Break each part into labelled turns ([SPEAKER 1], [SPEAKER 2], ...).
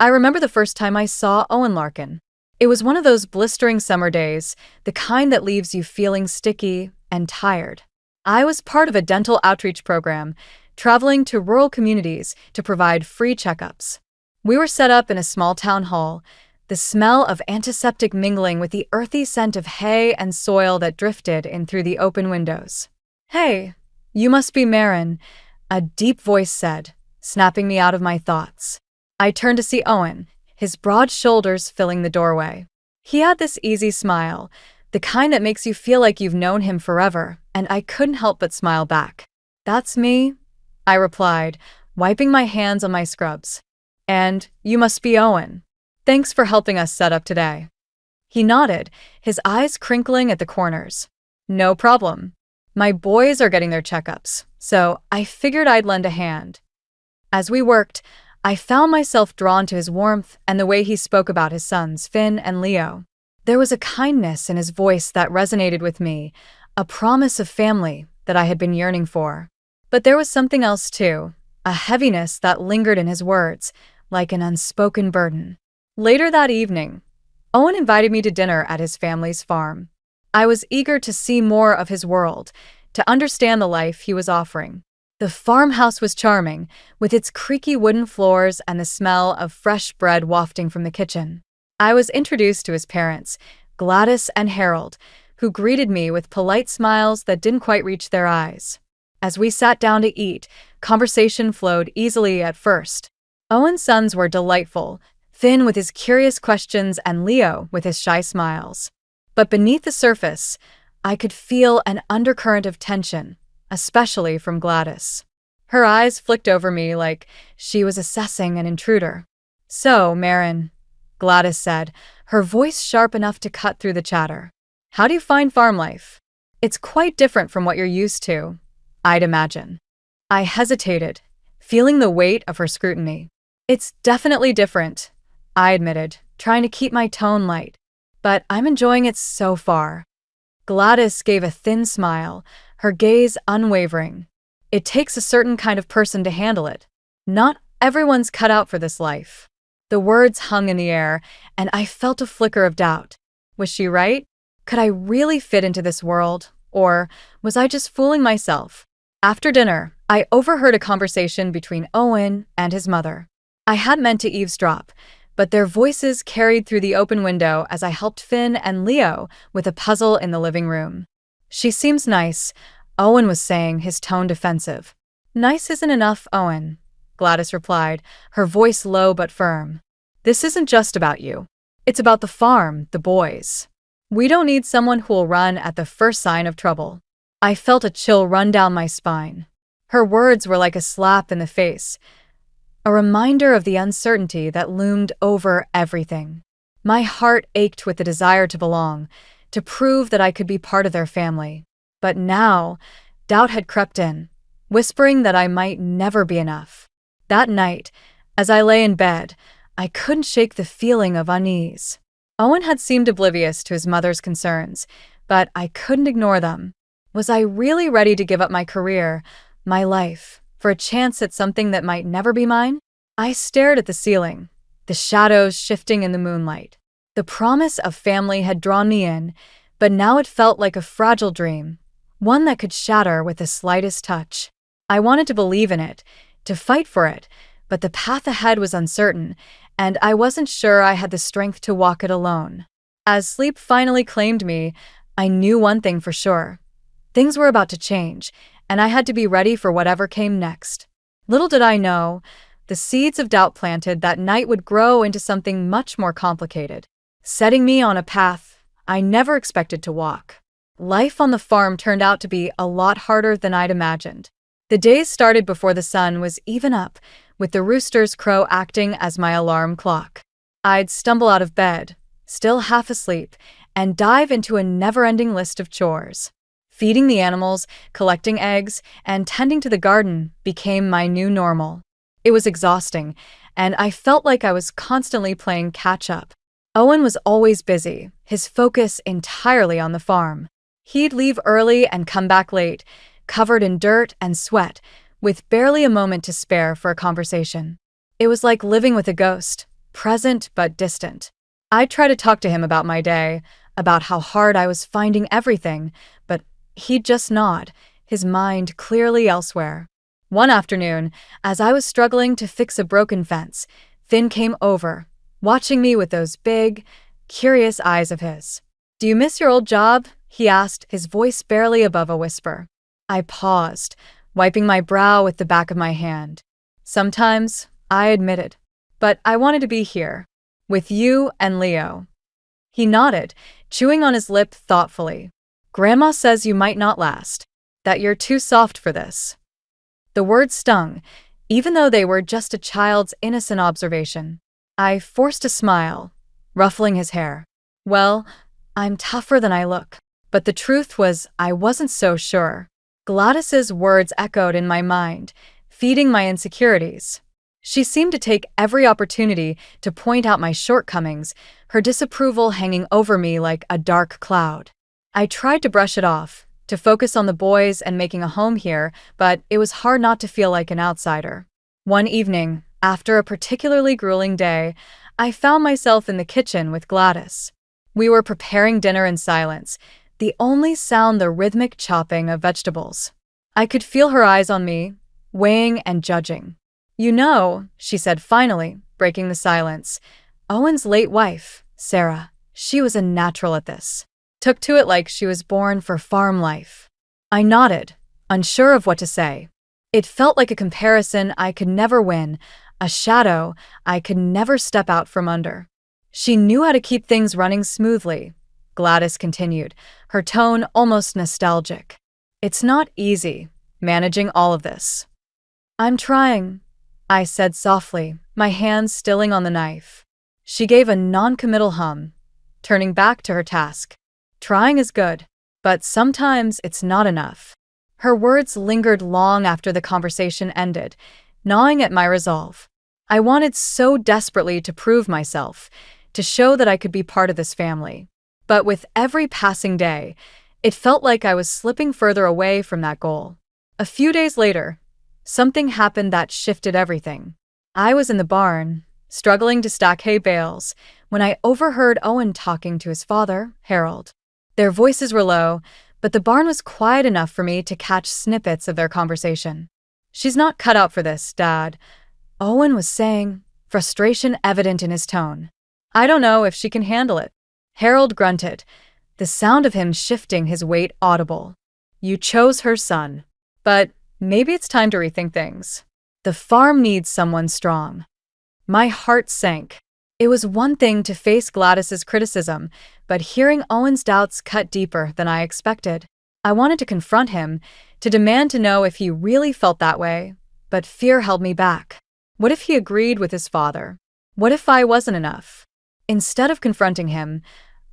[SPEAKER 1] I remember the first time I saw Owen Larkin. It was one of those blistering summer days, the kind that leaves you feeling sticky and tired. I was part of a dental outreach program, traveling to rural communities to provide free checkups. We were set up in a small town hall, the smell of antiseptic mingling with the earthy scent of hay and soil that drifted in through the open windows. "Hey, you must be Marin," a deep voice said, snapping me out of my thoughts. I turned to see Owen, his broad shoulders filling the doorway. He had this easy smile, the kind that makes you feel like you've known him forever, and I couldn't help but smile back. "That's me," I replied, wiping my hands on my scrubs. "And you must be Owen. Thanks for helping us set up today." He nodded, his eyes crinkling at the corners. "No problem. My boys are getting their checkups, so I figured I'd lend a hand." As we worked, I found myself drawn to his warmth and the way he spoke about his sons, Finn and Leo. There was a kindness in his voice that resonated with me, a promise of family that I had been yearning for. But there was something else too, a heaviness that lingered in his words, like an unspoken burden. Later that evening, Owen invited me to dinner at his family's farm. I was eager to see more of his world, to understand the life he was offering. The farmhouse was charming, with its creaky wooden floors and the smell of fresh bread wafting from the kitchen. I was introduced to his parents, Gladys and Harold, who greeted me with polite smiles that didn't quite reach their eyes. As we sat down to eat, conversation flowed easily at first. Owen's sons were delightful, Finn with his curious questions and Leo with his shy smiles. But beneath the surface, I could feel an undercurrent of tension, especially from Gladys. Her eyes flicked over me like she was assessing an intruder. "So, Marin," Gladys said, her voice sharp enough to cut through the chatter. "How do you find farm life? It's quite different from what you're used to, I'd imagine." I hesitated, feeling the weight of her scrutiny. "It's definitely different," I admitted, trying to keep my tone light. "But I'm enjoying it so far." Gladys gave a thin smile, her gaze unwavering. "It takes a certain kind of person to handle it. Not everyone's cut out for this life." The words hung in the air, and I felt a flicker of doubt. Was she right? Could I really fit into this world, or was I just fooling myself? After dinner, I overheard a conversation between Owen and his mother. I hadn't meant to eavesdrop, but their voices carried through the open window as I helped Finn and Leo with a puzzle in the living room. "She seems nice," Owen was saying, his tone defensive. "Nice isn't enough, Owen," Gladys replied, her voice low but firm. "This isn't just about you. It's about the farm, the boys. We don't need someone who'll run at the first sign of trouble." I felt a chill run down my spine. Her words were like a slap in the face, a reminder of the uncertainty that loomed over everything. My heart ached with the desire to belong, to prove that I could be part of their family. But now, doubt had crept in, whispering that I might never be enough. That night, as I lay in bed, I couldn't shake the feeling of unease. Owen had seemed oblivious to his mother's concerns, but I couldn't ignore them. Was I really ready to give up my career, my life, for a chance at something that might never be mine? I stared at the ceiling, the shadows shifting in the moonlight. The promise of family had drawn me in, but now it felt like a fragile dream, one that could shatter with the slightest touch. I wanted to believe in it, to fight for it, but the path ahead was uncertain, and I wasn't sure I had the strength to walk it alone. As sleep finally claimed me, I knew one thing for sure. Things were about to change, and I had to be ready for whatever came next. Little did I know, the seeds of doubt planted that night would grow into something much more complicated, setting me on a path I never expected to walk. Life on the farm turned out to be a lot harder than I'd imagined. The days started before the sun was even up, with the rooster's crow acting as my alarm clock. I'd stumble out of bed, still half asleep, and dive into a never-ending list of chores. Feeding the animals, collecting eggs, and tending to the garden became my new normal. It was exhausting, and I felt like I was constantly playing catch-up. Owen was always busy, his focus entirely on the farm. He'd leave early and come back late, covered in dirt and sweat, with barely a moment to spare for a conversation. It was like living with a ghost, present but distant. I tried to talk to him about my day, about how hard I was finding everything, but he'd just nod, his mind clearly elsewhere. One afternoon, as I was struggling to fix a broken fence, Finn came over, watching me with those big, curious eyes of his. "Do you miss your old job?" he asked, his voice barely above a whisper. I paused, wiping my brow with the back of my hand. "Sometimes," I admitted, "but I wanted to be here, with you and Leo." He nodded, chewing on his lip thoughtfully. "Grandma says you might not last, that you're too soft for this." The words stung, even though they were just a child's innocent observation. I forced a smile, ruffling his hair. "Well, I'm tougher than I look." But the truth was, I wasn't so sure. Gladys's words echoed in my mind, feeding my insecurities. She seemed to take every opportunity to point out my shortcomings, her disapproval hanging over me like a dark cloud. I tried to brush it off, to focus on the boys and making a home here, but it was hard not to feel like an outsider. One evening, after a particularly grueling day, I found myself in the kitchen with Gladys. We were preparing dinner in silence, the only sound the rhythmic chopping of vegetables. I could feel her eyes on me, weighing and judging. "You know," she said finally, breaking the silence, "Owen's late wife, Sarah, she was a natural at this. Took to it like she was born for farm life." I nodded, unsure of what to say. It felt like a comparison I could never win, a shadow I could never step out from under. "She knew how to keep things running smoothly," Gladys continued, her tone almost nostalgic. "It's not easy, managing all of this." "I'm trying," I said softly, my hands stilling on the knife. She gave a non-committal hum, turning back to her task. "Trying is good, but sometimes it's not enough." Her words lingered long after the conversation ended, gnawing at my resolve. I wanted so desperately to prove myself, to show that I could be part of this family. But with every passing day, it felt like I was slipping further away from that goal. A few days later, something happened that shifted everything. I was in the barn, struggling to stack hay bales, when I overheard Owen talking to his father, Harold. Their voices were low, but the barn was quiet enough for me to catch snippets of their conversation. "She's not cut out for this, Dad," Owen was saying, frustration evident in his tone. "I don't know if she can handle it." Harold grunted, the sound of him shifting his weight audible. "You chose her son. But maybe it's time to rethink things. The farm needs someone strong." My heart sank. It was one thing to face Gladys's criticism, but hearing Owen's doubts cut deeper than I expected. I wanted to confront him, to demand to know if he really felt that way, but fear held me back. What if he agreed with his father? What if I wasn't enough? Instead of confronting him,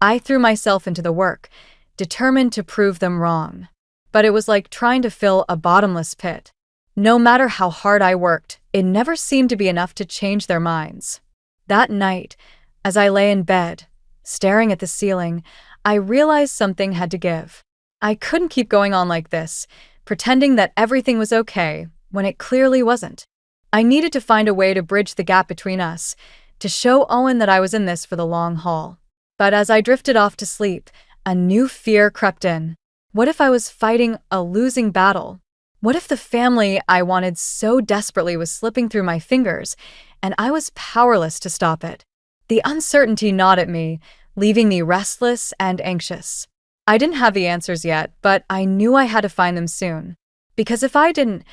[SPEAKER 1] I threw myself into the work, determined to prove them wrong. But it was like trying to fill a bottomless pit. No matter how hard I worked, it never seemed to be enough to change their minds. That night, as I lay in bed, staring at the ceiling, I realized something had to give. I couldn't keep going on like this, pretending that everything was okay when it clearly wasn't. I needed to find a way to bridge the gap between us, to show Owen that I was in this for the long haul. But as I drifted off to sleep, a new fear crept in. What if I was fighting a losing battle? What if the family I wanted so desperately was slipping through my fingers, and I was powerless to stop it? The uncertainty gnawed at me, leaving me restless and anxious. I didn't have the answers yet, but I knew I had to find them soon. Because if I didn't,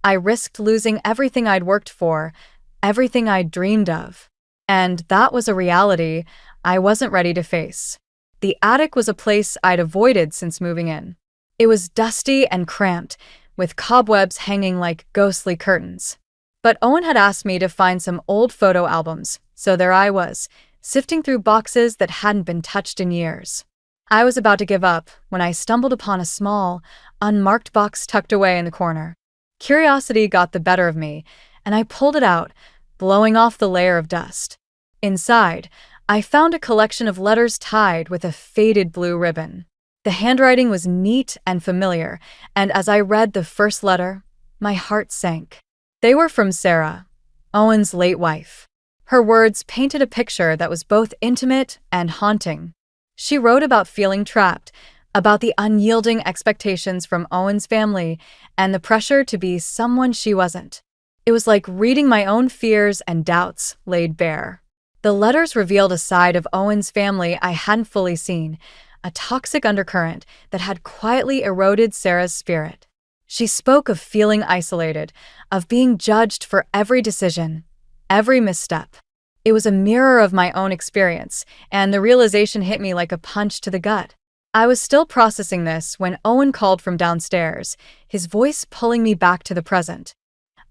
[SPEAKER 1] I risked losing everything I'd worked for, everything I'd dreamed of. And that was a reality I wasn't ready to face. The attic was a place I'd avoided since moving in. It was dusty and cramped, with cobwebs hanging like ghostly curtains. But Owen had asked me to find some old photo albums, so there I was, sifting through boxes that hadn't been touched in years. I was about to give up when I stumbled upon a small, unmarked box tucked away in the corner. Curiosity got the better of me, and I pulled it out, blowing off the layer of dust. Inside, I found a collection of letters tied with a faded blue ribbon. The handwriting was neat and familiar, and as I read the first letter, my heart sank. They were from Sarah, Owen's late wife. Her words painted a picture that was both intimate and haunting. She wrote about feeling trapped, about the unyielding expectations from Owen's family, and the pressure to be someone she wasn't. It was like reading my own fears and doubts laid bare. The letters revealed a side of Owen's family I hadn't fully seen, a toxic undercurrent that had quietly eroded Sarah's spirit. She spoke of feeling isolated, of being judged for every decision, every misstep. It was a mirror of my own experience, and the realization hit me like a punch to the gut. I was still processing this when Owen called from downstairs, his voice pulling me back to the present.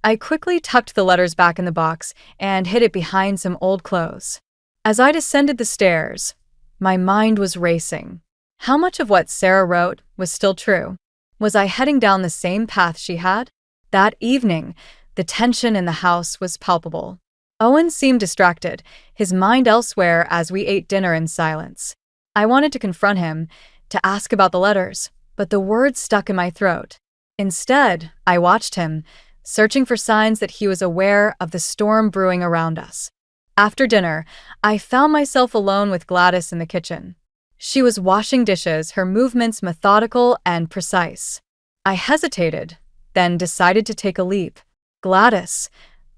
[SPEAKER 1] I quickly tucked the letters back in the box and hid it behind some old clothes. As I descended the stairs, my mind was racing. How much of what Sarah wrote was still true? Was I heading down the same path she had? That evening, the tension in the house was palpable. Owen seemed distracted, his mind elsewhere as we ate dinner in silence. I wanted to confront him, to ask about the letters, but the words stuck in my throat. Instead, I watched him, searching for signs that he was aware of the storm brewing around us. After dinner, I found myself alone with Gladys in the kitchen. She was washing dishes, her movements methodical and precise. I hesitated, then decided to take a leap. "Gladys,"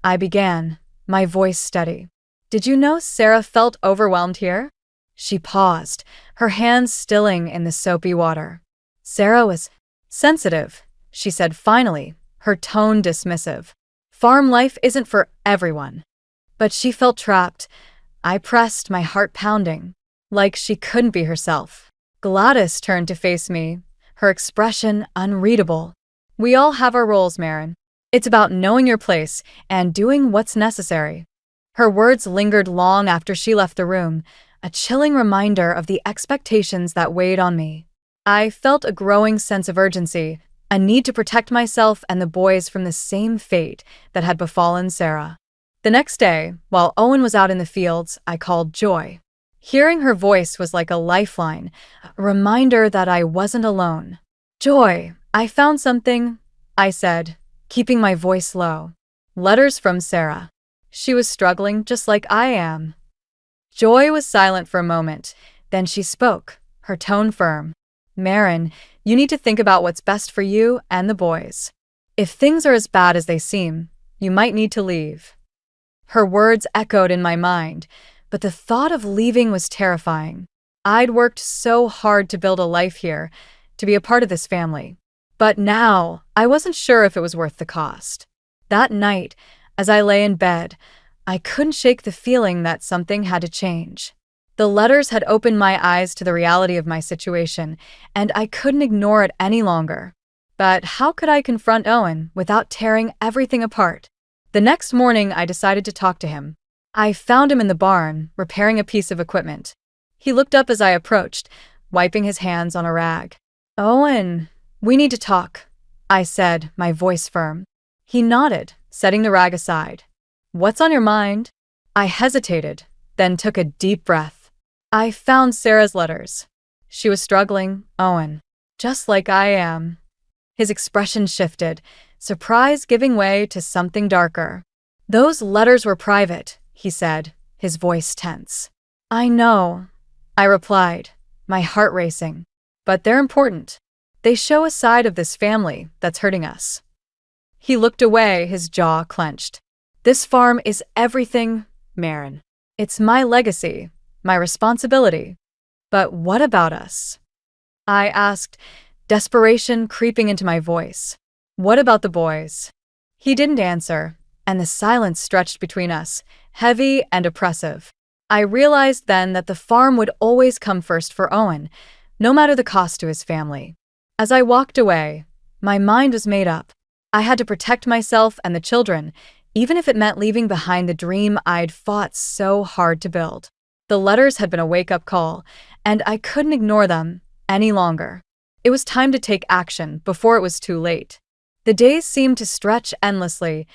[SPEAKER 1] I began, my voice steady. "Did you know Sarah felt overwhelmed here?" She paused, her hands stilling in the soapy water. "Sarah was sensitive," she said finally, her tone dismissive. "Farm life isn't for everyone." But she felt trapped. I pressed, my heart pounding, like she couldn't be herself. Gladys turned to face me, her expression unreadable. "We all have our roles, Marin. It's about knowing your place and doing what's necessary." Her words lingered long after she left the room, a chilling reminder of the expectations that weighed on me. I felt a growing sense of urgency, a need to protect myself and the boys from the same fate that had befallen Sarah. The next day, while Owen was out in the fields, I called Joy. Hearing her voice was like a lifeline, a reminder that I wasn't alone. "Joy, I found something," I said, keeping my voice low. "Letters from Sarah." She was struggling just like I am. Joy was silent for a moment, then she spoke, her tone firm. "Marin, you need to think about what's best for you and the boys. If things are as bad as they seem, you might need to leave." Her words echoed in my mind, but the thought of leaving was terrifying. I'd worked so hard to build a life here, to be a part of this family. But now, I wasn't sure if it was worth the cost. That night, as I lay in bed, I couldn't shake the feeling that something had to change. The letters had opened my eyes to the reality of my situation, and I couldn't ignore it any longer. But how could I confront Owen without tearing everything apart? The next morning, I decided to talk to him. I found him in the barn, repairing a piece of equipment. He looked up as I approached, wiping his hands on a rag. "Owen, we need to talk," I said, my voice firm. He nodded, setting the rag aside. "What's on your mind?" I hesitated, then took a deep breath. "I found Sarah's letters. She was struggling, Owen, just like I am." His expression shifted, surprise giving way to something darker. "Those letters were private," he said, his voice tense. "I know," I replied, my heart racing. "But they're important. They show a side of this family that's hurting us." He looked away, his jaw clenched. "This farm is everything, Marin. It's my legacy, my responsibility. But what about us?" I asked, desperation creeping into my voice. "What about the boys?" He didn't answer, and the silence stretched between us, heavy and oppressive. I realized then that the farm would always come first for Owen, no matter the cost to his family. As I walked away, my mind was made up. I had to protect myself and the children, even if it meant leaving behind the dream I'd fought so hard to build. The letters had been a wake-up call, and I couldn't ignore them any longer. It was time to take action before it was too late. The days seemed to stretch endlessly,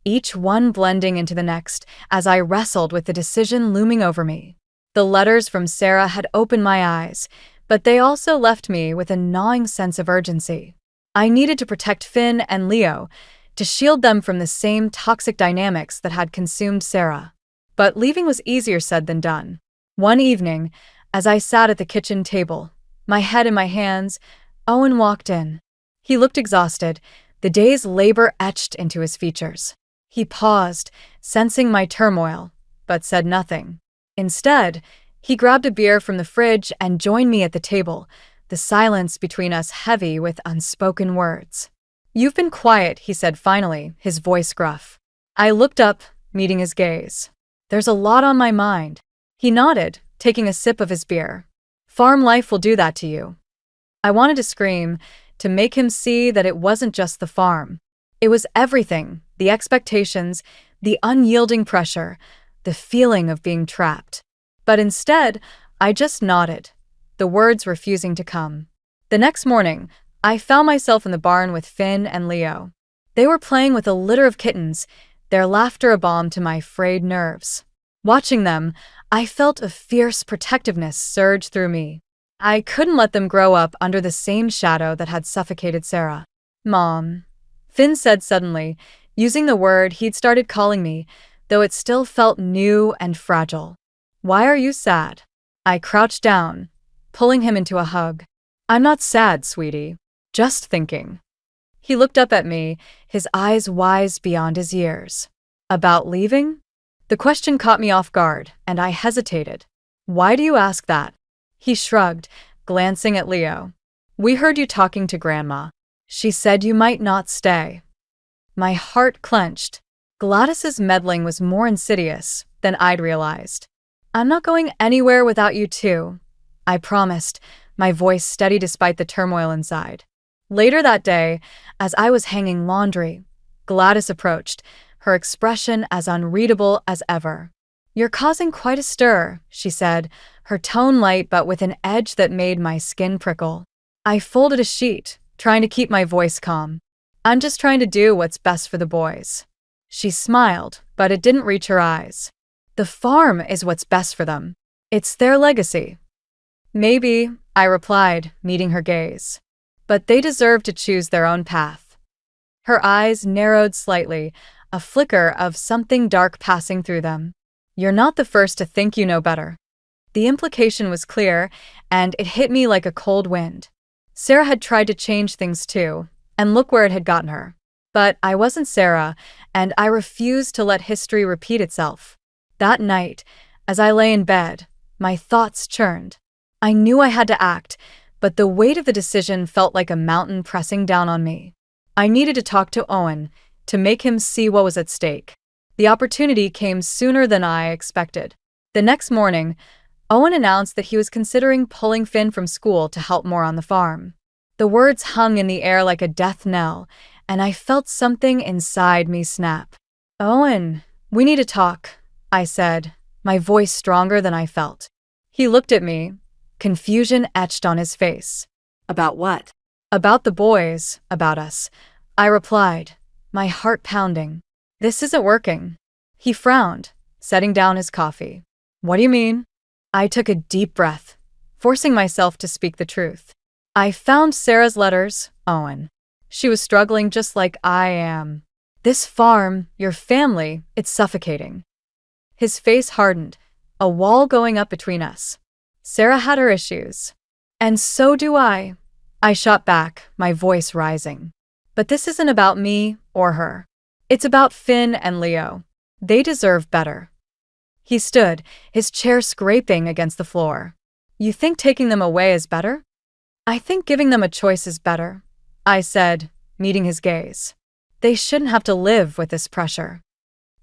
[SPEAKER 1] each one blending into the next as I wrestled with the decision looming over me. The letters from Sarah had opened my eyes, but they also left me with a gnawing sense of urgency. I needed to protect Finn and Leo, to shield them from the same toxic dynamics that had consumed Sarah. but leaving was easier said than done. One evening, as I sat at the kitchen table, my head in my hands, Owen walked in. He looked exhausted, the day's labor etched into his features. He paused, sensing my turmoil, but said nothing. Instead, he grabbed a beer from the fridge and joined me at the table, the silence between us heavy with unspoken words. "You've been quiet," he said finally, his voice gruff. I looked up, meeting his gaze. "There's a lot on my mind." He nodded, taking a sip of his beer. "Farm life will do that to you." I wanted to scream, to make him see that it wasn't just the farm. It was everything, the expectations, the unyielding pressure, the feeling of being trapped. But instead, I just nodded, the words refusing to come. The next morning, I found myself in the barn with Finn and Leo. They were playing with a litter of kittens, their laughter a balm to my frayed nerves. Watching them, I felt a fierce protectiveness surge through me. I couldn't let them grow up under the same shadow that had suffocated Sarah. "Mom," Finn said suddenly, using the word he'd started calling me, though it still felt new and fragile. "Why are you sad?" I crouched down, pulling him into a hug. "I'm not sad, sweetie. Just thinking." He looked up at me, his eyes wise beyond his years. "About leaving?" The question caught me off guard, and I hesitated. "Why do you ask that?" He shrugged, glancing at Leo. "We heard you talking to Grandma. She said you might not stay." My heart clenched. Gladys's meddling was more insidious than I'd realized. "I'm not going anywhere without you two," I promised, my voice steady despite the turmoil inside. Later that day, as I was hanging laundry, Gladys approached, her expression as unreadable as ever. "You're causing quite a stir," she said, her tone light but with an edge that made my skin prickle. I folded a sheet, trying to keep my voice calm. "I'm just trying to do what's best for the boys." She smiled, but it didn't reach her eyes. "The farm is what's best for them. It's their legacy." "Maybe," I replied, meeting her gaze. "But they deserve to choose their own path." Her eyes narrowed slightly, a flicker of something dark passing through them. "You're not the first to think you know better." The implication was clear, and it hit me like a cold wind. Sarah had tried to change things too, and look where it had gotten her. But I wasn't Sarah, and I refused to let history repeat itself. That night, as I lay in bed, my thoughts churned. I knew I had to act, but the weight of the decision felt like a mountain pressing down on me. I needed to talk to Owen, to make him see what was at stake. The opportunity came sooner than I expected. The next morning, Owen announced that he was considering pulling Finn from school to help more on the farm. The words hung in the air like a death knell, and I felt something inside me snap. "Owen, we need to talk," I said, my voice stronger than I felt. He looked at me, confusion etched on his face.
[SPEAKER 2] "About what?"
[SPEAKER 1] "About the boys, about us," I replied, my heart pounding. "This isn't working." He frowned, setting down his coffee. "What do you mean?" I took a deep breath, forcing myself to speak the truth. "I found Sarah's letters, Owen. She was struggling just like I am. This farm, your family, it's suffocating." His face hardened, a wall going up between us. "Sarah had her issues. And so do I." I shot back, my voice rising. "But this isn't about me or her. It's about Finn and Leo. They deserve better." He stood, his chair scraping against the floor. "You think taking them away is better?" "I think giving them a choice is better," I said, meeting his gaze. "They shouldn't have to live with this pressure."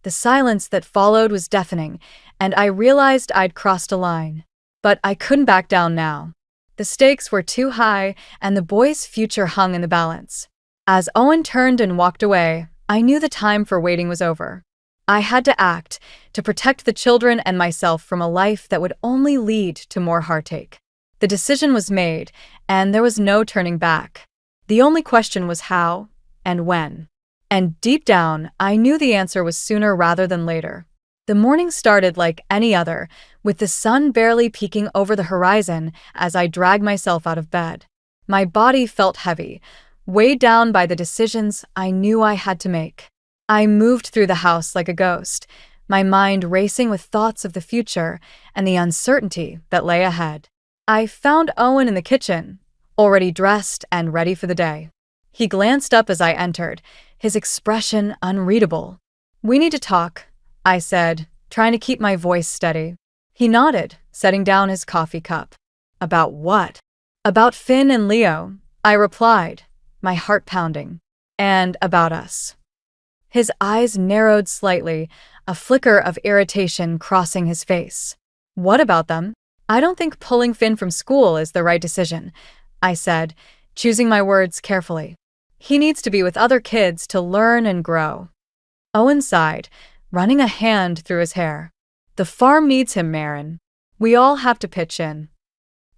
[SPEAKER 1] The silence that followed was deafening, and I realized I'd crossed a line. But I couldn't back down now. The stakes were too high, and the boys' future hung in the balance. As Owen turned and walked away, I knew the time for waiting was over. I had to act, to protect the children and myself from a life that would only lead to more heartache. The decision was made, and there was no turning back. The only question was how and when. And deep down, I knew the answer was sooner rather than later. The morning started like any other, with the sun barely peeking over the horizon as I dragged myself out of bed. My body felt heavy, weighed down by the decisions I knew I had to make. I moved through the house like a ghost, my mind racing with thoughts of the future and the uncertainty that lay ahead. I found Owen in the kitchen, already dressed and ready for the day. He glanced up as I entered, his expression unreadable. "We need to talk," I said, trying to keep my voice steady. He nodded, setting down his coffee cup. "About what?" "About Finn and Leo," I replied, my heart pounding. "And about us." His eyes narrowed slightly, a flicker of irritation crossing his face. "What about them?" "I don't think pulling Finn from school is the right decision," I said, choosing my words carefully. "He needs to be with other kids to learn and grow." Owen sighed, running a hand through his hair. "The farm needs him, Marin. We all have to pitch in."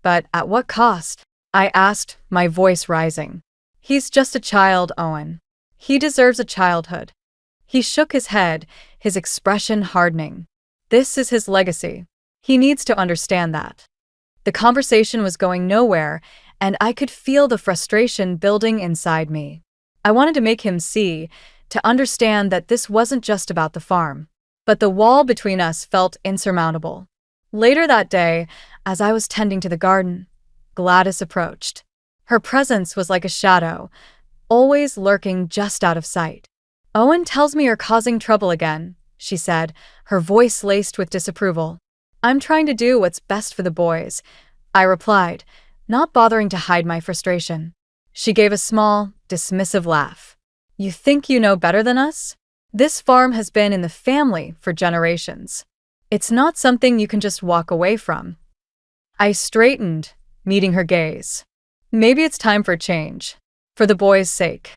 [SPEAKER 1] "But at what cost?" I asked, my voice rising. "He's just a child, Owen. He deserves a childhood." He shook his head, his expression hardening. "This is his legacy. He needs to understand that." The conversation was going nowhere, and I could feel the frustration building inside me. I wanted to make him see, to understand that this wasn't just about the farm. But the wall between us felt insurmountable. Later that day, as I was tending to the garden, Gladys approached. Her presence was like a shadow, always lurking just out of sight. "Owen tells me you're causing trouble again," she said, her voice laced with disapproval. "I'm trying to do what's best for the boys," I replied, not bothering to hide my frustration. She gave a small, dismissive laugh. "You think you know better than us? This farm has been in the family for generations. It's not something you can just walk away from." I straightened, meeting her gaze. "Maybe it's time for change. For the boys' sake."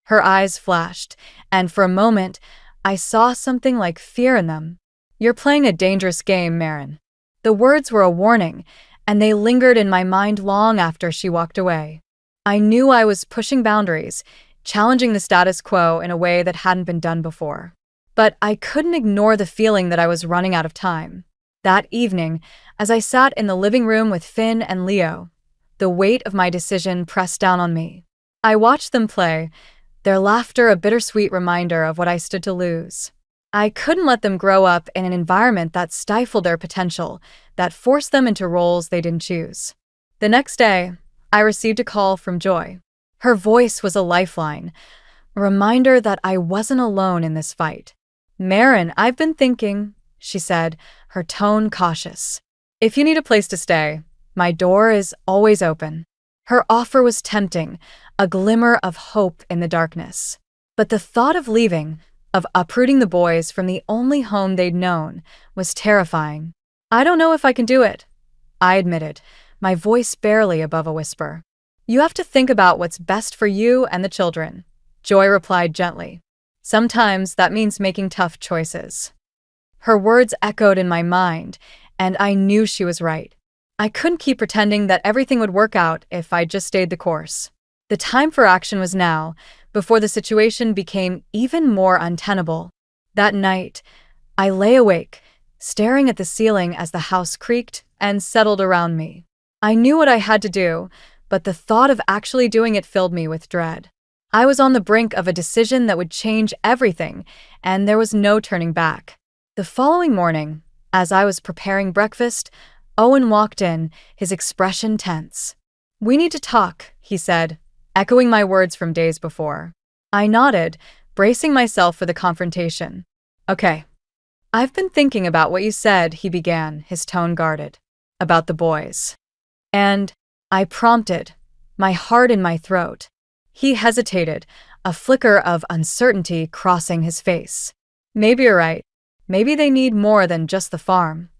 [SPEAKER 1] Her eyes flashed, and for a moment, I saw something like fear in them. "You're playing a dangerous game, Marin." The words were a warning, and they lingered in my mind long after she walked away. I knew I was pushing boundaries, challenging the status quo in a way that hadn't been done before. But I couldn't ignore the feeling that I was running out of time. That evening, as I sat in the living room with Finn and Leo, the weight of my decision pressed down on me. I watched them play, their laughter a bittersweet reminder of what I stood to lose. I couldn't let them grow up in an environment that stifled their potential, that forced them into roles they didn't choose. The next day, I received a call from Joy. Her voice was a lifeline, a reminder that I wasn't alone in this fight. "Marin, I've been thinking," she said, her tone cautious. "If you need a place to stay, my door is always open." Her offer was tempting, a glimmer of hope in the darkness. But the thought of leaving, of uprooting the boys from the only home they'd known, was terrifying. "I don't know if I can do it," I admitted, my voice barely above a whisper. "You have to think about what's best for you and the children," Joy replied gently. "Sometimes that means making tough choices." Her words echoed in my mind, and I knew she was right. I couldn't keep pretending that everything would work out if I just stayed the course. The time for action was now, before the situation became even more untenable. That night, I lay awake, staring at the ceiling as the house creaked and settled around me. I knew what I had to do, but the thought of actually doing it filled me with dread. I was on the brink of a decision that would change everything, and there was no turning back. The following morning, as I was preparing breakfast, Owen walked in, his expression tense. "We need to talk," he said, echoing my words from days before. I nodded, bracing myself for the confrontation. "Okay. I've been thinking about what you said," he began, his tone guarded. "About the boys." "And," I prompted, my heart in my throat. He hesitated, a flicker of uncertainty crossing his face. "Maybe you're right. Maybe they need more than just the farm."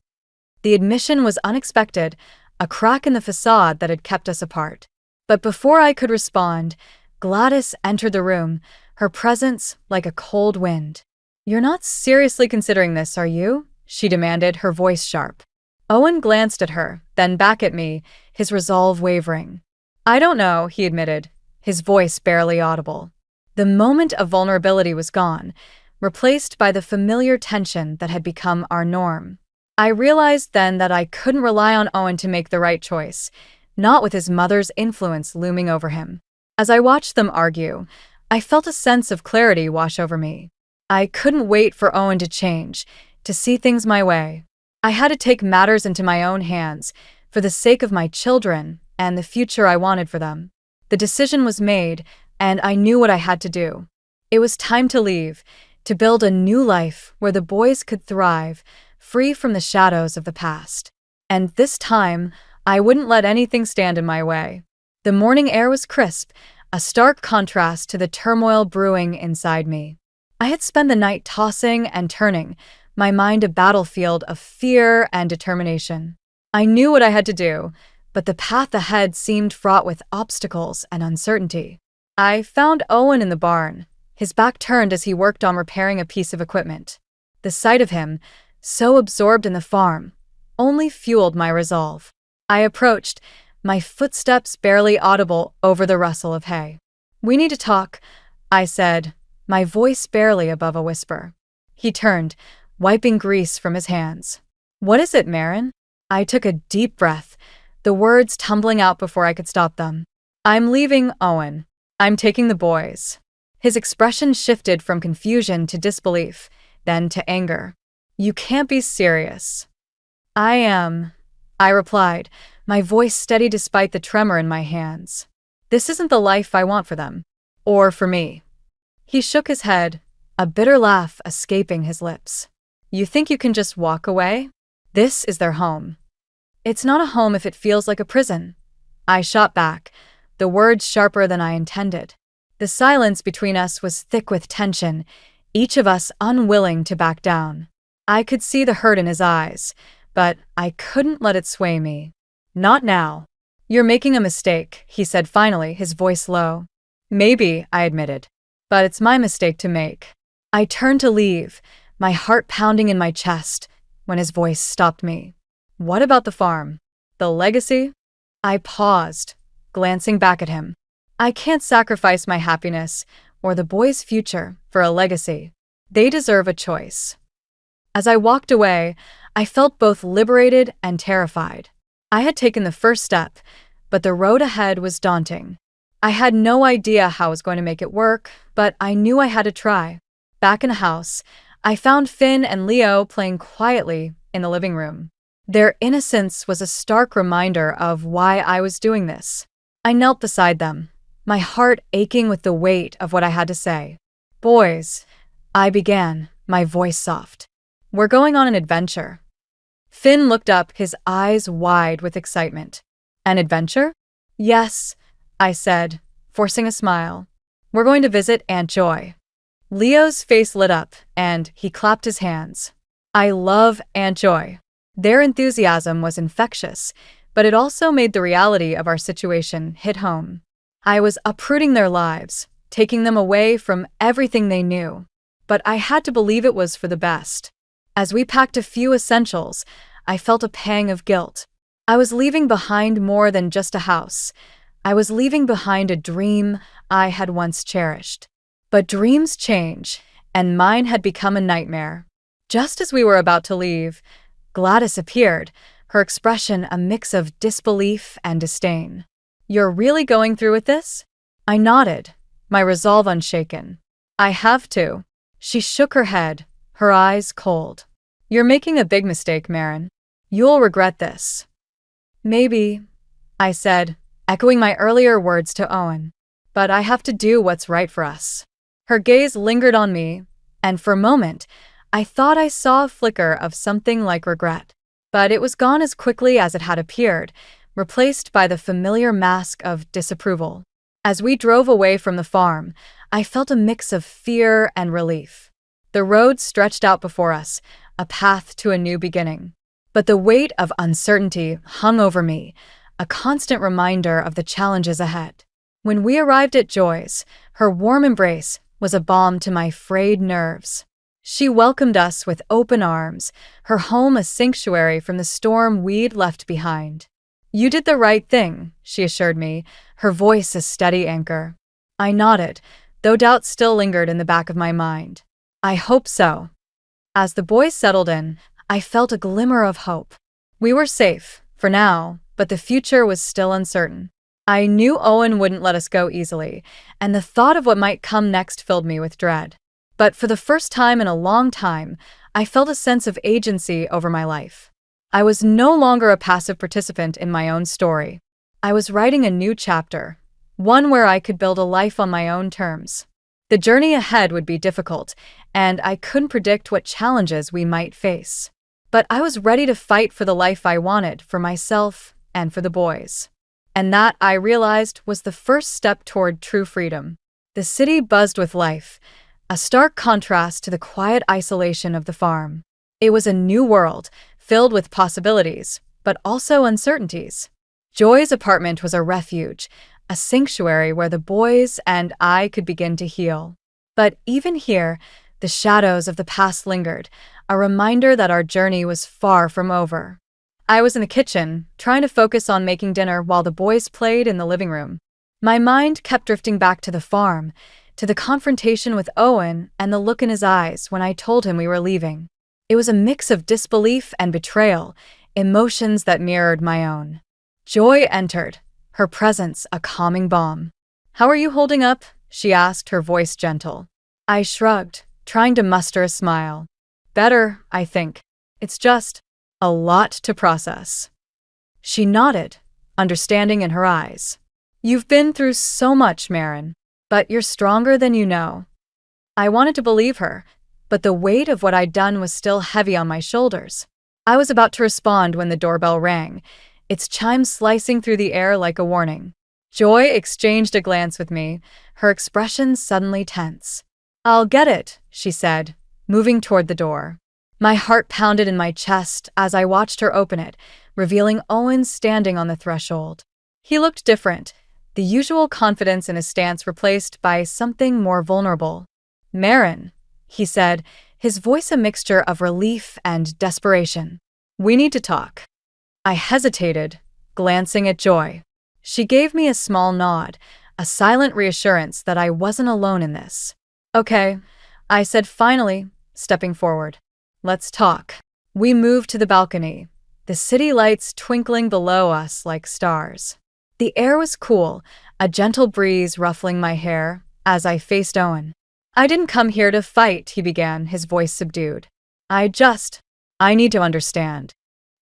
[SPEAKER 1] The admission was unexpected, a crack in the facade that had kept us apart. But before I could respond, Gladys entered the room, her presence like a cold wind. "You're not seriously considering this, are you?" she demanded, her voice sharp. Owen glanced at her, then back at me, his resolve wavering. "I don't know," he admitted, his voice barely audible. The moment of vulnerability was gone, replaced by the familiar tension that had become our norm. I realized then that I couldn't rely on Owen to make the right choice, not with his mother's influence looming over him. As I watched them argue, I felt a sense of clarity wash over me. I couldn't wait for Owen to change, to see things my way. I had to take matters into my own hands for the sake of my children and the future I wanted for them. The decision was made, and I knew what I had to do. It was time to leave, to build a new life where the boys could thrive, free from the shadows of the past. And this time, I wouldn't let anything stand in my way. The morning air was crisp, a stark contrast to the turmoil brewing inside me. I had spent the night tossing and turning, my mind a battlefield of fear and determination. I knew what I had to do, but the path ahead seemed fraught with obstacles and uncertainty. I found Owen in the barn, his back turned as he worked on repairing a piece of equipment. The sight of him, so absorbed in the farm, only fueled my resolve. I approached, my footsteps barely audible over the rustle of hay. "We need to talk," I said, my voice barely above a whisper. He turned, wiping grease from his hands. "What is it, Marin?" I took a deep breath, the words tumbling out before I could stop them. "I'm leaving, Owen. I'm taking the boys." His expression shifted from confusion to disbelief, then to anger. "You can't be serious." "I am," I replied, my voice steady despite the tremor in my hands. "This isn't the life I want for them. Or for me." He shook his head, a bitter laugh escaping his lips. "You think you can just walk away? This is their home." "It's not a home if it feels like a prison," I shot back, the words sharper than I intended. The silence between us was thick with tension, each of us unwilling to back down. I could see the hurt in his eyes, but I couldn't let it sway me. "Not now." "You're making a mistake," he said finally, his voice low. "Maybe," I admitted, "but it's my mistake to make." I turned to leave, my heart pounding in my chest, when his voice stopped me. "What about the farm? The legacy?" I paused, glancing back at him. "I can't sacrifice my happiness or the boys' future for a legacy. They deserve a choice." As I walked away, I felt both liberated and terrified. I had taken the first step, but the road ahead was daunting. I had no idea how I was going to make it work, but I knew I had to try. Back in the house, I found Finn and Leo playing quietly in the living room. Their innocence was a stark reminder of why I was doing this. I knelt beside them, my heart aching with the weight of what I had to say. "Boys," I began, my voice soft. "We're going on an adventure." Finn looked up, his eyes wide with excitement. "An adventure?" "Yes," I said, forcing a smile. "We're going to visit Aunt Joy." Leo's face lit up, and he clapped his hands. I love Aunt Joy. Their enthusiasm was infectious, but it also made the reality of our situation hit home. I was uprooting their lives, taking them away from everything they knew. But I had to believe it was for the best. As we packed a few essentials, I felt a pang of guilt. I was leaving behind more than just a house. I was leaving behind a dream I had once cherished. But dreams change, and mine had become a nightmare. Just as we were about to leave, Gladys appeared, her expression a mix of disbelief and disdain. "You're really going through with this?" I nodded, my resolve unshaken. "I have to." She shook her head, her eyes cold. "You're making a big mistake, Marin. You'll regret this." "Maybe," I said, echoing my earlier words to Owen. "But I have to do what's right for us." Her gaze lingered on me, and for a moment, I thought I saw a flicker of something like regret. But it was gone as quickly as it had appeared, replaced by the familiar mask of disapproval. As we drove away from the farm, I felt a mix of fear and relief. The road stretched out before us, a path to a new beginning. But the weight of uncertainty hung over me, a constant reminder of the challenges ahead. When we arrived at Joy's, her warm embrace was a balm to my frayed nerves. She welcomed us with open arms, her home a sanctuary from the storm we'd left behind. "You did the right thing," she assured me, her voice a steady anchor. I nodded, though doubt still lingered in the back of my mind. "I hope so." As the boys settled in, I felt a glimmer of hope. We were safe, for now, but the future was still uncertain. I knew Owen wouldn't let us go easily, and the thought of what might come next filled me with dread. But for the first time in a long time, I felt a sense of agency over my life. I was no longer a passive participant in my own story. I was writing a new chapter, one where I could build a life on my own terms. The journey ahead would be difficult, and I couldn't predict what challenges we might face. But I was ready to fight for the life I wanted for myself and for the boys. And that, I realized, was the first step toward true freedom. The city buzzed with life, a stark contrast to the quiet isolation of the farm. It was a new world, filled with possibilities, but also uncertainties. Joy's apartment was a refuge, a sanctuary where the boys and I could begin to heal. But even here, the shadows of the past lingered, a reminder that our journey was far from over. I was in the kitchen, trying to focus on making dinner while the boys played in the living room. My mind kept drifting back to the farm, to the confrontation with Owen and the look in his eyes when I told him we were leaving. It was a mix of disbelief and betrayal, emotions that mirrored my own. Joy entered, her presence a calming balm. "How are you holding up?" she asked, her voice gentle. I shrugged, trying to muster a smile. "Better, I think. It's just a lot to process." She nodded, understanding in her eyes. "You've been through so much, Marin, but you're stronger than you know." I wanted to believe her, but the weight of what I'd done was still heavy on my shoulders. I was about to respond when the doorbell rang, its chimes slicing through the air like a warning. Joy exchanged a glance with me, her expression suddenly tense. "I'll get it," she said, moving toward the door. My heart pounded in my chest as I watched her open it, revealing Owen standing on the threshold. He looked different, the usual confidence in his stance replaced by something more vulnerable. "Marin," he said, his voice a mixture of relief and desperation. "We need to talk." I hesitated, glancing at Joy. She gave me a small nod, a silent reassurance that I wasn't alone in this. "Okay," I said finally, stepping forward. "Let's talk." We moved to the balcony, the city lights twinkling below us like stars. The air was cool, a gentle breeze ruffling my hair as I faced Owen. "I didn't come here to fight," he began, his voice subdued. I need to understand."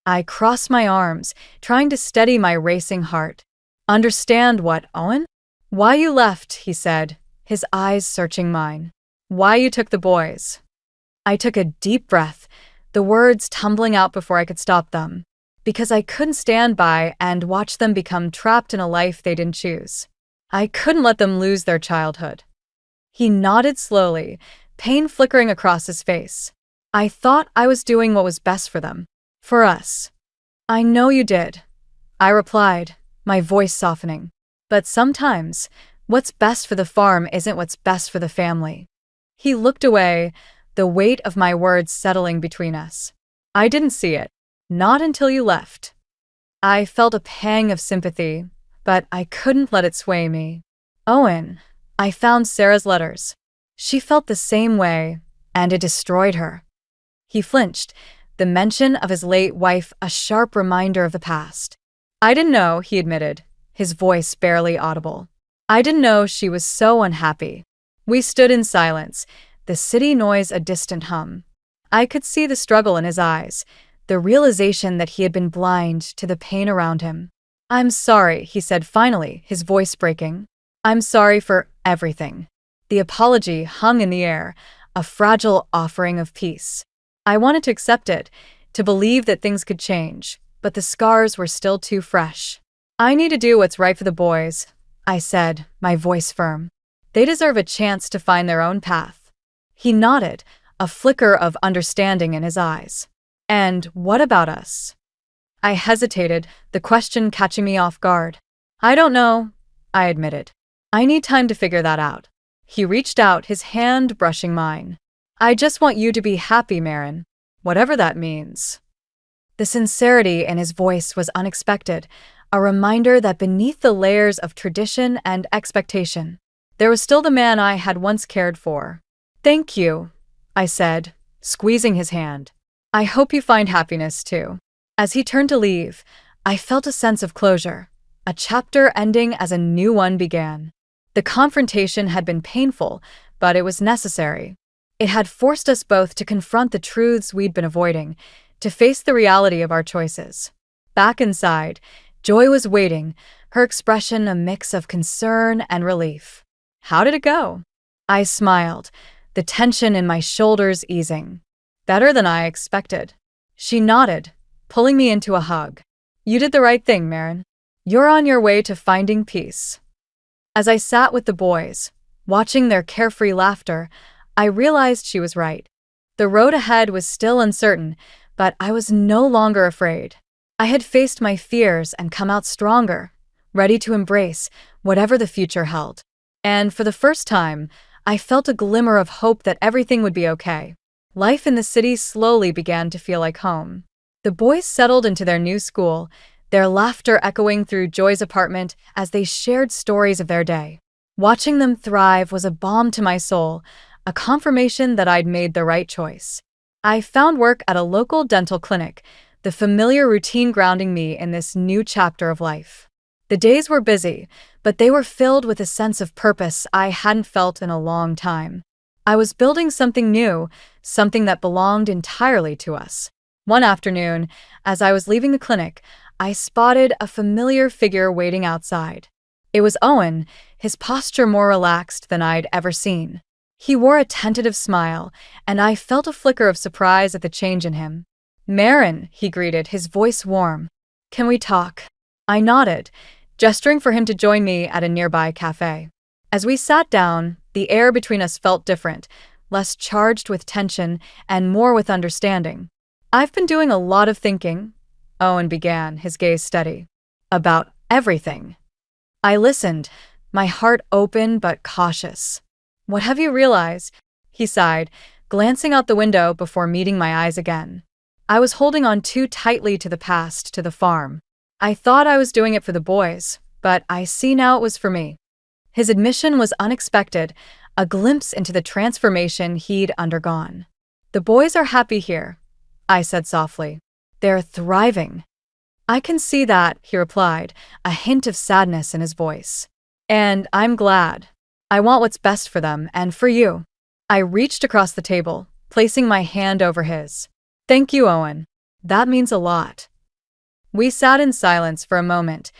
[SPEAKER 1] I crossed my arms, trying to steady my racing heart. "Understand what, Owen?" "Why you left," he said, his eyes searching mine. "Why you took the boys." I took a deep breath, the words tumbling out before I could stop them. Because I couldn't stand by and watch them become trapped in a life they didn't choose. I couldn't let them lose their childhood. He nodded slowly, pain flickering across his face. "I thought I was doing what was best for them. For us." "I know you did," I replied, my voice softening. "But sometimes, what's best for the farm isn't what's best for the family." He looked away, the weight of my words settling between us. "I didn't see it. Not until you left." I felt a pang of sympathy, but I couldn't let it sway me. "Owen," I found Sarah's letters. She felt the same way, and it destroyed her. He flinched, the mention of his late wife a sharp reminder of the past. "I didn't know," he admitted, his voice barely audible. "I didn't know she was so unhappy." We stood in silence, the city noise a distant hum. I could see the struggle in his eyes, the realization that he had been blind to the pain around him. "I'm sorry," he said finally, his voice breaking. "I'm sorry for everything." The apology hung in the air, a fragile offering of peace. I wanted to accept it, to believe that things could change, but the scars were still too fresh. "I need to do what's right for the boys," I said, my voice firm. "They deserve a chance to find their own path." He nodded, a flicker of understanding in his eyes. "And what about us?" I hesitated, the question catching me off guard. "I don't know," I admitted. "I need time to figure that out." He reached out, his hand brushing mine. "I just want you to be happy, Marin, whatever that means." The sincerity in his voice was unexpected, a reminder that beneath the layers of tradition and expectation, there was still the man I had once cared for. "Thank you," I said, squeezing his hand. "I hope you find happiness too." As he turned to leave, I felt a sense of closure, a chapter ending as a new one began. The confrontation had been painful, but it was necessary. It had forced us both to confront the truths we'd been avoiding, to face the reality of our choices. Back inside, Joy was waiting, her expression a mix of concern and relief. "How did it go?" I smiled, the tension in my shoulders easing. "Better than I expected." She nodded, pulling me into a hug. "You did the right thing, Marin. You're on your way to finding peace." As I sat with the boys, watching their carefree laughter, I realized she was right. The road ahead was still uncertain, but I was no longer afraid. I had faced my fears and come out stronger, ready to embrace whatever the future held. And for the first time, I felt a glimmer of hope that everything would be okay. Life in the city slowly began to feel like home. The boys settled into their new school, their laughter echoing through Joy's apartment as they shared stories of their day. Watching them thrive was a balm to my soul, a confirmation that I'd made the right choice. I found work at a local dental clinic, the familiar routine grounding me in this new chapter of life. The days were busy, but they were filled with a sense of purpose I hadn't felt in a long time. I was building something new, something that belonged entirely to us. One afternoon, as I was leaving the clinic, I spotted a familiar figure waiting outside. It was Owen, his posture more relaxed than I'd ever seen. He wore a tentative smile, and I felt a flicker of surprise at the change in him. "Marin," he greeted, his voice warm. "Can we talk?" I nodded, gesturing for him to join me at a nearby cafe. As we sat down, the air between us felt different, less charged with tension and more with understanding. "I've been doing a lot of thinking," Owen began, his gaze steady. "About everything." I listened, my heart open but cautious. "What have you realized?" he sighed, glancing out the window before meeting my eyes again. I was holding on too tightly to the past, to the farm. I thought I was doing it for the boys, but I see now it was for me. His admission was unexpected, a glimpse into the transformation he'd undergone. "The boys are happy here," I said softly. "They're thriving." "I can see that," he replied, a hint of sadness in his voice. "And I'm glad. I want what's best for them and for you." I reached across the table, placing my hand over his. "Thank you, Owen. That means a lot." We sat in silence for a moment,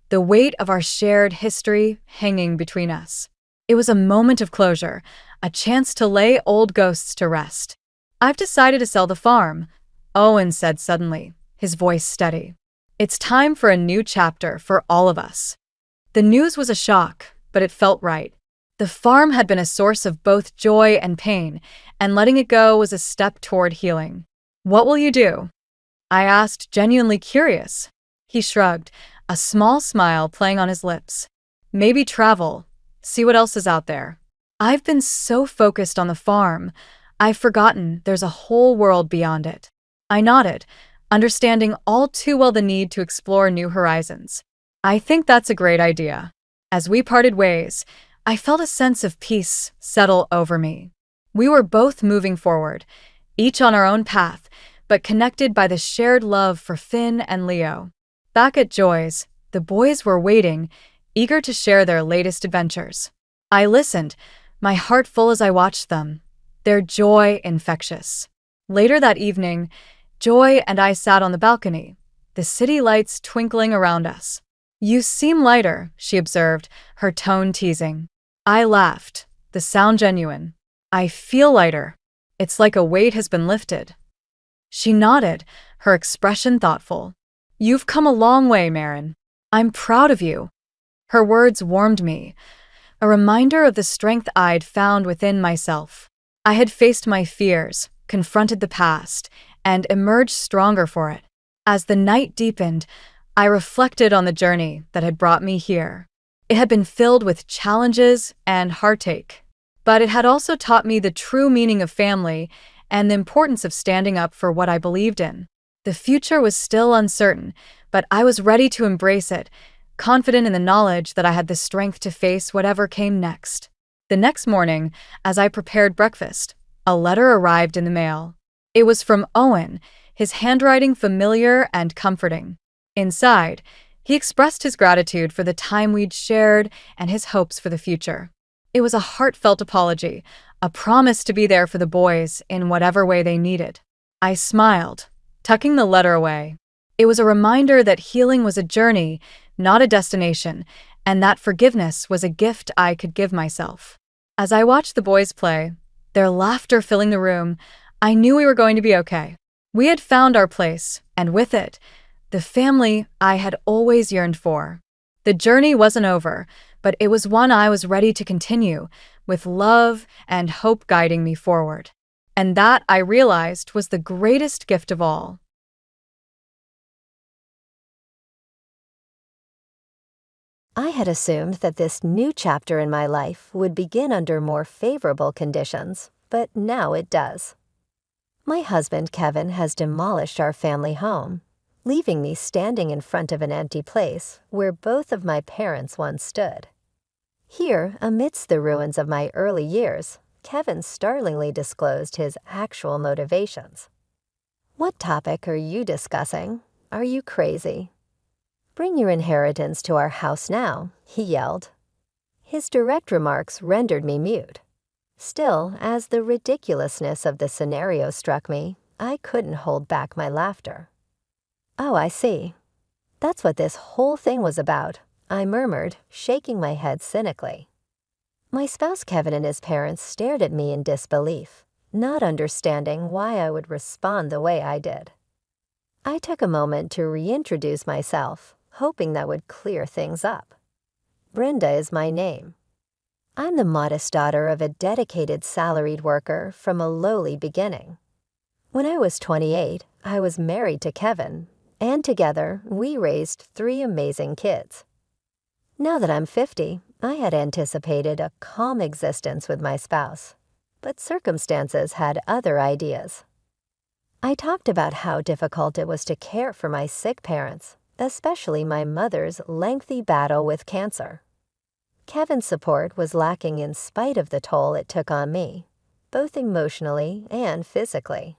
[SPEAKER 1] the weight of our shared history hanging between us. It was a moment of closure, a chance to lay old ghosts to rest. "I've decided to sell the farm," Owen said suddenly, his voice steady. "It's time for a new chapter for all of us." The news was a shock, but it felt right. The farm had been a source of both joy and pain, and letting it go was a step toward healing. "What will you do?" I asked, genuinely curious. He shrugged, a small smile playing on his lips. "Maybe travel, see what else is out there." I've been so focused on the farm, I've forgotten there's a whole world beyond it. I nodded, understanding all too well the need to explore new horizons. "I think that's a great idea." As we parted ways, I felt a sense of peace settle over me. We were both moving forward, each on our own path, but connected by the shared love for Finn and Leo. Back at Joy's, the boys were waiting, eager to share their latest adventures. I listened, my heart full as I watched them, their joy infectious. Later that evening, Joy and I sat on the balcony, the city lights twinkling around us. "You seem lighter," she observed, her tone teasing. I laughed, the sound genuine. "I feel lighter. It's like a weight has been lifted." She nodded, her expression thoughtful. "You've come a long way, Marin. I'm proud of you." Her words warmed me, a reminder of the strength I'd found within myself. I had faced my fears, confronted the past, and emerged stronger for it. As the night deepened, I reflected on the journey that had brought me here. It had been filled with challenges and heartache, but it had also taught me the true meaning of family and the importance of standing up for what I believed in. The future was still uncertain, but I was ready to embrace it, confident in the knowledge that I had the strength to face whatever came next. The next morning, as I prepared breakfast, a letter arrived in the mail. It was from Owen, his handwriting familiar and comforting. Inside, he expressed his gratitude for the time we'd shared and his hopes for the future. It was a heartfelt apology, a promise to be there for the boys in whatever way they needed. I smiled, tucking the letter away. It was a reminder that healing was a journey, not a destination, and that forgiveness was a gift I could give myself. As I watched the boys play, their laughter filling the room, I knew we were going to be okay. We had found our place, and with it, the family I had always yearned for. The journey wasn't over, but it was one I was ready to continue, with love and hope guiding me forward. And that, I realized, was the greatest gift of all.
[SPEAKER 2] I had assumed that this new chapter in my life would begin under more favorable conditions, but now it does. My husband, Kevin, has demolished our family home, leaving me standing in front of an empty place where both of my parents once stood. Here, amidst the ruins of my early years, Kevin startlingly disclosed his actual motivations. "What topic are you discussing? Are you crazy? Bring your inheritance to our house now," he yelled. His direct remarks rendered me mute. Still, as the ridiculousness of the scenario struck me, I couldn't hold back my laughter. "Oh, I see. That's what this whole thing was about," I murmured, shaking my head cynically. My spouse Kevin and his parents stared at me in disbelief, not understanding why I would respond the way I did. I took a moment to reintroduce myself, hoping that would clear things up. Brenda is my name. I'm the modest daughter of a dedicated salaried worker from a lowly beginning. When I was 28, I was married to Kevin, and together we raised 3 amazing kids. Now that I'm 50, I had anticipated a calm existence with my spouse, but circumstances had other ideas. I talked about how difficult it was to care for my sick parents, especially my mother's lengthy battle with cancer. Kevin's support was lacking in spite of the toll it took on me, both emotionally and physically.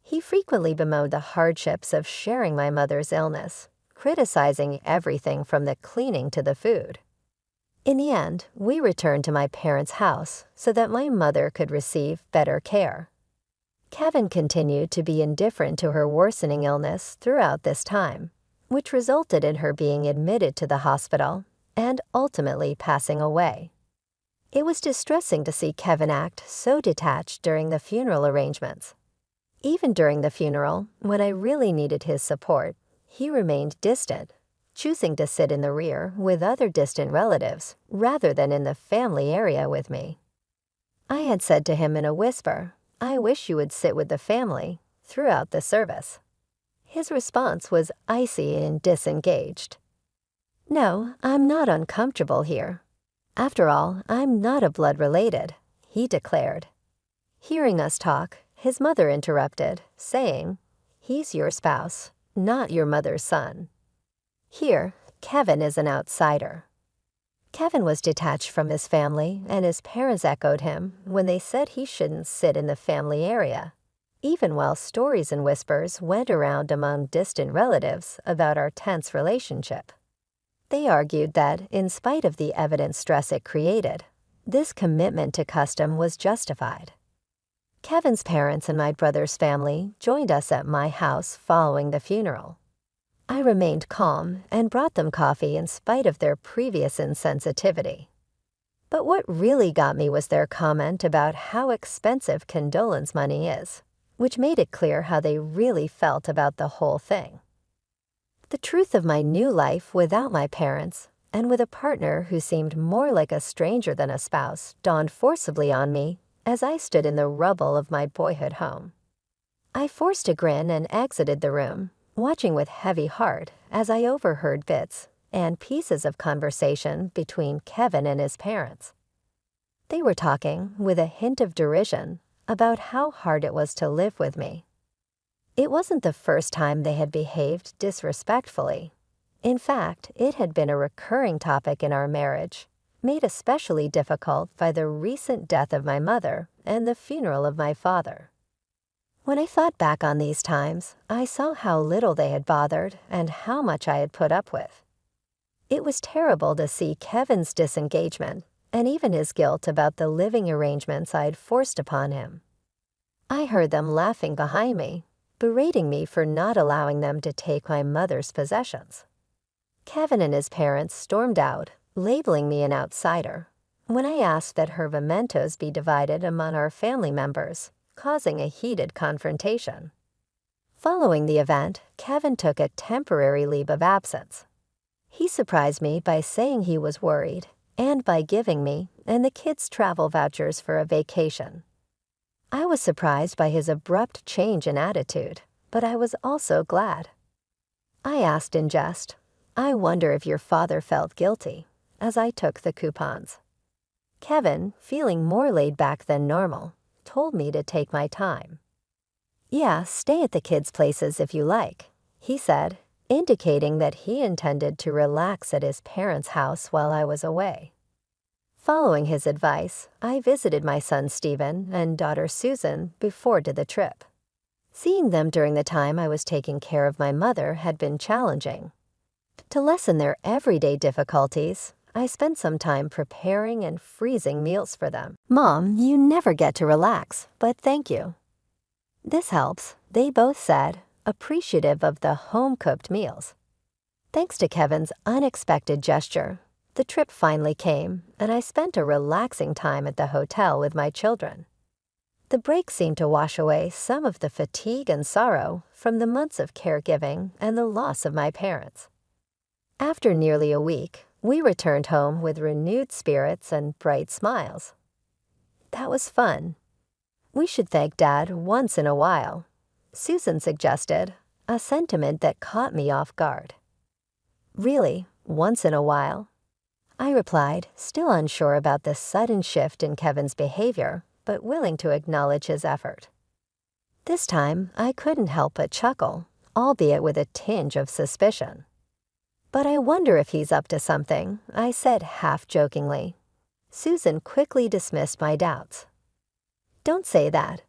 [SPEAKER 2] He frequently bemoaned the hardships of sharing my mother's illness, criticizing everything from the cleaning to the food. In the end, we returned to my parents' house so that my mother could receive better care. Kevin continued to be indifferent to her worsening illness throughout this time, which resulted in her being admitted to the hospital and ultimately passing away. It was distressing to see Kevin act so detached during the funeral arrangements. Even during the funeral, when I really needed his support, he remained distant, choosing to sit in the rear with other distant relatives rather than in the family area with me. I had said to him in a whisper, "I wish you would sit with the family," throughout the service. His response was icy and disengaged. "No, I'm not uncomfortable here. After all, I'm not a blood related," he declared. Hearing us talk, his mother interrupted, saying, "He's your spouse, not your mother's son." Here, Kevin is an outsider. Kevin was detached from his family, and his parents echoed him when they said he shouldn't sit in the family area, even while stories and whispers went around among distant relatives about our tense relationship. They argued that, in spite of the evident stress it created, this commitment to custom was justified. Kevin's parents and my brother's family joined us at my house following the funeral. I remained calm and brought them coffee in spite of their previous insensitivity. But what really got me was their comment about how expensive condolence money is, which made it clear how they really felt about the whole thing. The truth of my new life without my parents, and with a partner who seemed more like a stranger than a spouse, dawned forcibly on me as I stood in the rubble of my boyhood home. I forced a grin and exited the room, watching with heavy heart as I overheard bits and pieces of conversation between Kevin and his parents. They were talking, with a hint of derision, about how hard it was to live with me. It wasn't the first time they had behaved disrespectfully. In fact, it had been a recurring topic in our marriage, made especially difficult by the recent death of my mother and the funeral of my father. When I thought back on these times, I saw how little they had bothered and how much I had put up with. It was terrible to see Kevin's disengagement and even his guilt about the living arrangements I'd forced upon him. I heard them laughing behind me, berating me for not allowing them to take my mother's possessions. Kevin and his parents stormed out, labeling me an outsider, when I asked that her mementos be divided among our family members, causing a heated confrontation. Following the event, Kevin took a temporary leave of absence. He surprised me by saying he was worried and by giving me and the kids travel vouchers for a vacation. I was surprised by his abrupt change in attitude, but I was also glad. I asked in jest, "I wonder if your father felt guilty," as I took the coupons. Kevin, feeling more laid back than normal, told me to take my time. "Yeah, stay at the kids' places if you like," he said, indicating that he intended to relax at his parents' house while I was away. Following his advice, I visited my son Stephen and daughter Susan before the trip. Seeing them during the time I was taking care of my mother had been challenging. To lessen their everyday difficulties, I spent some time preparing and freezing meals for them. "Mom, you never get to relax, but thank you." "This helps," they both said, appreciative of the home-cooked meals. Thanks to Kevin's unexpected gesture, the trip finally came, and I spent a relaxing time at the hotel with my children. The break seemed to wash away some of the fatigue and sorrow from the months of caregiving and the loss of my parents. After nearly a week, we returned home with renewed spirits and bright smiles. That was fun. "We should thank Dad once in a while," Susan suggested, a sentiment that caught me off guard. "Really, once in a while?" I replied, still unsure about the sudden shift in Kevin's behavior, but willing to acknowledge his effort. This time, I couldn't help but chuckle, albeit with a tinge of suspicion. "But I wonder if he's up to something," I said half-jokingly. Susan quickly dismissed my doubts. "Don't say that.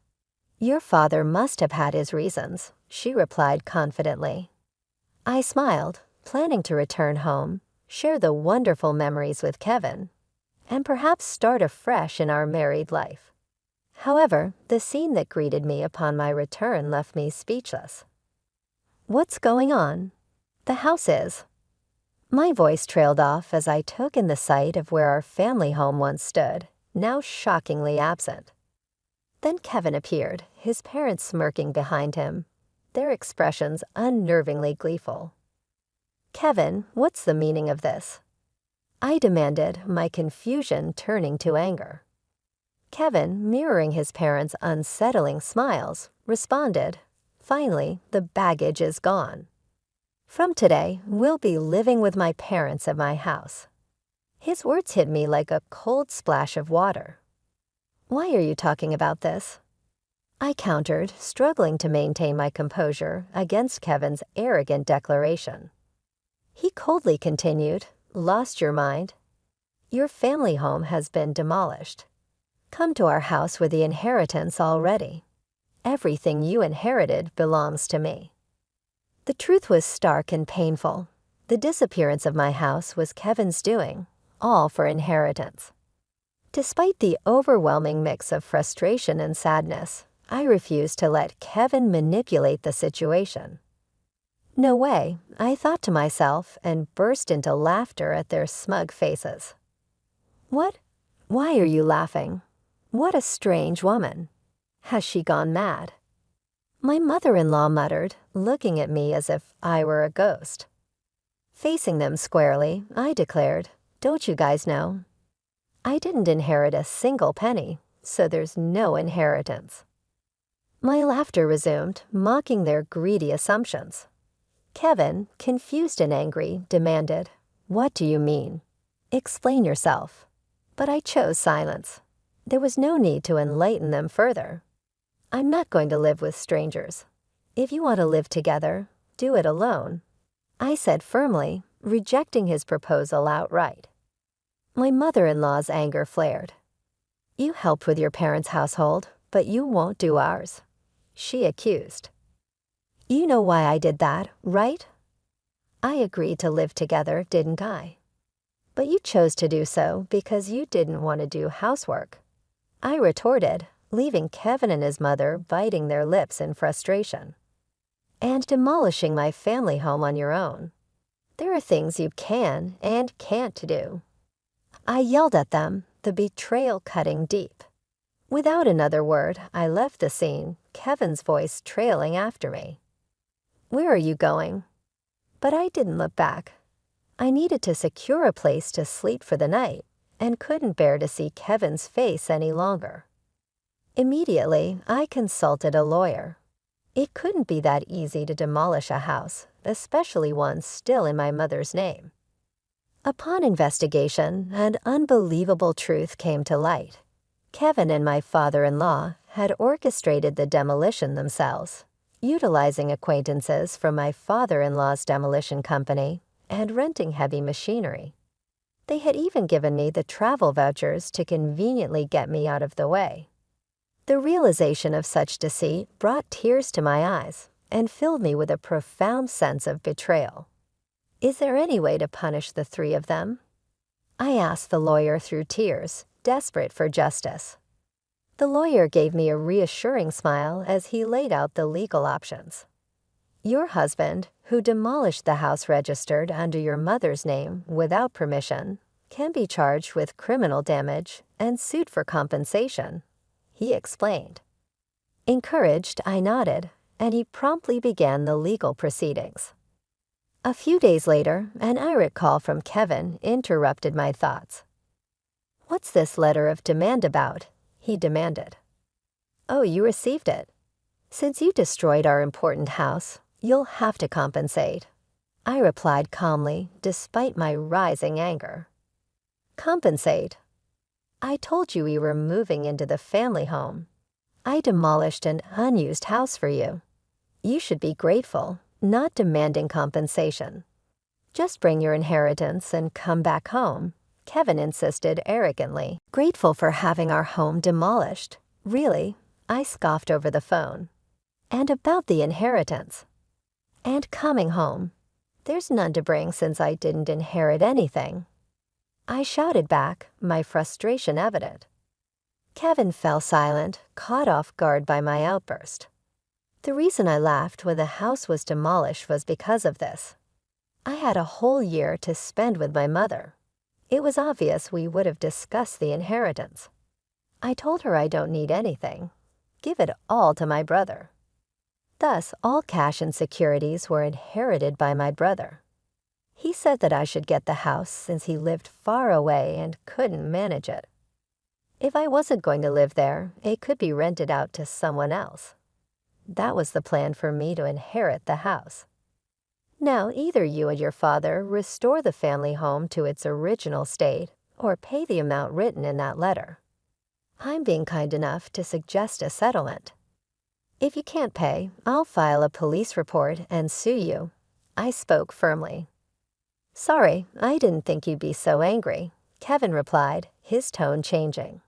[SPEAKER 2] Your father must have had his reasons," she replied confidently. I smiled, planning to return home, share the wonderful memories with Kevin, and perhaps start afresh in our married life. However, the scene that greeted me upon my return left me speechless. "What's going on?" "The house is." My voice trailed off as I took in the sight of where our family home once stood, now shockingly absent. Then Kevin appeared, his parents smirking behind him, their expressions unnervingly gleeful. "Kevin, what's the meaning of this?" I demanded, my confusion turning to anger. Kevin, mirroring his parents' unsettling smiles, responded, "Finally, the baggage is gone. From today, we'll be living with my parents at my house." His words hit me like a cold splash of water. "Why are you talking about this?" I countered, struggling to maintain my composure against Kevin's arrogant declaration. He coldly continued, "Lost your mind? Your family home has been demolished. Come to our house with the inheritance already. Everything you inherited belongs to me." The truth was stark and painful. The disappearance of my house was Kevin's doing, all for inheritance. Despite the overwhelming mix of frustration and sadness, I refused to let Kevin manipulate the situation. "No way," I thought to myself and burst into laughter at their smug faces. "What? Why are you laughing? What a strange woman. Has she gone mad?" My mother-in-law muttered, looking at me as if I were a ghost. Facing them squarely, I declared, "Don't you guys know? I didn't inherit a single penny, so there's no inheritance." My laughter resumed, mocking their greedy assumptions. Kevin, confused and angry, demanded, "What do you mean? Explain yourself." But I chose silence. There was no need to enlighten them further. I'm not going to live with strangers. If you want to live together, do it alone, I said firmly, rejecting his proposal outright. My mother-in-law's anger flared. "You helped with your parents' household, but you won't do ours," she accused. "You know why I did that, right?" I agreed to live together, didn't I? But you chose to do so because you didn't want to do housework. I retorted, leaving Kevin and his mother biting their lips in frustration. And demolishing my family home on your own. There are things you can and can't do. I yelled at them, the betrayal cutting deep. Without another word, I left the scene, Kevin's voice trailing after me. "Where are you going?" But I didn't look back. I needed to secure a place to sleep for the night and couldn't bear to see Kevin's face any longer. Immediately, I consulted a lawyer. It couldn't be that easy to demolish a house, especially one still in my mother's name. Upon investigation, an unbelievable truth came to light. Kevin and my father-in-law had orchestrated the demolition themselves, utilizing acquaintances from my father-in-law's demolition company and renting heavy machinery. They had even given me the travel vouchers to conveniently get me out of the way. The realization of such deceit brought tears to my eyes and filled me with a profound sense of betrayal. Is there any way to punish the three of them? I asked the lawyer through tears, desperate for justice. The lawyer gave me a reassuring smile as he laid out the legal options. Your husband, who demolished the house registered under your mother's name without permission, can be charged with criminal damage and sued for compensation, he explained. Encouraged, I nodded, and he promptly began the legal proceedings. A few days later, an irate call from Kevin interrupted my thoughts. "What's this letter of demand about?" he demanded. "Oh, you received it. Since you destroyed our important house, you'll have to compensate," I replied calmly, despite my rising anger. "Compensate? I told you we were moving into the family home. I demolished an unused house for you. You should be grateful, not demanding compensation. Just bring your inheritance and come back home," Kevin insisted arrogantly. "Grateful for having our home demolished? Really?" I scoffed over the phone. "And about the inheritance? And coming home? There's none to bring since I didn't inherit anything," I shouted back, my frustration evident. Kevin fell silent, caught off guard by my outburst. The reason I laughed when the house was demolished was because of this. I had a whole year to spend with my mother. It was obvious we would have discussed the inheritance. I told her I don't need anything. Give it all to my brother. Thus, all cash and securities were inherited by my brother. He said that I should get the house since he lived far away and couldn't manage it. If I wasn't going to live there, it could be rented out to someone else. That was the plan for me to inherit the house. Now, either you and your father restore the family home to its original state or pay the amount written in that letter. I'm being kind enough to suggest a settlement. If you can't pay, I'll file a police report and sue you. I spoke firmly. "Sorry, I didn't think you'd be so angry," Kevin replied, his tone changing.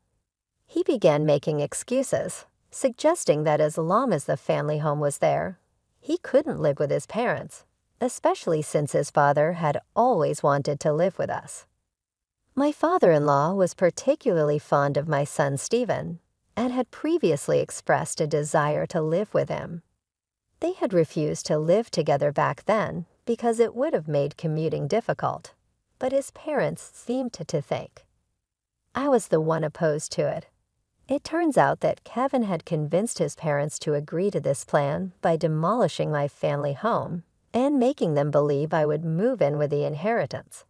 [SPEAKER 2] He began making excuses, suggesting that as long as the family home was there, he couldn't live with his parents, especially since his father had always wanted to live with us. My father-in-law was particularly fond of my son Stephen and had previously expressed a desire to live with him. They had refused to live together back then because it would have made commuting difficult, but his parents seemed to think. I was the one opposed to it. It turns out that Kevin had convinced his parents to agree to this plan by demolishing my family home and making them believe I would move in with the inheritance.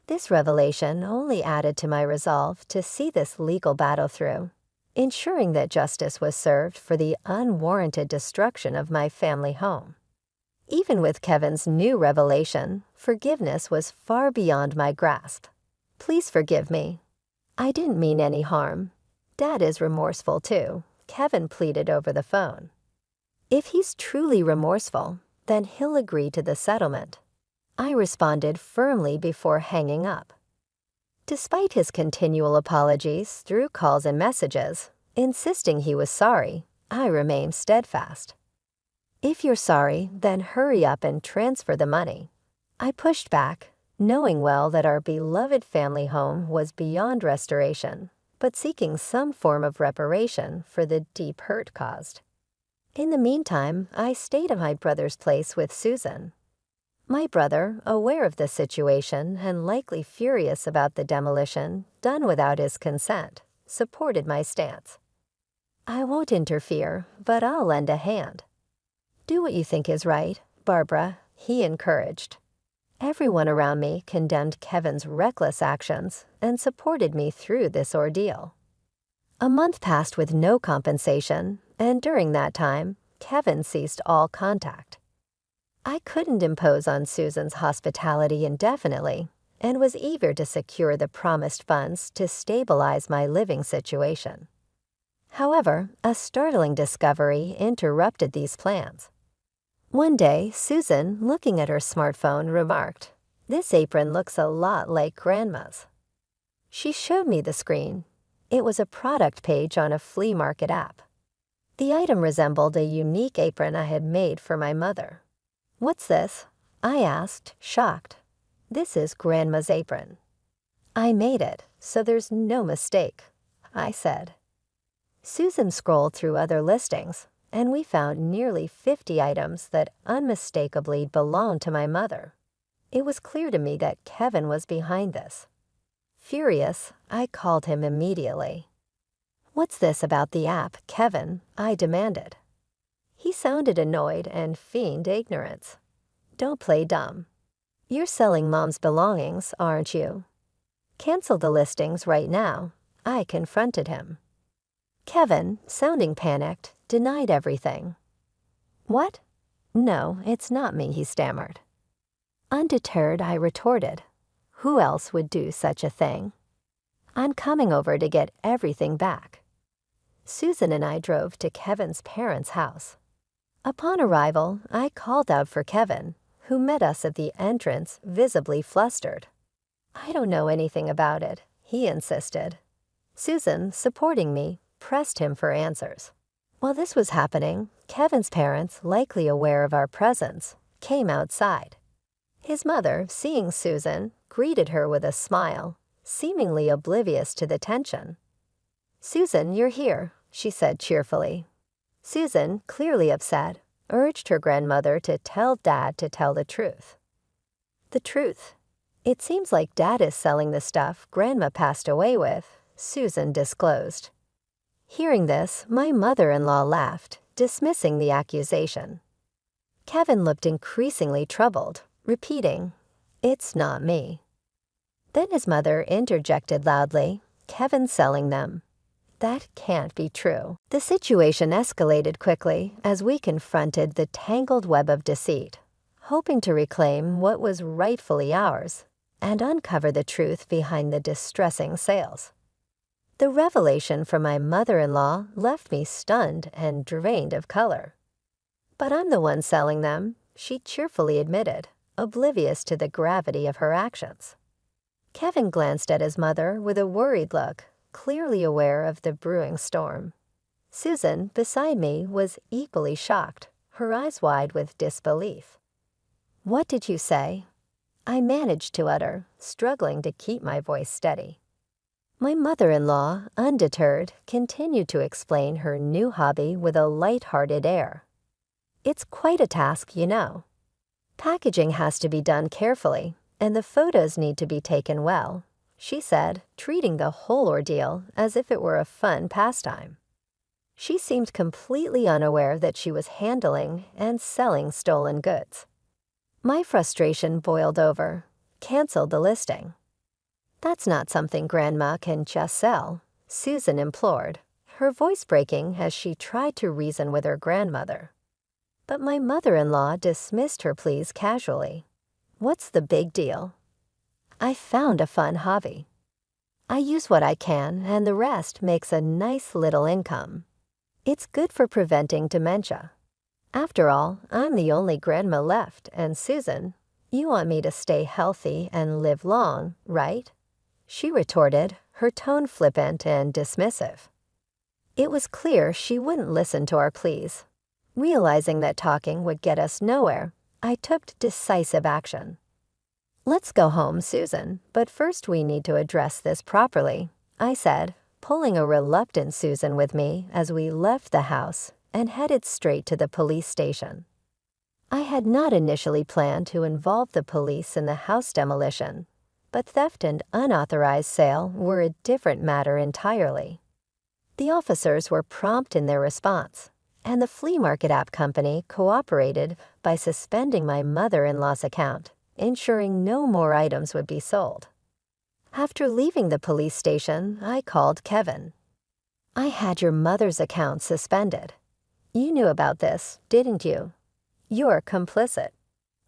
[SPEAKER 2] This revelation only added to my resolve to see this legal battle through, ensuring that justice was served for the unwarranted destruction of my family home. Even with Kevin's new revelation, forgiveness was far beyond my grasp. "Please forgive me. I didn't mean any harm. Dad is remorseful too," Kevin pleaded over the phone. "If he's truly remorseful, then he'll agree to the settlement," I responded firmly before hanging up. Despite his continual apologies through calls and messages, insisting he was sorry, I remained steadfast. "If you're sorry, then hurry up and transfer the money," I pushed back, knowing well that our beloved family home was beyond restoration, but seeking some form of reparation for the deep hurt caused. In the meantime, I stayed at my brother's place with Susan. My brother, aware of the situation and likely furious about the demolition done without his consent, supported my stance. "I won't interfere, but I'll lend a hand." "Do what you think is right, Barbara," he encouraged. Everyone around me condemned Kevin's reckless actions and supported me through this ordeal. A month passed with no compensation, and during that time, Kevin ceased all contact. I couldn't impose on Susan's hospitality indefinitely and was eager to secure the promised funds to stabilize my living situation. However, a startling discovery interrupted these plans. One day, Susan, looking at her smartphone, remarked, "This apron looks a lot like Grandma's." She showed me the screen. It was a product page on a flea market app. The item resembled a unique apron I had made for my mother. "What's this?" I asked, shocked. "This is Grandma's apron." "I made it, so there's no mistake," I said. Susan scrolled through other listings, and we found nearly 50 items that unmistakably belonged to my mother. It was clear to me that Kevin was behind this. Furious, I called him immediately. "What's this about the app, Kevin?" I demanded. He sounded annoyed and feigned ignorance. "Don't play dumb. You're selling Mom's belongings, aren't you? Cancel the listings right now," I confronted him. Kevin, sounding panicked, denied everything. "What? No, it's not me," he stammered. Undeterred, I retorted, "Who else would do such a thing? I'm coming over to get everything back." Susan and I drove to Kevin's parents' house. Upon arrival, I called out for Kevin, who met us at the entrance, visibly flustered. "I don't know anything about it," he insisted. Susan, supporting me, pressed him for answers. While this was happening, Kevin's parents, likely aware of our presence, came outside. His mother, seeing Susan, greeted her with a smile, seemingly oblivious to the tension. "Susan, you're here," she said cheerfully. Susan, clearly upset, urged her grandmother to tell Dad to tell the truth. "The truth? It seems like Dad is selling the stuff Grandma passed away with," Susan disclosed. Hearing this, my mother-in-law laughed, dismissing the accusation. Kevin looked increasingly troubled, repeating, "It's not me." Then his mother interjected loudly, "Kevin's selling them. That can't be true." The situation escalated quickly as we confronted the tangled web of deceit, hoping to reclaim what was rightfully ours and uncover the truth behind the distressing sales. The revelation from my mother-in-law left me stunned and drained of color. "But I'm the one selling them," she cheerfully admitted, oblivious to the gravity of her actions. Kevin glanced at his mother with a worried look, clearly aware of the brewing storm. Susan, beside me, was equally shocked, her eyes wide with disbelief. "What did you say?" I managed to utter, struggling to keep my voice steady. My mother-in-law, undeterred, continued to explain her new hobby with a light-hearted air. "It's quite a task, you know. Packaging has to be done carefully, and the photos need to be taken well," she said, treating the whole ordeal as if it were a fun pastime. She seemed completely unaware that she was handling and selling stolen goods. My frustration boiled over. "Cancel the listing." "That's not something Grandma can just sell," Susan implored, her voice breaking as she tried to reason with her grandmother. But my mother-in-law dismissed her pleas casually. "What's the big deal? I found a fun hobby. I use what I can, and the rest makes a nice little income. It's good for preventing dementia. After all, I'm the only grandma left, and Susan, you want me to stay healthy and live long, right?" she retorted, her tone flippant and dismissive. It was clear she wouldn't listen to our pleas. Realizing that talking would get us nowhere, I took decisive action. "Let's go home, Susan, but first we need to address this properly," I said, pulling a reluctant Susan with me as we left the house and headed straight to the police station. I had not initially planned to involve the police in the house demolition, but theft and unauthorized sale were a different matter entirely. The officers were prompt in their response, and the flea market app company cooperated by suspending my mother-in-law's account, ensuring no more items would be sold. After leaving the police station, I called Kevin. "I had your mother's account suspended. You knew about this, didn't you? You're complicit.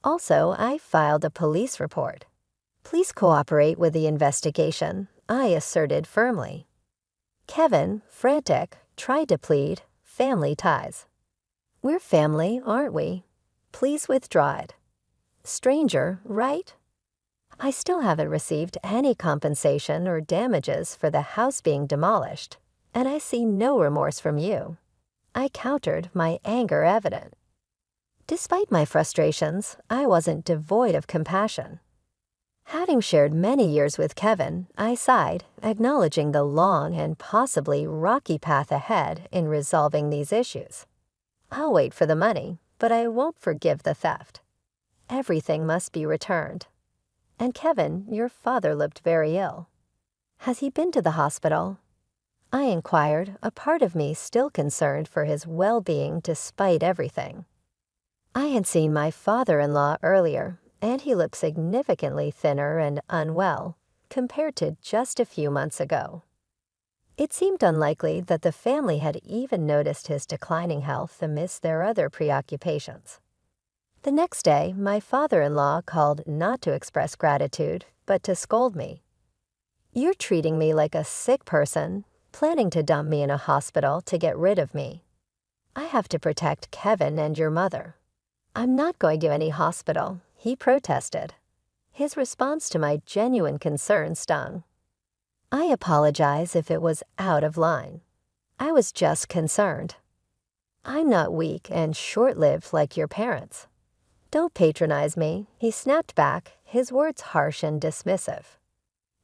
[SPEAKER 2] Also, I filed a police report. Please cooperate with the investigation," I asserted firmly. Kevin, frantic, tried to plead family ties. "We're family, aren't we? Please withdraw it." Stranger, right? "I still haven't received any compensation or damages for the house being demolished, and I see no remorse from you." I countered, my anger evident. Despite my frustrations, I wasn't devoid of compassion. Having shared many years with Kevin, I sighed, acknowledging the long and possibly rocky path ahead in resolving these issues. "I'll wait for the money, but I won't forgive the theft. Everything must be returned. And Kevin, your father looked very ill. Has he been to the hospital?" I inquired, a part of me still concerned for his well-being despite everything. I had seen my father-in-law earlier, and he looked significantly thinner and unwell compared to just a few months ago. It seemed unlikely that the family had even noticed his declining health amidst their other preoccupations. The next day, my father-in-law called not to express gratitude, but to scold me. "You're treating me like a sick person, planning to dump me in a hospital to get rid of me. I have to protect Kevin and your mother." "I'm not going to any hospital," he protested. His response to my genuine concern stung. I apologize if it was out of line. I was just concerned. "I'm not weak and short-lived like your parents. Don't patronize me," he snapped back, his words harsh and dismissive.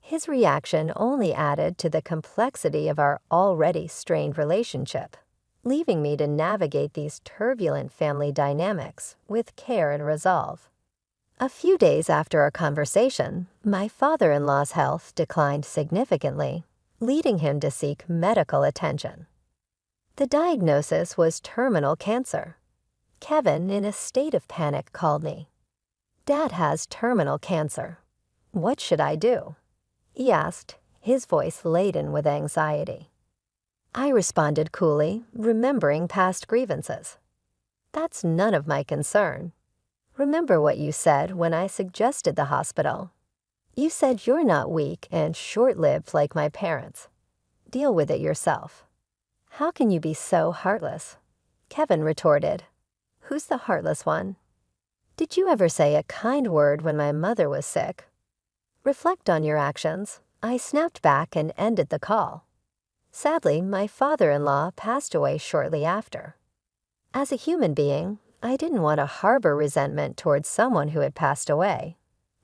[SPEAKER 2] His reaction only added to the complexity of our already strained relationship, leaving me to navigate these turbulent family dynamics with care and resolve. A few days after our conversation, my father-in-law's health declined significantly, leading him to seek medical attention. The diagnosis was terminal cancer. Kevin, in a state of panic, called me. "Dad has terminal cancer. What should I do?" he asked, his voice laden with anxiety. I responded coolly, remembering past grievances. "That's none of my concern. Remember what you said when I suggested the hospital. You said you're not weak and short-lived like my parents. Deal with it yourself." "How can you be so heartless?" Kevin retorted. "Who's the heartless one?" "Did you ever say a kind word when my mother was sick?" "Reflect on your actions." I snapped back and ended the call. Sadly, my father-in-law passed away shortly after. As a human being, I didn't want to harbor resentment towards someone who had passed away,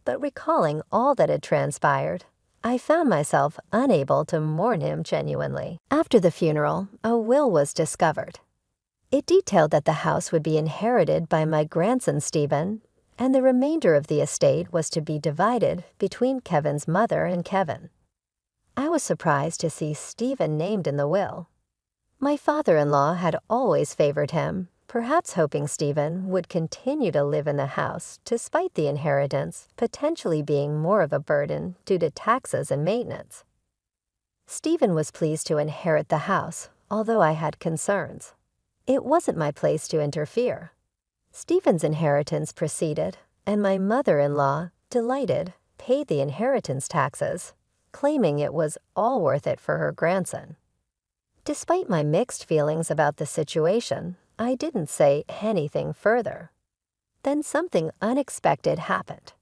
[SPEAKER 2] but recalling all that had transpired, I found myself unable to mourn him genuinely. After the funeral, a will was discovered. It detailed that the house would be inherited by my grandson Stephen, and the remainder of the estate was to be divided between Kevin's mother and Kevin. I was surprised to see Stephen named in the will. My father-in-law had always favored him, perhaps hoping Stephen would continue to live in the house despite the inheritance potentially being more of a burden due to taxes and maintenance. Stephen was pleased to inherit the house, although I had concerns. It wasn't my place to interfere. Stephen's inheritance proceeded, and my mother-in-law, delighted, paid the inheritance taxes, claiming it was all worth it for her grandson. Despite my mixed feelings about the situation, I didn't say anything further. Then something unexpected happened.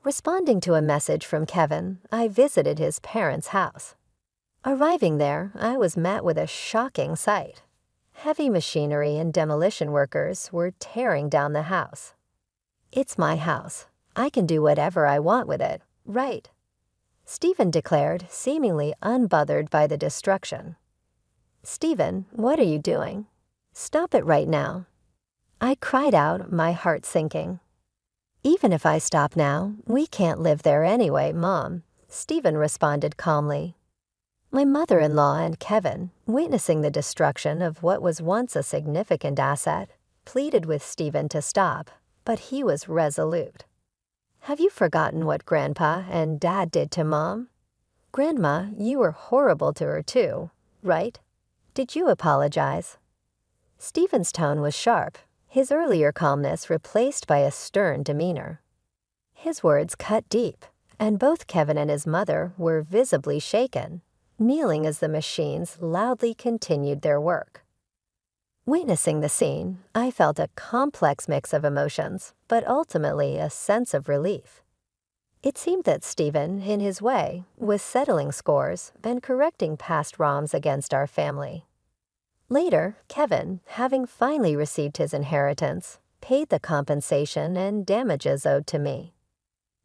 [SPEAKER 2] Responding to a message from Kevin, I visited his parents' house. Arriving there, I was met with a shocking sight. Heavy machinery and demolition workers were tearing down the house. "It's my house. I can do whatever I want with it, right? Stephen declared, seemingly unbothered by the destruction. Stephen, what are you doing? Stop it right now. I cried out, my heart sinking. Even if I stop now, we can't live there anyway, Mom, Stephen responded calmly. My mother-in-law and Kevin, witnessing the destruction of what was once a significant asset, pleaded with Stephen to stop, but he was resolute. Have you forgotten what Grandpa and Dad did to Mom? Grandma, you were horrible to her too, right? Did you apologize? Stephen's tone was sharp, his earlier calmness replaced by a stern demeanor. His words cut deep, and both Kevin and his mother were visibly shaken, kneeling as the machines loudly continued their work. Witnessing the scene, I felt a complex mix of emotions, but ultimately a sense of relief. It seemed that Stephen, in his way, was settling scores and correcting past wrongs against our family. Later, Kevin, having finally received his inheritance, paid the compensation and damages owed to me.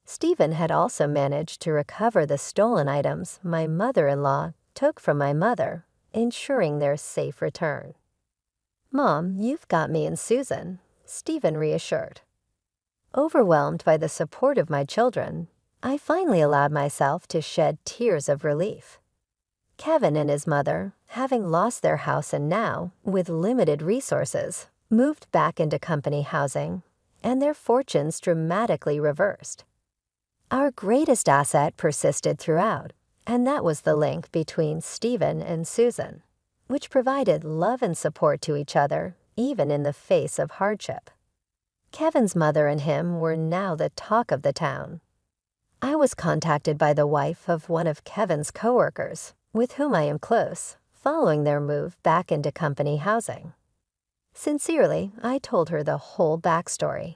[SPEAKER 2] Stephen had also managed to recover the stolen items my mother-in-law took from my mother, ensuring their safe return. Mom, you've got me and Susan, Stephen reassured. Overwhelmed by the support of my children, I finally allowed myself to shed tears of relief. Kevin and his mother, having lost their house and now, with limited resources, moved back into company housing, and their fortunes dramatically reversed. Our greatest asset persisted throughout, and that was the link between Stephen and Susan, which provided love and support to each other, even in the face of hardship. Kevin's mother and him were now the talk of the town. I was contacted by the wife of one of Kevin's coworkers, with whom I am close, following their move back into company housing. Sincerely, I told her the whole backstory.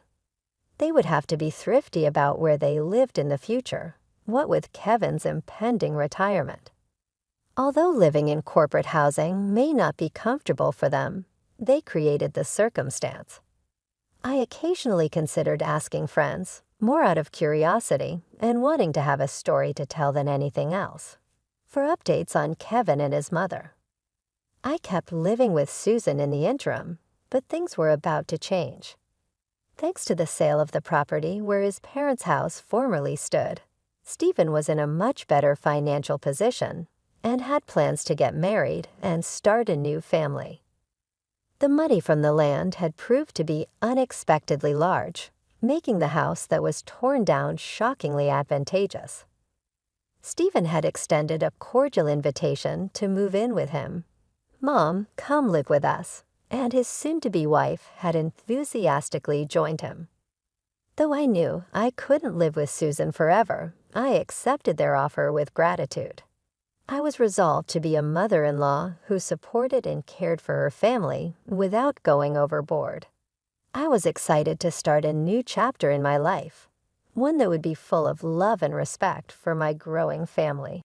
[SPEAKER 2] They would have to be thrifty about where they lived in the future, what with Kevin's impending retirement. Although living in corporate housing may not be comfortable for them, they created the circumstance. I occasionally considered asking friends, more out of curiosity and wanting to have a story to tell than anything else, for updates on Kevin and his mother. I kept living with Susan in the interim, but things were about to change. Thanks to the sale of the property where his parents' house formerly stood, Stephen was in a much better financial position and had plans to get married and start a new family. The money from the land had proved to be unexpectedly large, making the house that was torn down shockingly advantageous. Stephen had extended a cordial invitation to move in with him. Mom, come live with us, and his soon-to-be wife had enthusiastically joined him. Though I knew I couldn't live with Susan forever, I accepted their offer with gratitude. I was resolved to be a mother-in-law who supported and cared for her family without going overboard. I was excited to start a new chapter in my life, one that would be full of love and respect for my growing family.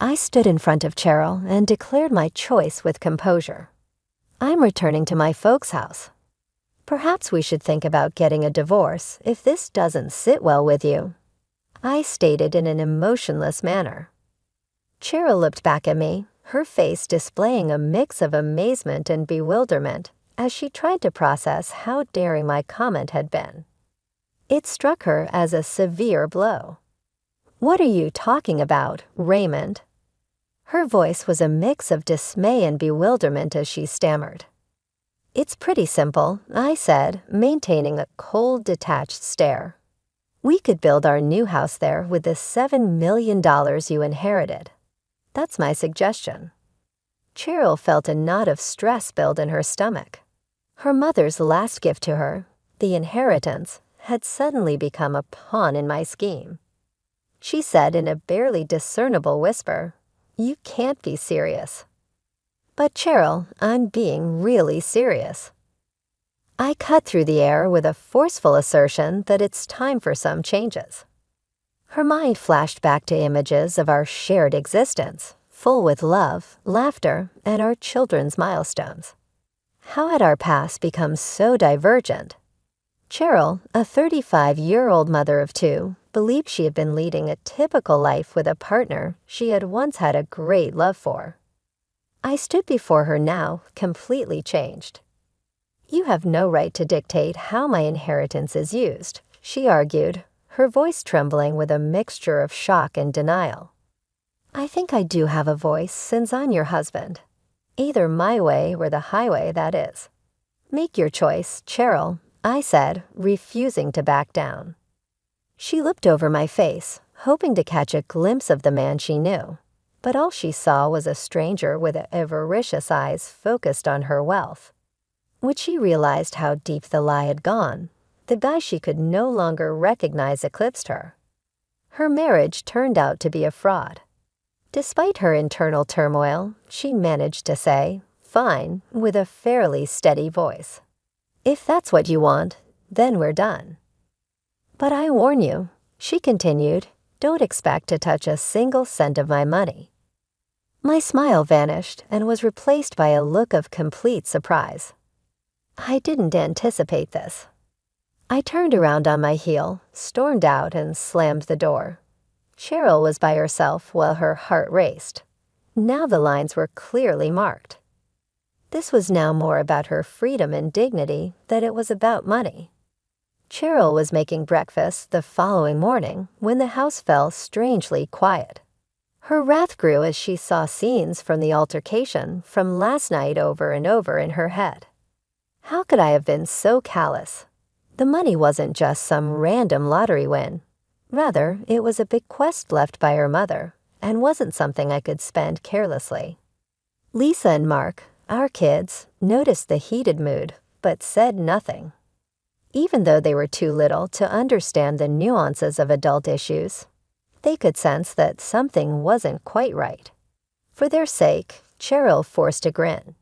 [SPEAKER 2] I stood in front of Cheryl and declared my choice with composure. I'm returning to my folks' house. Perhaps we should think about getting a divorce if this doesn't sit well with you, I stated in an emotionless manner. Cheryl looked back at me, her face displaying a mix of amazement and bewilderment as she tried to process how daring my comment had been. It struck her as a severe blow. What are you talking about, Raymond? Her voice was a mix of dismay and bewilderment as she stammered. It's pretty simple, I said, maintaining a cold, detached stare. We could build our new house there with the $7 million you inherited. That's my suggestion. Cheryl felt a knot of stress build in her stomach. Her mother's last gift to her, the inheritance, had suddenly become a pawn in my scheme. She said in a barely discernible whisper, "You can't be serious." But Cheryl, I'm being really serious. I cut through the air with a forceful assertion that it's time for some changes. Her mind flashed back to images of our shared existence, full with love, laughter, and our children's milestones. How had our paths become so divergent? Cheryl, a 35-year-old mother of two, believed she had been leading a typical life with a partner she had once had a great love for. I stood before her now, completely changed. "You have no right to dictate how my inheritance is used," she argued, her voice trembling with a mixture of shock and denial. "I think I do have a voice since I'm your husband. Either my way or the highway, that is. Make your choice, Cheryl," I said, refusing to back down. She looked over my face, hoping to catch a glimpse of the man she knew, but all she saw was a stranger with avaricious eyes focused on her wealth. When she realized how deep the lie had gone, the guy she could no longer recognize eclipsed her. Her marriage turned out to be a fraud. Despite her internal turmoil, she managed to say, "Fine," with a fairly steady voice. "If that's what you want, then we're done." "But I warn you," she continued, "don't expect to touch a single cent of my money." My smile vanished and was replaced by a look of complete surprise. I didn't anticipate this. I turned around on my heel, stormed out, and slammed the door. Cheryl was by herself while her heart raced. Now the lines were clearly marked. This was now more about her freedom and dignity than it was about money. Cheryl was making breakfast the following morning when the house fell strangely quiet. Her wrath grew as she saw scenes from the altercation from last night over and over in her head. How could I have been so callous? The money wasn't just some random lottery win. Rather, it was a bequest left by her mother, and wasn't something I could spend carelessly. Lisa and Mark, our kids, noticed the heated mood, but said nothing. Even though they were too little to understand the nuances of adult issues, they could sense that something wasn't quite right. For their sake, Cheryl forced a grin.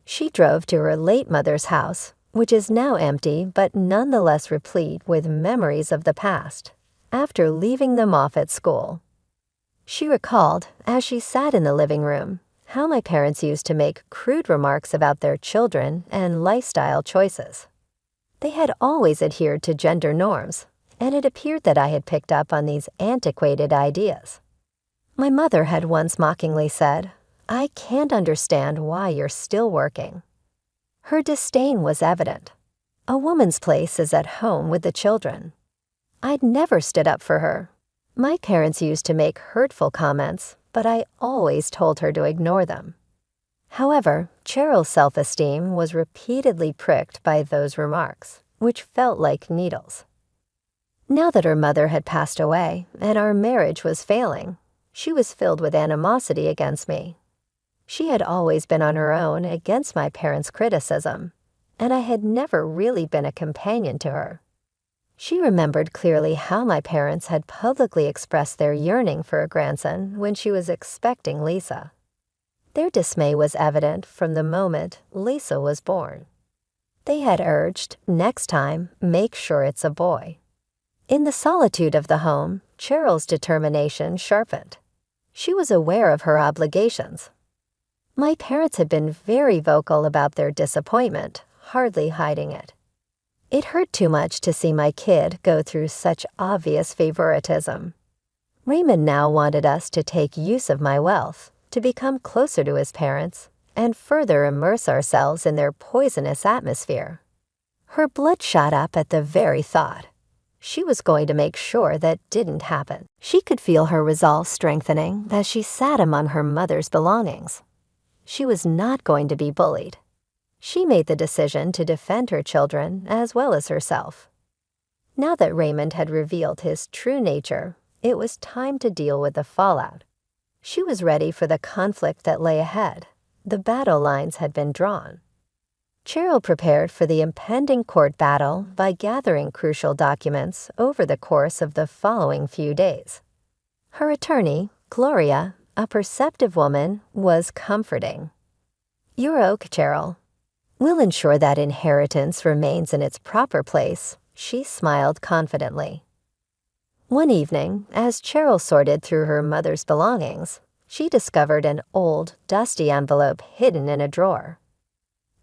[SPEAKER 2] She drove to her late mother's house, which is now empty but nonetheless replete with memories of the past, after leaving them off at school. She recalled, as she sat in the living room, how my parents used to make crude remarks about their children and lifestyle choices. They had always adhered to gender norms, and it appeared that I had picked up on these antiquated ideas. My mother had once mockingly said, "I can't understand why you're still working." Her disdain was evident. A woman's place is at home with the children. I'd never stood up for her. My parents used to make hurtful comments, but I always told her to ignore them. However, Cheryl's self-esteem was repeatedly pricked by those remarks, which felt like needles. Now that her mother had passed away and our marriage was failing, she was filled with animosity against me. She had always been on her own against my parents' criticism, and I had never really been a companion to her. She remembered clearly how my parents had publicly expressed their yearning for a grandson when she was expecting Lisa. Their dismay was evident from the moment Lisa was born. They had urged, next time, make sure it's a boy. In the solitude of the home, Cheryl's determination sharpened. She was aware of her obligations. My parents had been very vocal about their disappointment, hardly hiding it. It hurt too much to see my kid go through such obvious favoritism. Raymond now wanted us to take use of my wealth, to become closer to his parents, and further immerse ourselves in their poisonous atmosphere. Her blood shot up at the very thought. She was going to make sure that didn't happen. She could feel her resolve strengthening as she sat among her mother's belongings. She was not going to be bullied. She made the decision to defend her children as well as herself. Now that Raymond had revealed his true nature, it was time to deal with the fallout. She was ready for the conflict that lay ahead. The battle lines had been drawn. Cheryl prepared for the impending court battle by gathering crucial documents over the course of the following few days. Her attorney, Gloria, a perceptive woman, was comforting. "You're okay, Cheryl. We'll ensure that inheritance remains in its proper place," she smiled confidently. One evening, as Cheryl sorted through her mother's belongings, she discovered an old, dusty envelope hidden in a drawer.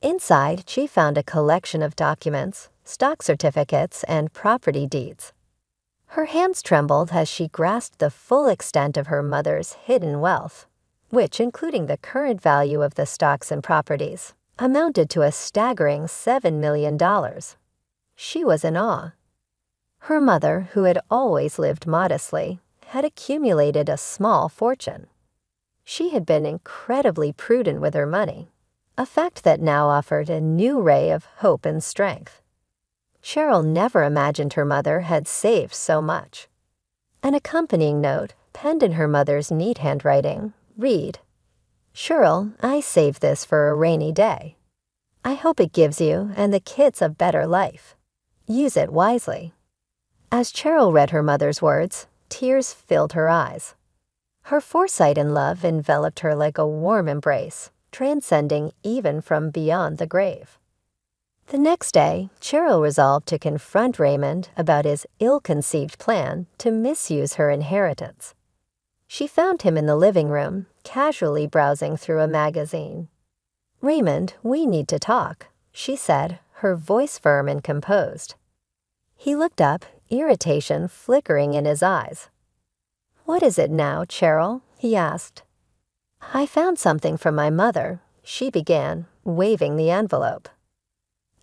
[SPEAKER 2] Inside, she found a collection of documents, stock certificates, and property deeds. Her hands trembled as she grasped the full extent of her mother's hidden wealth, which, including the current value of the stocks and properties, amounted to a staggering $7 million. She was in awe. Her mother, who had always lived modestly, had accumulated a small fortune. She had been incredibly prudent with her money, a fact that now offered a new ray of hope and strength. Cheryl never imagined her mother had saved so much. An accompanying note, penned in her mother's neat handwriting, read, "Cheryl, I saved this for a rainy day. I hope it gives you and the kids a better life. Use it wisely." As Cheryl read her mother's words, tears filled her eyes. Her foresight and love enveloped her like a warm embrace, transcending even from beyond the grave. The next day, Cheryl resolved to confront Raymond about his ill-conceived plan to misuse her inheritance. She found him in the living room, casually browsing through a magazine. "Raymond, we need to talk," she said, her voice firm and composed. He looked up, irritation flickering in his eyes. "What is it now, Cheryl?" he asked. "I found something from my mother," she began, waving the envelope.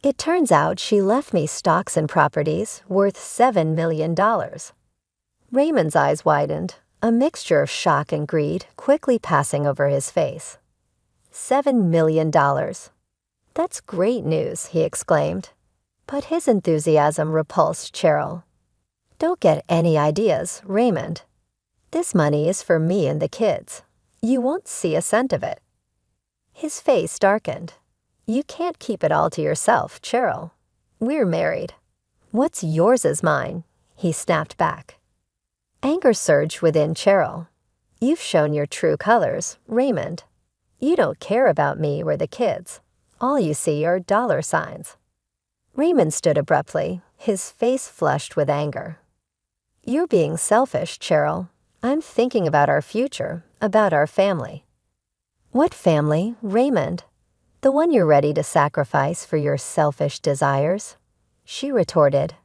[SPEAKER 2] "It turns out she left me stocks and properties worth $7 million. Raymond's eyes widened, a mixture of shock and greed quickly passing over his face. $7 million. That's great news, he exclaimed. But his enthusiasm repulsed Cheryl. "Don't get any ideas, Raymond. This money is for me and the kids. You won't see a cent of it." His face darkened. "You can't keep it all to yourself, Cheryl. We're married. What's yours is mine," he snapped back. Anger surged within Cheryl. "You've shown your true colors, Raymond. You don't care about me or the kids. All you see are dollar signs." Raymond stood abruptly, his face flushed with anger. "You're being selfish, Cheryl. I'm thinking about our future, about our family." "What family, Raymond? The one you're ready to sacrifice for your selfish desires?" she retorted.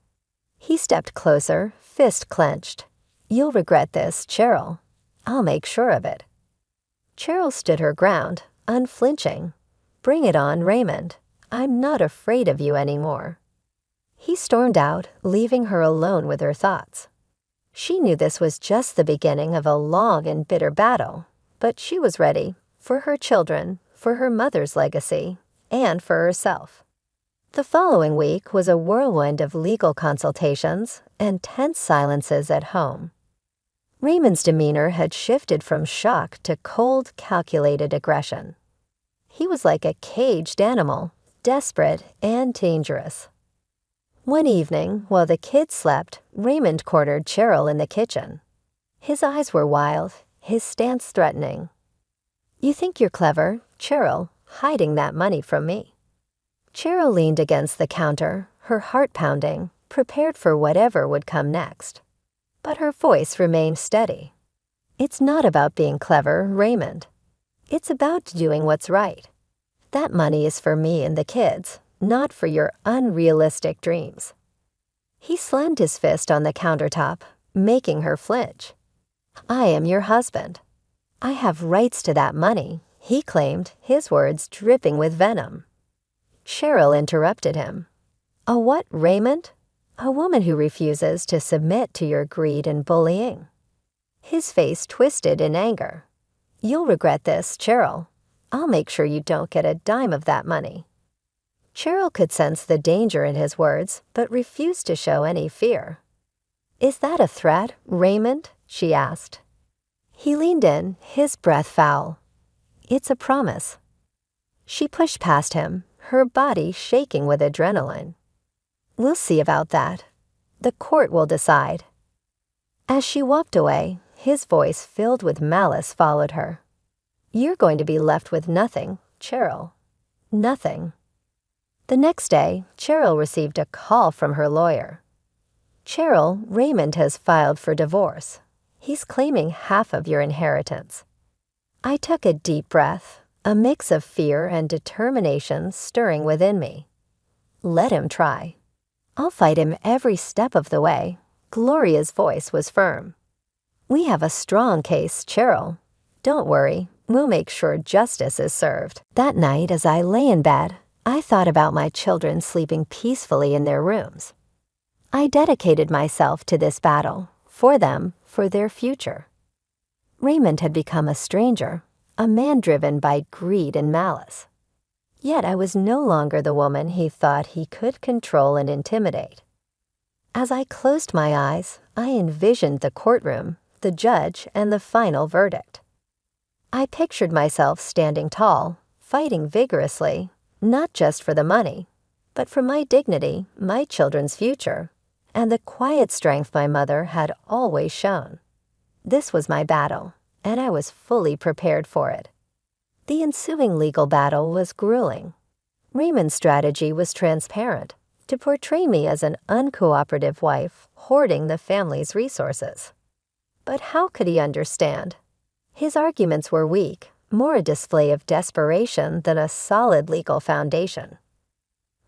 [SPEAKER 2] He stepped closer, fist clenched. "You'll regret this, Cheryl. I'll make sure of it." Cheryl stood her ground, unflinching. "Bring it on, Raymond. I'm not afraid of you anymore." He stormed out, leaving her alone with her thoughts. She knew this was just the beginning of a long and bitter battle, but she was ready, for her children, for her mother's legacy, and for herself. The following week was a whirlwind of legal consultations and tense silences at home. Raymond's demeanor had shifted from shock to cold, calculated aggression. He was like a caged animal, desperate and dangerous. One evening, while the kids slept, Raymond cornered Cheryl in the kitchen. His eyes were wild, his stance threatening. "You think you're clever, Cheryl, hiding that money from me." Cheryl leaned against the counter, her heart pounding, prepared for whatever would come next. But her voice remained steady. "It's not about being clever, Raymond. It's about doing what's right. That money is for me and the kids, not for your unrealistic dreams." He slammed his fist on the countertop, making her flinch. "I am your husband. I have rights to that money," he claimed, his words dripping with venom. Cheryl interrupted him. "A what, Raymond? A woman who refuses to submit to your greed and bullying." His face twisted in anger. "You'll regret this, Cheryl. I'll make sure you don't get a dime of that money." Cheryl could sense the danger in his words, but refused to show any fear. "Is that a threat, Raymond?" she asked. He leaned in, his breath foul. "It's a promise." She pushed past him, her body shaking with adrenaline. "We'll see about that. The court will decide." As she walked away, his voice filled with malice followed her. "You're going to be left with nothing, Cheryl. Nothing." The next day, Cheryl received a call from her lawyer. "Cheryl, Raymond has filed for divorce. He's claiming half of your inheritance." I took a deep breath. a mix of fear and determination stirring within me. Let him try. I'll fight him every step of the way. Gloria's voice was firm. We have a strong case, Cheryl. Don't worry, we'll make sure justice is served. That night, as I lay in bed, I thought about my children sleeping peacefully in their rooms. I dedicated myself to this battle, for them, for their future. Raymond had become a stranger, a man driven by greed and malice. Yet I was no longer the woman he thought he could control and intimidate. As I closed my eyes, I envisioned the courtroom, the judge, and the final verdict. I pictured myself standing tall, fighting vigorously, not just for the money, but for my dignity, my children's future, and the quiet strength my mother had always shown. This was my battle, and I was fully prepared for it. The ensuing legal battle was grueling. Raymond's strategy was transparent, to portray me as an uncooperative wife hoarding the family's resources. But how could he understand? His arguments were weak, more a display of desperation than a solid legal foundation.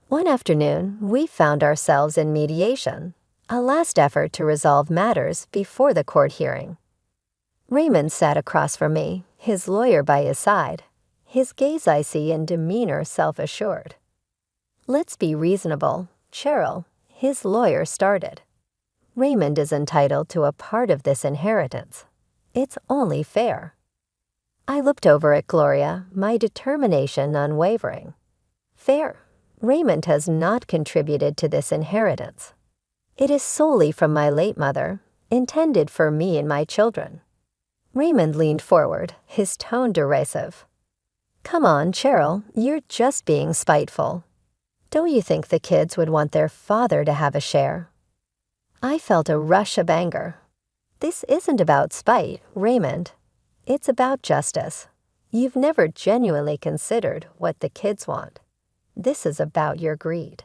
[SPEAKER 2] One afternoon, we found ourselves in mediation, a last effort to resolve matters before the court hearing. Raymond sat across from me, his lawyer by his side, his gaze icy and demeanor self-assured. Let's be reasonable, Cheryl, his lawyer started. Raymond is entitled to a part of this inheritance. It's only fair. I looked over at Gloria, my determination unwavering. Fair. Raymond has not contributed to this inheritance. It is solely from my late mother, intended for me and my children. Raymond leaned forward, his tone derisive. Come on, Cheryl, you're just being spiteful. Don't you think the kids would want their father to have a share? I felt a rush of anger. This isn't about spite, Raymond. It's about justice. You've never genuinely considered what the kids want. This is about your greed.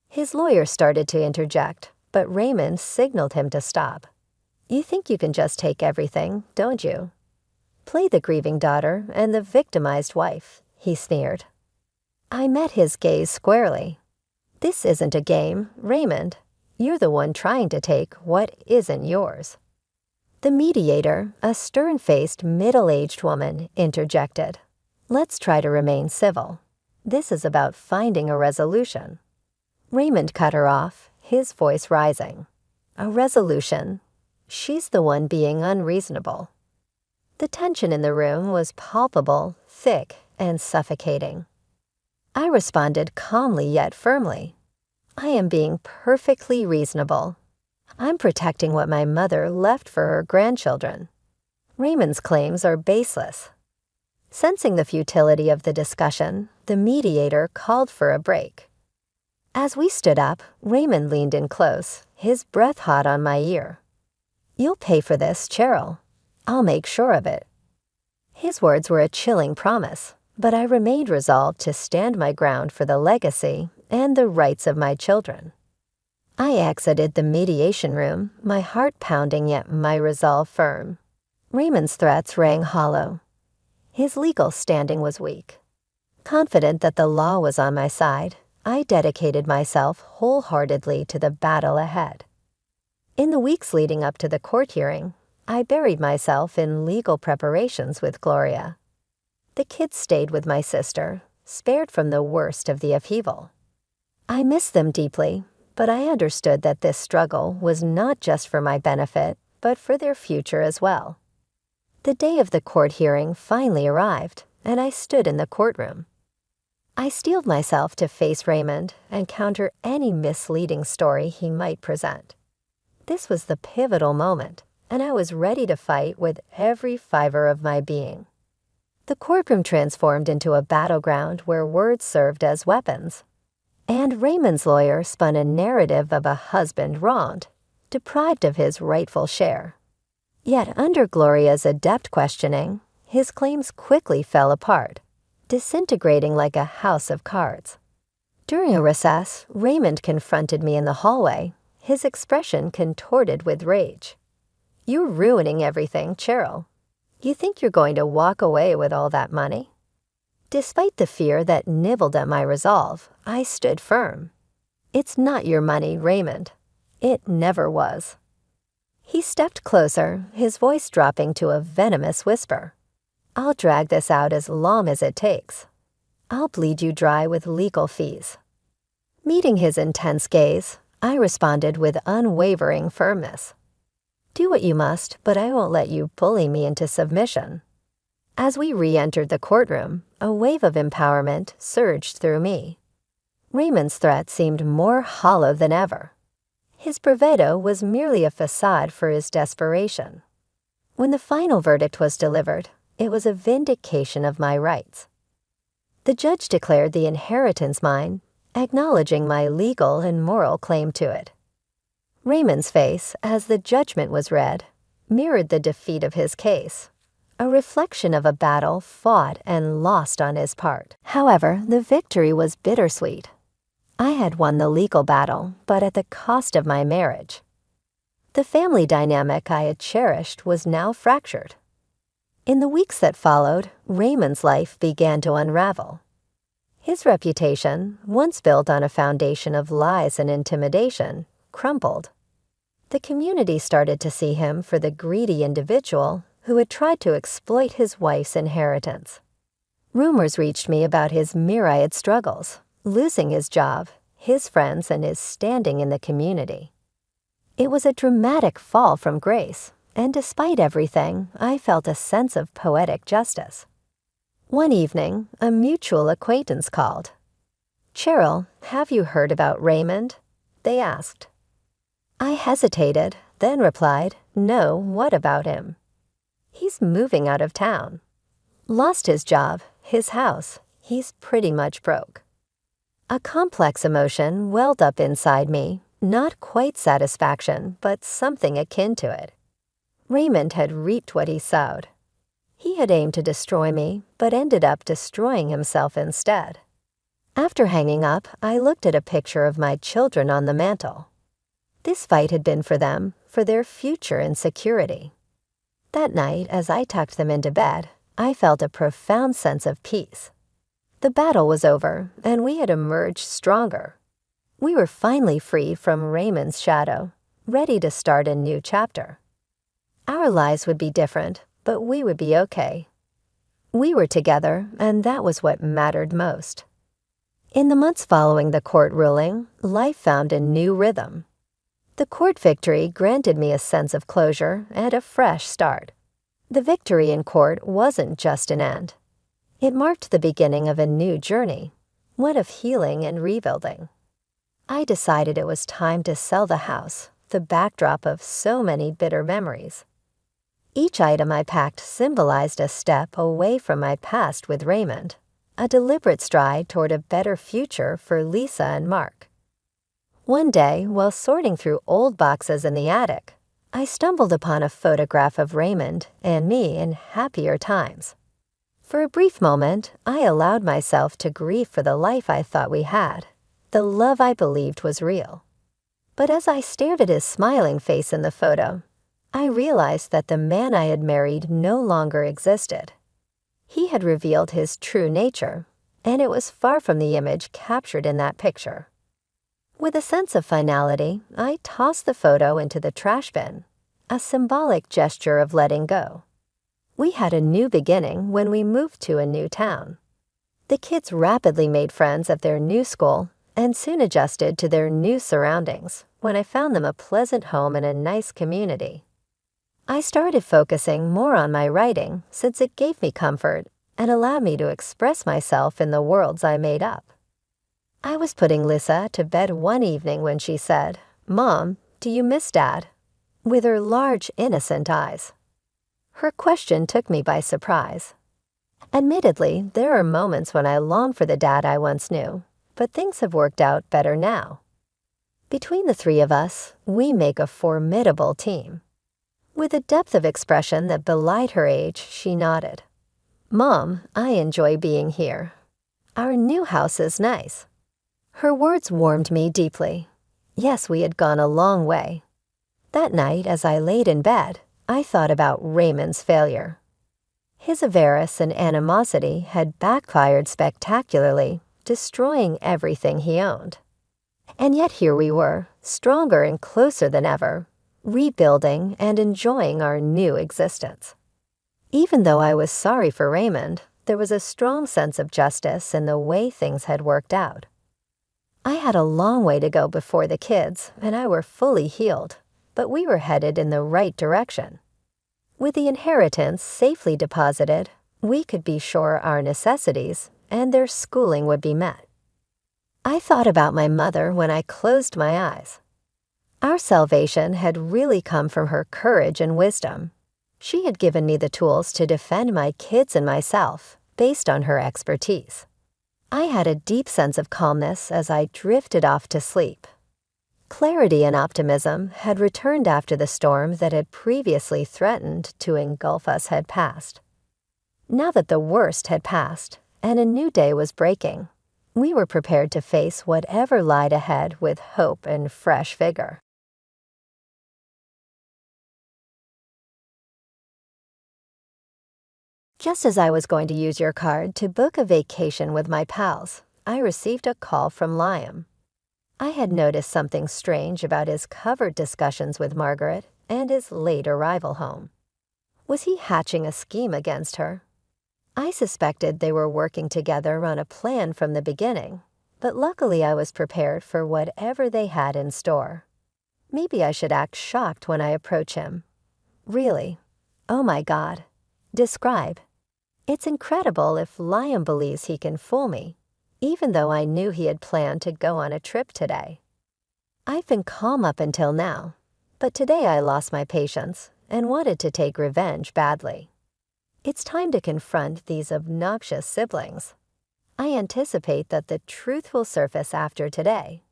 [SPEAKER 2] His lawyer started to interject, but Raymond signaled him to stop. You think you can just take everything, don't you? Play the grieving daughter and the victimized wife, he sneered. I met his gaze squarely. This isn't a game, Raymond. You're the one trying to take what isn't yours. The mediator, a stern-faced, middle-aged woman, interjected. Let's try to remain civil. This is about finding a resolution. Raymond cut her off, his voice rising. A resolution. She's the one being unreasonable. The tension in the room was palpable, thick, and suffocating. I responded calmly yet firmly. I am being perfectly reasonable. I'm protecting what my mother left for her grandchildren. Raymond's claims are baseless. Sensing the futility of the discussion, the mediator called for a break. As we stood up, Raymond leaned in close, his breath hot on my ear. You'll pay for this, Cheryl. I'll make sure of it. His words were a chilling promise, but I remained resolved to stand my ground for the legacy and the rights of my children. I exited the mediation room, my heart pounding yet my resolve firm. Raymond's threats rang hollow. His legal standing was weak. Confident that the law was on my side, I dedicated myself wholeheartedly to the battle ahead. In the weeks leading up to the court hearing, I buried myself in legal preparations with Gloria. The kids stayed with my sister, spared from the worst of the upheaval. I missed them deeply, but I understood that this struggle was not just for my benefit, but for their future as well. The day of the court hearing finally arrived, and I stood in the courtroom. I steeled myself to face Raymond and counter any misleading story he might present. This was the pivotal moment, and I was ready to fight with every fiber of my being. The courtroom transformed into a battleground where words served as weapons. And Raymond's lawyer spun a narrative of a husband wronged, deprived of his rightful share. Yet under Gloria's adept questioning, his claims quickly fell apart, disintegrating like a house of cards. During a recess, Raymond confronted me in the hallway, his expression contorted with rage. You're ruining everything, Cheryl. You think you're going to walk away with all that money? Despite the fear that nibbled at my resolve, I stood firm. "It's not your money, Raymond. It never was." He stepped closer, his voice dropping to a venomous whisper. "I'll drag this out as long as it takes. I'll bleed you dry with legal fees." Meeting his intense gaze, I responded with unwavering firmness. "Do what you must, but I won't let you bully me into submission." As we re-entered the courtroom, a wave of empowerment surged through me. Raymond's threat seemed more hollow than ever. His bravado was merely a facade for his desperation. When the final verdict was delivered, it was a vindication of my rights. The judge declared the inheritance mine, acknowledging my legal and moral claim to it. Raymond's face, as the judgment was read, mirrored the defeat of his case, a reflection of a battle fought and lost on his part. However, the victory was bittersweet. I had won the legal battle, but at the cost of my marriage. The family dynamic I had cherished was now fractured. In the weeks that followed, Raymond's life began to unravel. His reputation, once built on a foundation of lies and intimidation, crumbled. The community started to see him for the greedy individual who had tried to exploit his wife's inheritance. Rumors reached me about his myriad struggles, losing his job, his friends, and his standing in the community. It was a dramatic fall from grace, and despite everything, I felt a sense of poetic justice. One evening, a mutual acquaintance called. "Cheryl, have you heard about Raymond?" they asked. I hesitated, then replied, "No, what about him?" "He's moving out of town. Lost his job, his house. He's pretty much broke." A complex emotion welled up inside me, not quite satisfaction, but something akin to it. Raymond had reaped what he sowed. He had aimed to destroy me, but ended up destroying himself instead. After hanging up, I looked at a picture of my children on the mantel. This fight had been for them, for their future and security. That night, as I tucked them into bed, I felt a profound sense of peace. The battle was over, and we had emerged stronger. We were finally free from Raymond's shadow, ready to start a new chapter. Our lives would be different, but we would be okay. We were together, and that was what mattered most. In the months following the court ruling, life found a new rhythm. The court victory granted me a sense of closure and a fresh start. The victory in court wasn't just an end. It marked the beginning of a new journey, one of healing and rebuilding. I decided it was time to sell the house, the backdrop of so many bitter memories. Each item I packed symbolized a step away from my past with Raymond, a deliberate stride toward a better future for Lisa and Mark. One day, while sorting through old boxes in the attic, I stumbled upon a photograph of Raymond and me in happier times. For a brief moment, I allowed myself to grieve for the life I thought we had, the love I believed was real. But as I stared at his smiling face in the photo, I realized that the man I had married no longer existed. He had revealed his true nature, and it was far from the image captured in that picture. With a sense of finality, I tossed the photo into the trash bin, a symbolic gesture of letting go. We had a new beginning when we moved to a new town. The kids rapidly made friends at their new school and soon adjusted to their new surroundings when I found them a pleasant home in a nice community. I started focusing more on my writing since it gave me comfort and allowed me to express myself in the worlds I made up. I was putting Lisa to bed one evening when she said, "Mom, do you miss Dad?" with her large, innocent eyes. Her question took me by surprise. Admittedly, there are moments when I long for the dad I once knew, but things have worked out better now. Between the three of us, we make a formidable team. With a depth of expression that belied her age, she nodded. "Mom, I enjoy being here. Our new house is nice." Her words warmed me deeply. Yes, we had gone a long way. That night, as I laid in bed, I thought about Raymond's failure. His avarice and animosity had backfired spectacularly, destroying everything he owned. And yet here we were, stronger and closer than ever, rebuilding and enjoying our new existence. Even though I was sorry for Raymond, there was a strong sense of justice in the way things had worked out. I had a long way to go before the kids, and I were fully healed, but we were headed in the right direction. With the inheritance safely deposited, we could be sure our necessities and their schooling would be met. I thought about my mother when I closed my eyes. Our salvation had really come from her courage and wisdom. She had given me the tools to defend my kids and myself based on her expertise. I had a deep sense of calmness as I drifted off to sleep. Clarity and optimism had returned after the storm that had previously threatened to engulf us had passed. Now that the worst had passed and a new day was breaking, we were prepared to face whatever lied ahead with hope and fresh vigor. Just as I was going to use your card to book a vacation with my pals, I received a call from Liam. I had noticed something strange about his covert discussions with Margaret and his late arrival home. Was he hatching a scheme against her? I suspected they were working together on a plan from the beginning, but luckily I was prepared for whatever they had in store. Maybe I should act shocked when I approach him. Really? Oh my God. Describe. It's incredible if Liam believes he can fool me, even though I knew he had planned to go on a trip today. I've been calm up until now, but today I lost my patience and wanted to take revenge badly. It's time to confront these obnoxious siblings. I anticipate that the truth will surface after today.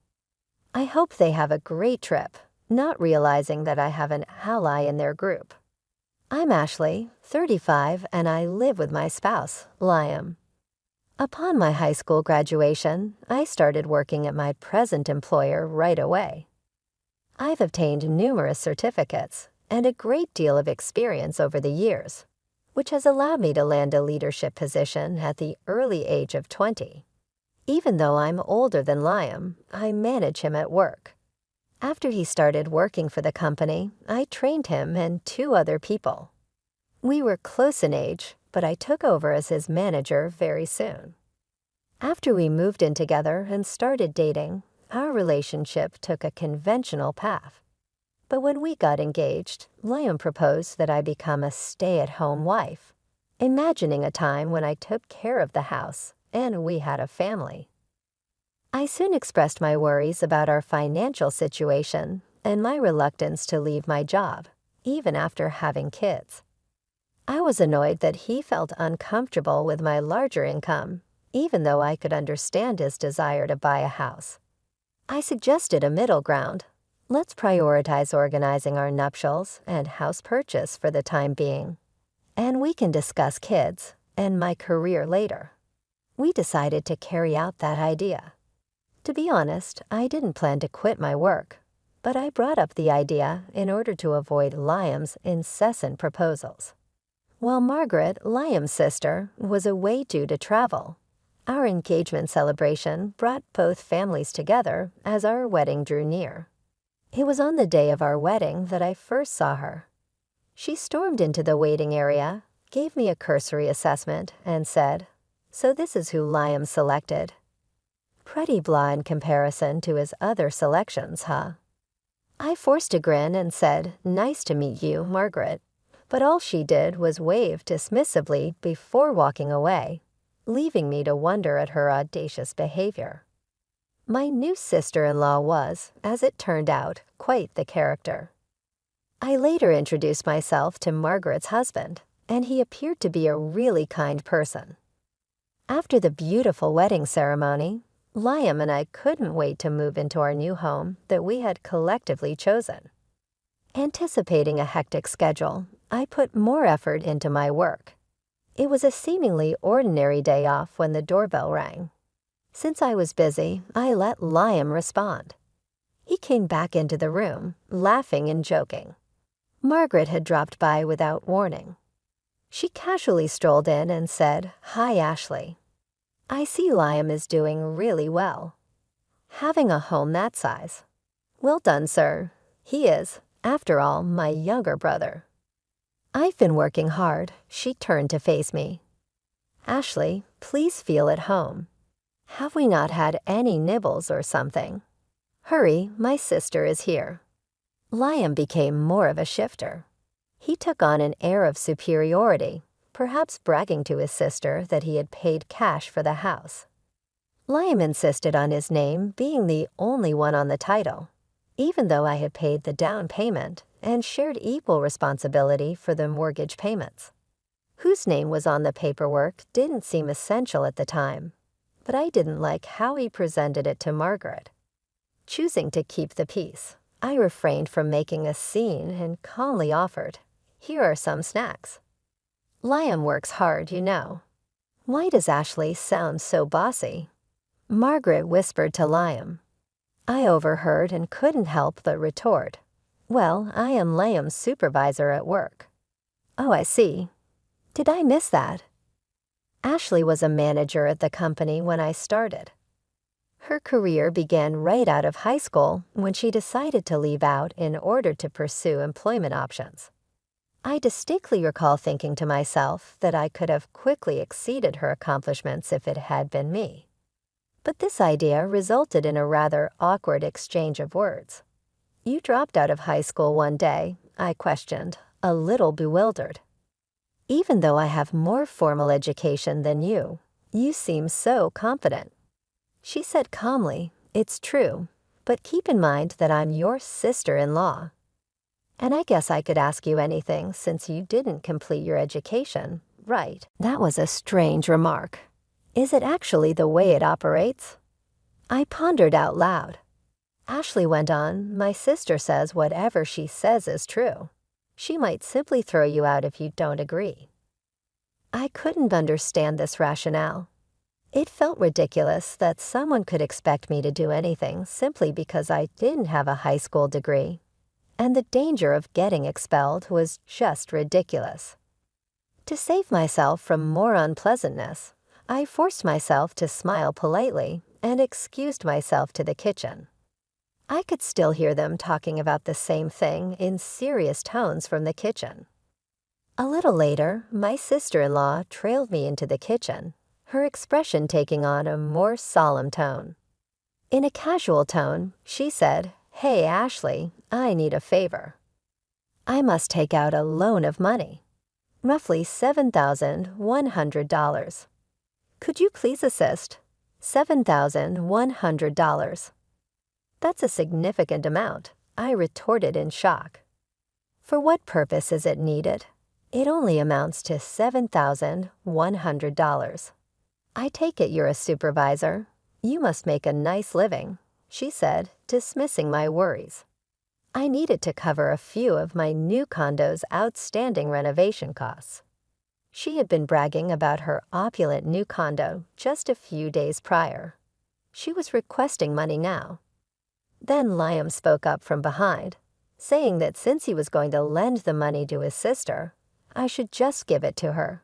[SPEAKER 2] I hope they have a great trip, not realizing that I have an ally in their group. I'm Ashley, 35, and I live with my spouse, Liam. Upon my high school graduation, I started working at my present employer right away. I've obtained numerous certificates and a great deal of experience over the years, which has allowed me to land a leadership position at the early age of 20. Even though I'm older than Liam, I manage him at work. After he started working for the company, I trained him and 2 other people. We were close in age, but I took over as his manager very soon. After we moved in together and started dating, our relationship took a conventional path. But when we got engaged, Liam proposed that I become a stay-at-home wife, imagining a time when I took care of the house and we had a family. I soon expressed my worries about our financial situation and my reluctance to leave my job, even after having kids. I was annoyed that he felt uncomfortable with my larger income, even though I could understand his desire to buy a house. I suggested a middle ground. Let's prioritize organizing our nuptials and house purchase for the time being, and we can discuss kids and my career later. We decided to carry out that idea. To be honest, I didn't plan to quit my work, but I brought up the idea in order to avoid Liam's incessant proposals. While Margaret, Liam's sister, was away due to travel, our engagement celebration brought both families together as our wedding drew near. It was on the day of our wedding that I first saw her. She stormed into the waiting area, gave me a cursory assessment, and said, "So this is who Liam selected. Pretty blah in comparison to his other selections, huh?" I forced a grin and said, "Nice to meet you, Margaret." But all she did was wave dismissively before walking away, leaving me to wonder at her audacious behavior. My new sister-in-law was, as it turned out, quite the character. I later introduced myself to Margaret's husband, and he appeared to be a really kind person. After the beautiful wedding ceremony, Liam and I couldn't wait to move into our new home that we had collectively chosen. Anticipating a hectic schedule, I put more effort into my work. It was a seemingly ordinary day off when the doorbell rang. Since I was busy, I let Liam respond. He came back into the room, laughing and joking. Margaret had dropped by without warning. She casually strolled in and said, "Hi, Ashley. I see Liam is doing really well. Having a home that size. Well done, sir. He is, after all, my younger brother." "I've been working hard," she turned to face me. "Ashley, please feel at home. Have we not had any nibbles or something? Hurry, my sister is here." Liam became more of a shifter. He took on an air of superiority, perhaps bragging to his sister that he had paid cash for the house. Liam insisted on his name being the only one on the title, even though I had paid the down payment and shared equal responsibility for the mortgage payments. Whose name was on the paperwork didn't seem essential at the time, but I didn't like how he presented it to Margaret. Choosing to keep the peace, I refrained from making a scene and calmly offered, "Here are some snacks. Liam works hard, you know." "Why does Ashley sound so bossy?" Margaret whispered to Liam. I overheard and couldn't help but retort, "Well, I am Liam's supervisor at work." "Oh, I see. Did I miss that?" Ashley was a manager at the company when I started. Her career began right out of high school when she decided to leave out in order to pursue employment options. I distinctly recall thinking to myself that I could have quickly exceeded her accomplishments if it had been me. But this idea resulted in a rather awkward exchange of words. "You dropped out of high school one day," I questioned, a little bewildered. "Even though I have more formal education than you seem so confident." She said calmly, "It's true, but keep in mind that I'm your sister-in-law. And I guess I could ask you anything since you didn't complete your education, right?" That was a strange remark. Is it actually the way it operates? I pondered out loud. Ashley went on, "My sister says whatever she says is true. She might simply throw you out if you don't agree." I couldn't understand this rationale. It felt ridiculous that someone could expect me to do anything simply because I didn't have a high school degree, and the danger of getting expelled was just ridiculous. To save myself from more unpleasantness, I forced myself to smile politely and excused myself to the kitchen. I could still hear them talking about the same thing in serious tones from the kitchen. A little later, my sister-in-law trailed me into the kitchen, her expression taking on a more solemn tone. In a casual tone, she said, "Hey, Ashley, I need a favor. I must take out a loan of money, roughly $7,100. Could you please assist? $7,100. That's a significant amount," I retorted in shock. "For what purpose is it needed? It only amounts to $7,100. I take it you're a supervisor. You must make a nice living," she said, dismissing my worries. I needed to cover a few of my new condo's outstanding renovation costs. She had been bragging about her opulent new condo just a few days prior. She was requesting money now. Then Liam spoke up from behind, saying that since he was going to lend the money to his sister, I should just give it to her.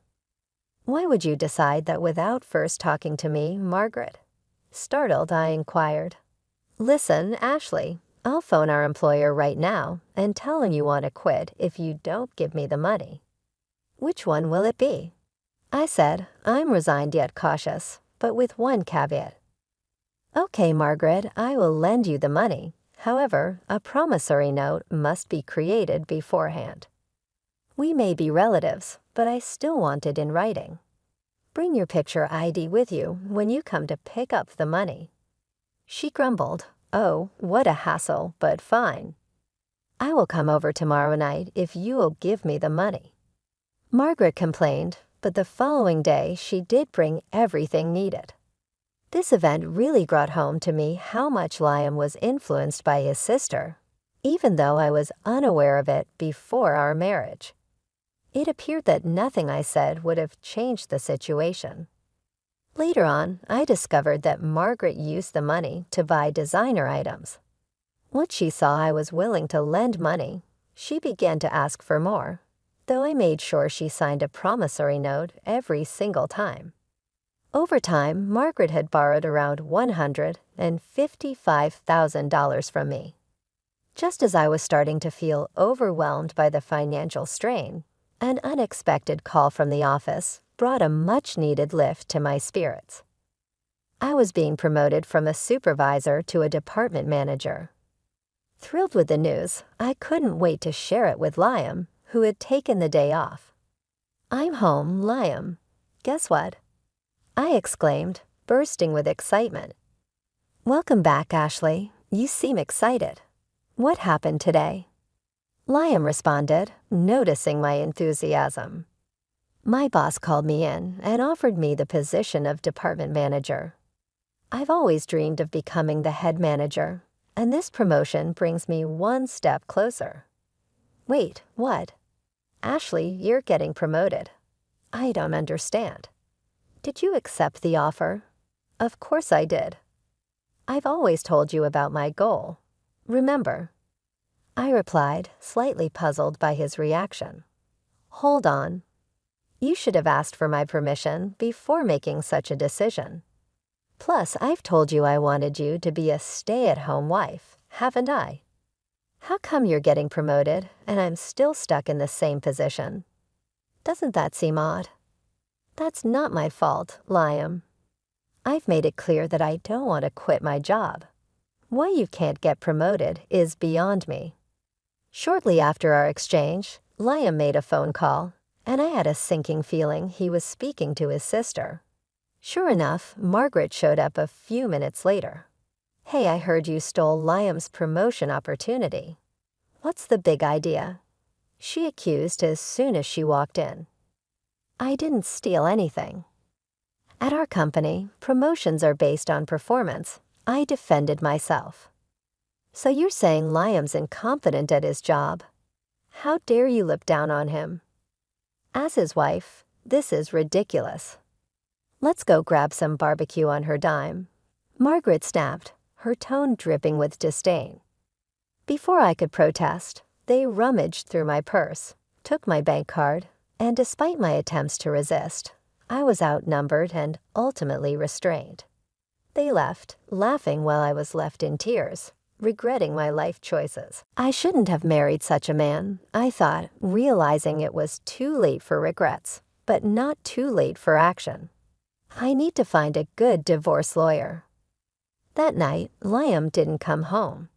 [SPEAKER 2] "Why would you decide that without first talking to me, Margaret?" Startled, I inquired. "Listen, Ashley, I'll phone our employer right now and tell him you want to quit if you don't give me the money." "Which one will it be?" I said, I'm resigned yet cautious, but with one caveat. "Okay, Margaret, I will lend you the money. However, a promissory note must be created beforehand. We may be relatives, but I still want it in writing. Bring your picture ID with you when you come to pick up the money." She grumbled, "Oh, what a hassle, but fine. I will come over tomorrow night if you will give me the money." Margaret complained, but the following day she did bring everything needed. This event really brought home to me how much Liam was influenced by his sister, even though I was unaware of it before our marriage. It appeared that nothing I said would have changed the situation. Later on, I discovered that Margaret used the money to buy designer items. Once she saw I was willing to lend money, she began to ask for more, though I made sure she signed a promissory note every single time. Over time, Margaret had borrowed around $155,000 from me. Just as I was starting to feel overwhelmed by the financial strain, an unexpected call from the office brought a much-needed lift to my spirits. I was being promoted from a supervisor to a department manager. Thrilled with the news, I couldn't wait to share it with Liam, who had taken the day off. "I'm home, Liam. Guess what?" I exclaimed, bursting with excitement. "Welcome back, Ashley. You seem excited. What happened today?" Liam responded, noticing my enthusiasm. "My boss called me in and offered me the position of department manager. I've always dreamed of becoming the head manager, and this promotion brings me one step closer." "Wait, what? Ashley, you're getting promoted. I don't understand. Did you accept the offer?" "Of course I did. I've always told you about my goal. Remember?" I replied, slightly puzzled by his reaction. "Hold on. You should have asked for my permission before making such a decision. Plus, I've told you I wanted you to be a stay-at-home wife, haven't I? How come you're getting promoted and I'm still stuck in the same position? Doesn't that seem odd?" "That's not my fault, Liam. I've made it clear that I don't want to quit my job. Why you can't get promoted is beyond me." Shortly after our exchange, Liam made a phone call, and I had a sinking feeling he was speaking to his sister. Sure enough, Margaret showed up a few minutes later. "Hey, I heard you stole Liam's promotion opportunity. What's the big idea?" she accused as soon as she walked in. "I didn't steal anything. At our company, promotions are based on performance," I defended myself. "So you're saying Liam's incompetent at his job? How dare you look down on him? As his wife, this is ridiculous. Let's go grab some barbecue on her dime," Margaret snapped, her tone dripping with disdain. Before I could protest, they rummaged through my purse, took my bank card, and despite my attempts to resist, I was outnumbered and ultimately restrained. They left, laughing while I was left in tears, regretting my life choices. I shouldn't have married such a man, I thought, realizing it was too late for regrets, but not too late for action. I need to find a good divorce lawyer. That night, Liam didn't come home.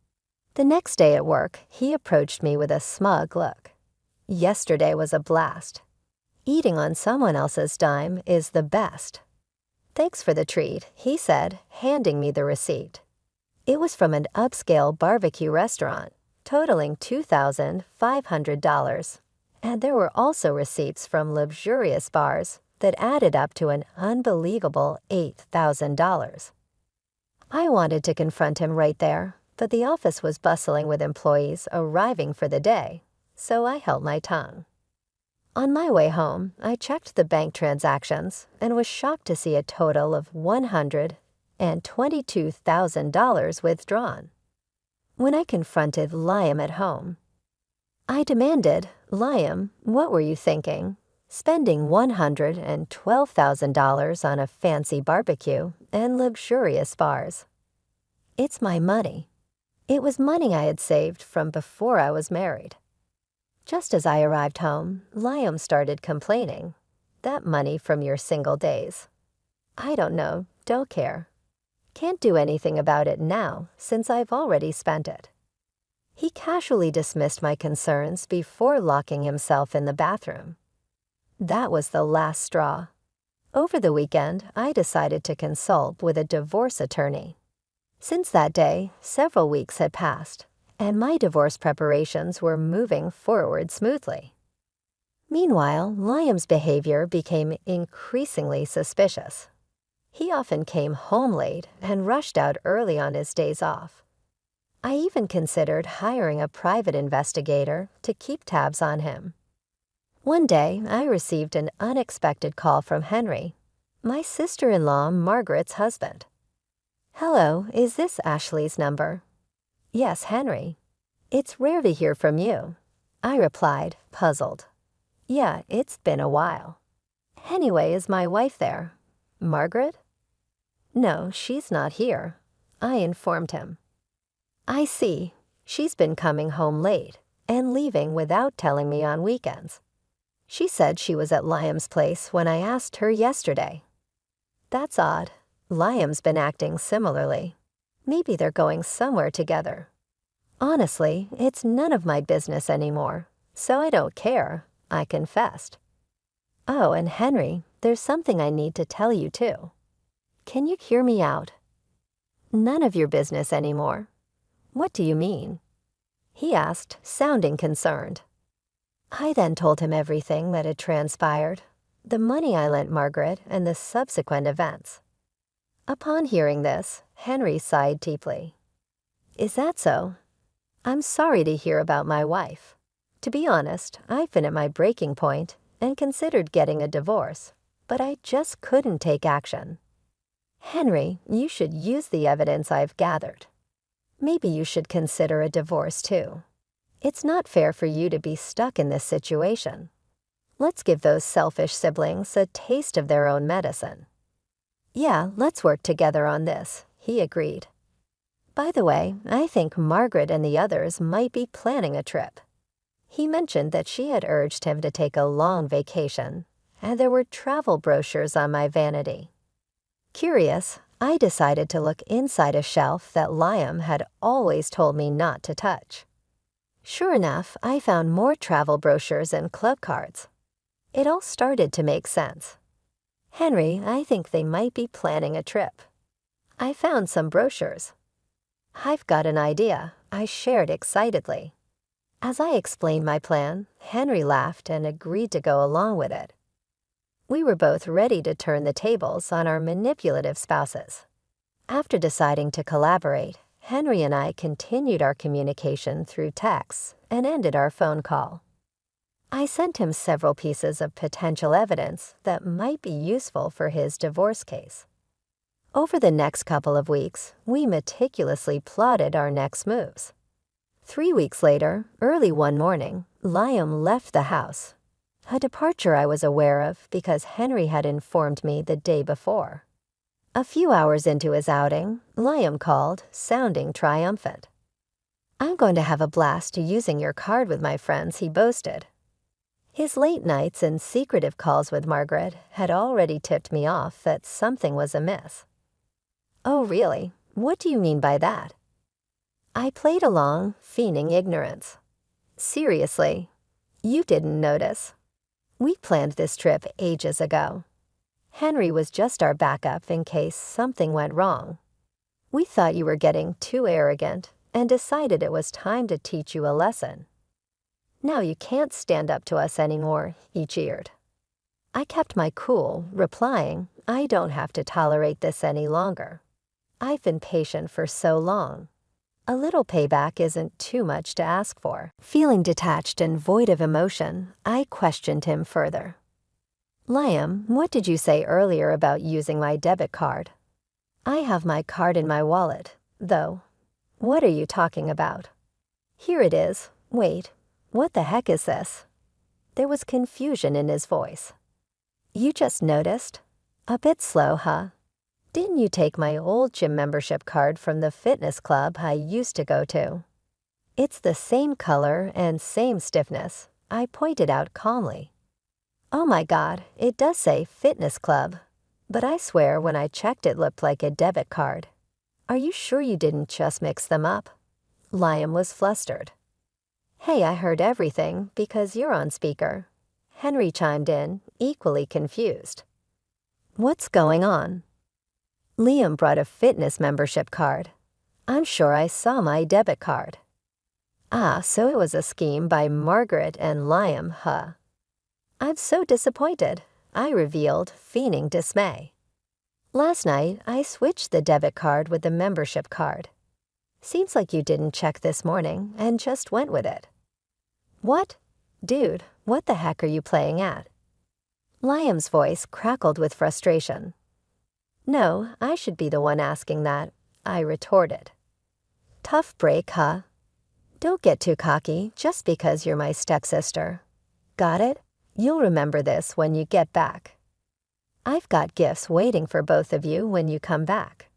[SPEAKER 2] The next day at work, he approached me with a smug look. "Yesterday was a blast. Eating on someone else's dime is the best." "Thanks for the treat," he said, handing me the receipt. It was from an upscale barbecue restaurant, totaling $2,500, and there were also receipts from luxurious bars that added up to an unbelievable $8,000. I wanted to confront him right there, but the office was bustling with employees arriving for the day, so I held my tongue. On my way home, I checked the bank transactions and was shocked to see a total of $122,000 withdrawn. When I confronted Liam at home, I demanded, "Liam, what were you thinking? Spending $112,000 on a fancy barbecue and luxurious bars." "It's my money." It was money I had saved from before I was married. Just as I arrived home, Liam started complaining. "That money from your single days." "I don't know, don't care. Can't do anything about it now since I've already spent it." He casually dismissed my concerns before locking himself in the bathroom. That was the last straw. Over the weekend, I decided to consult with a divorce attorney. Since that day, several weeks had passed, and my divorce preparations were moving forward smoothly. Meanwhile, Liam's behavior became increasingly suspicious. He often came home late and rushed out early on his days off. I even considered hiring a private investigator to keep tabs on him. One day, I received an unexpected call from Henry, my sister-in-law Margaret's husband. "Hello, is this Ashley's number?" "Yes, Henry." "It's rare to hear from you," I replied, puzzled. Yeah, it's been a while. Anyway, is my wife there? Margaret? No, she's not here. I informed him. I see. She's been coming home late and leaving without telling me on weekends. She said she was at Liam's place when I asked her yesterday. That's odd. Liam's been acting similarly. Maybe they're going somewhere together. Honestly, it's none of my business anymore, so I don't care, I confessed. Oh, and Henry, there's something I need to tell you too. Can you hear me out? None of your business anymore. What do you mean? He asked, sounding concerned. I then told him everything that had transpired, the money I lent Margaret and the subsequent events. Upon hearing this, Henry sighed deeply. Is that so? I'm sorry to hear about my wife. To be honest, I've been at my breaking point and considered getting a divorce, but I just couldn't take action. Henry, you should use the evidence I've gathered. Maybe you should consider a divorce too. It's not fair for you to be stuck in this situation. Let's give those selfish siblings a taste of their own medicine. Yeah, let's work together on this, he agreed. By the way, I think Margaret and the others might be planning a trip. He mentioned that she had urged him to take a long vacation, and there were travel brochures on my vanity. Curious, I decided to look inside a shelf that Liam had always told me not to touch. Sure enough, I found more travel brochures and club cards. It all started to make sense. Henry, I think they might be planning a trip. I found some brochures. I've got an idea, I shared excitedly. As I explained my plan, Henry laughed and agreed to go along with it. We were both ready to turn the tables on our manipulative spouses. After deciding to collaborate, Henry and I continued our communication through texts and ended our phone call. I sent him several pieces of potential evidence that might be useful for his divorce case. Over the next couple of weeks, we meticulously plotted our next moves. 3 weeks later, early one morning, Liam left the house, a departure I was aware of because Henry had informed me the day before. A few hours into his outing, Liam called, sounding triumphant. I'm going to have a blast using your card with my friends, he boasted. His late nights and secretive calls with Margaret had already tipped me off that something was amiss. Oh, really? What do you mean by that? I played along, feigning ignorance. Seriously, you didn't notice. We planned this trip ages ago. Henry was just our backup in case something went wrong. We thought you were getting too arrogant and decided it was time to teach you a lesson. Now you can't stand up to us anymore, he jeered. I kept my cool, replying, I don't have to tolerate this any longer. I've been patient for so long. A little payback isn't too much to ask for. Feeling detached and void of emotion, I questioned him further. Liam, what did you say earlier about using my debit card? I have my card in my wallet, though. What are you talking about? Here it is. Wait, what the heck is this? There was confusion in his voice. You just noticed? A bit slow, huh? Didn't you take my old gym membership card from the fitness club I used to go to? It's the same color and same stiffness, I pointed out calmly. Oh my God, it does say fitness club, but I swear when I checked it looked like a debit card. Are you sure you didn't just mix them up? Liam was flustered. Hey, I heard everything because you're on speaker. Henry chimed in, equally confused. What's going on? Liam brought a fitness membership card. I'm sure I saw my debit card. Ah, so it was a scheme by Margaret and Liam, huh? I'm so disappointed, I revealed, feigning dismay. Last night, I switched the debit card with the membership card. Seems like you didn't check this morning and just went with it. What? Dude, what the heck are you playing at? Liam's voice crackled with frustration. No, I should be the one asking that, I retorted. Tough break, huh? Don't get too cocky just because you're my stepsister. Got it? You'll remember this when you get back. I've got gifts waiting for both of you when you come back.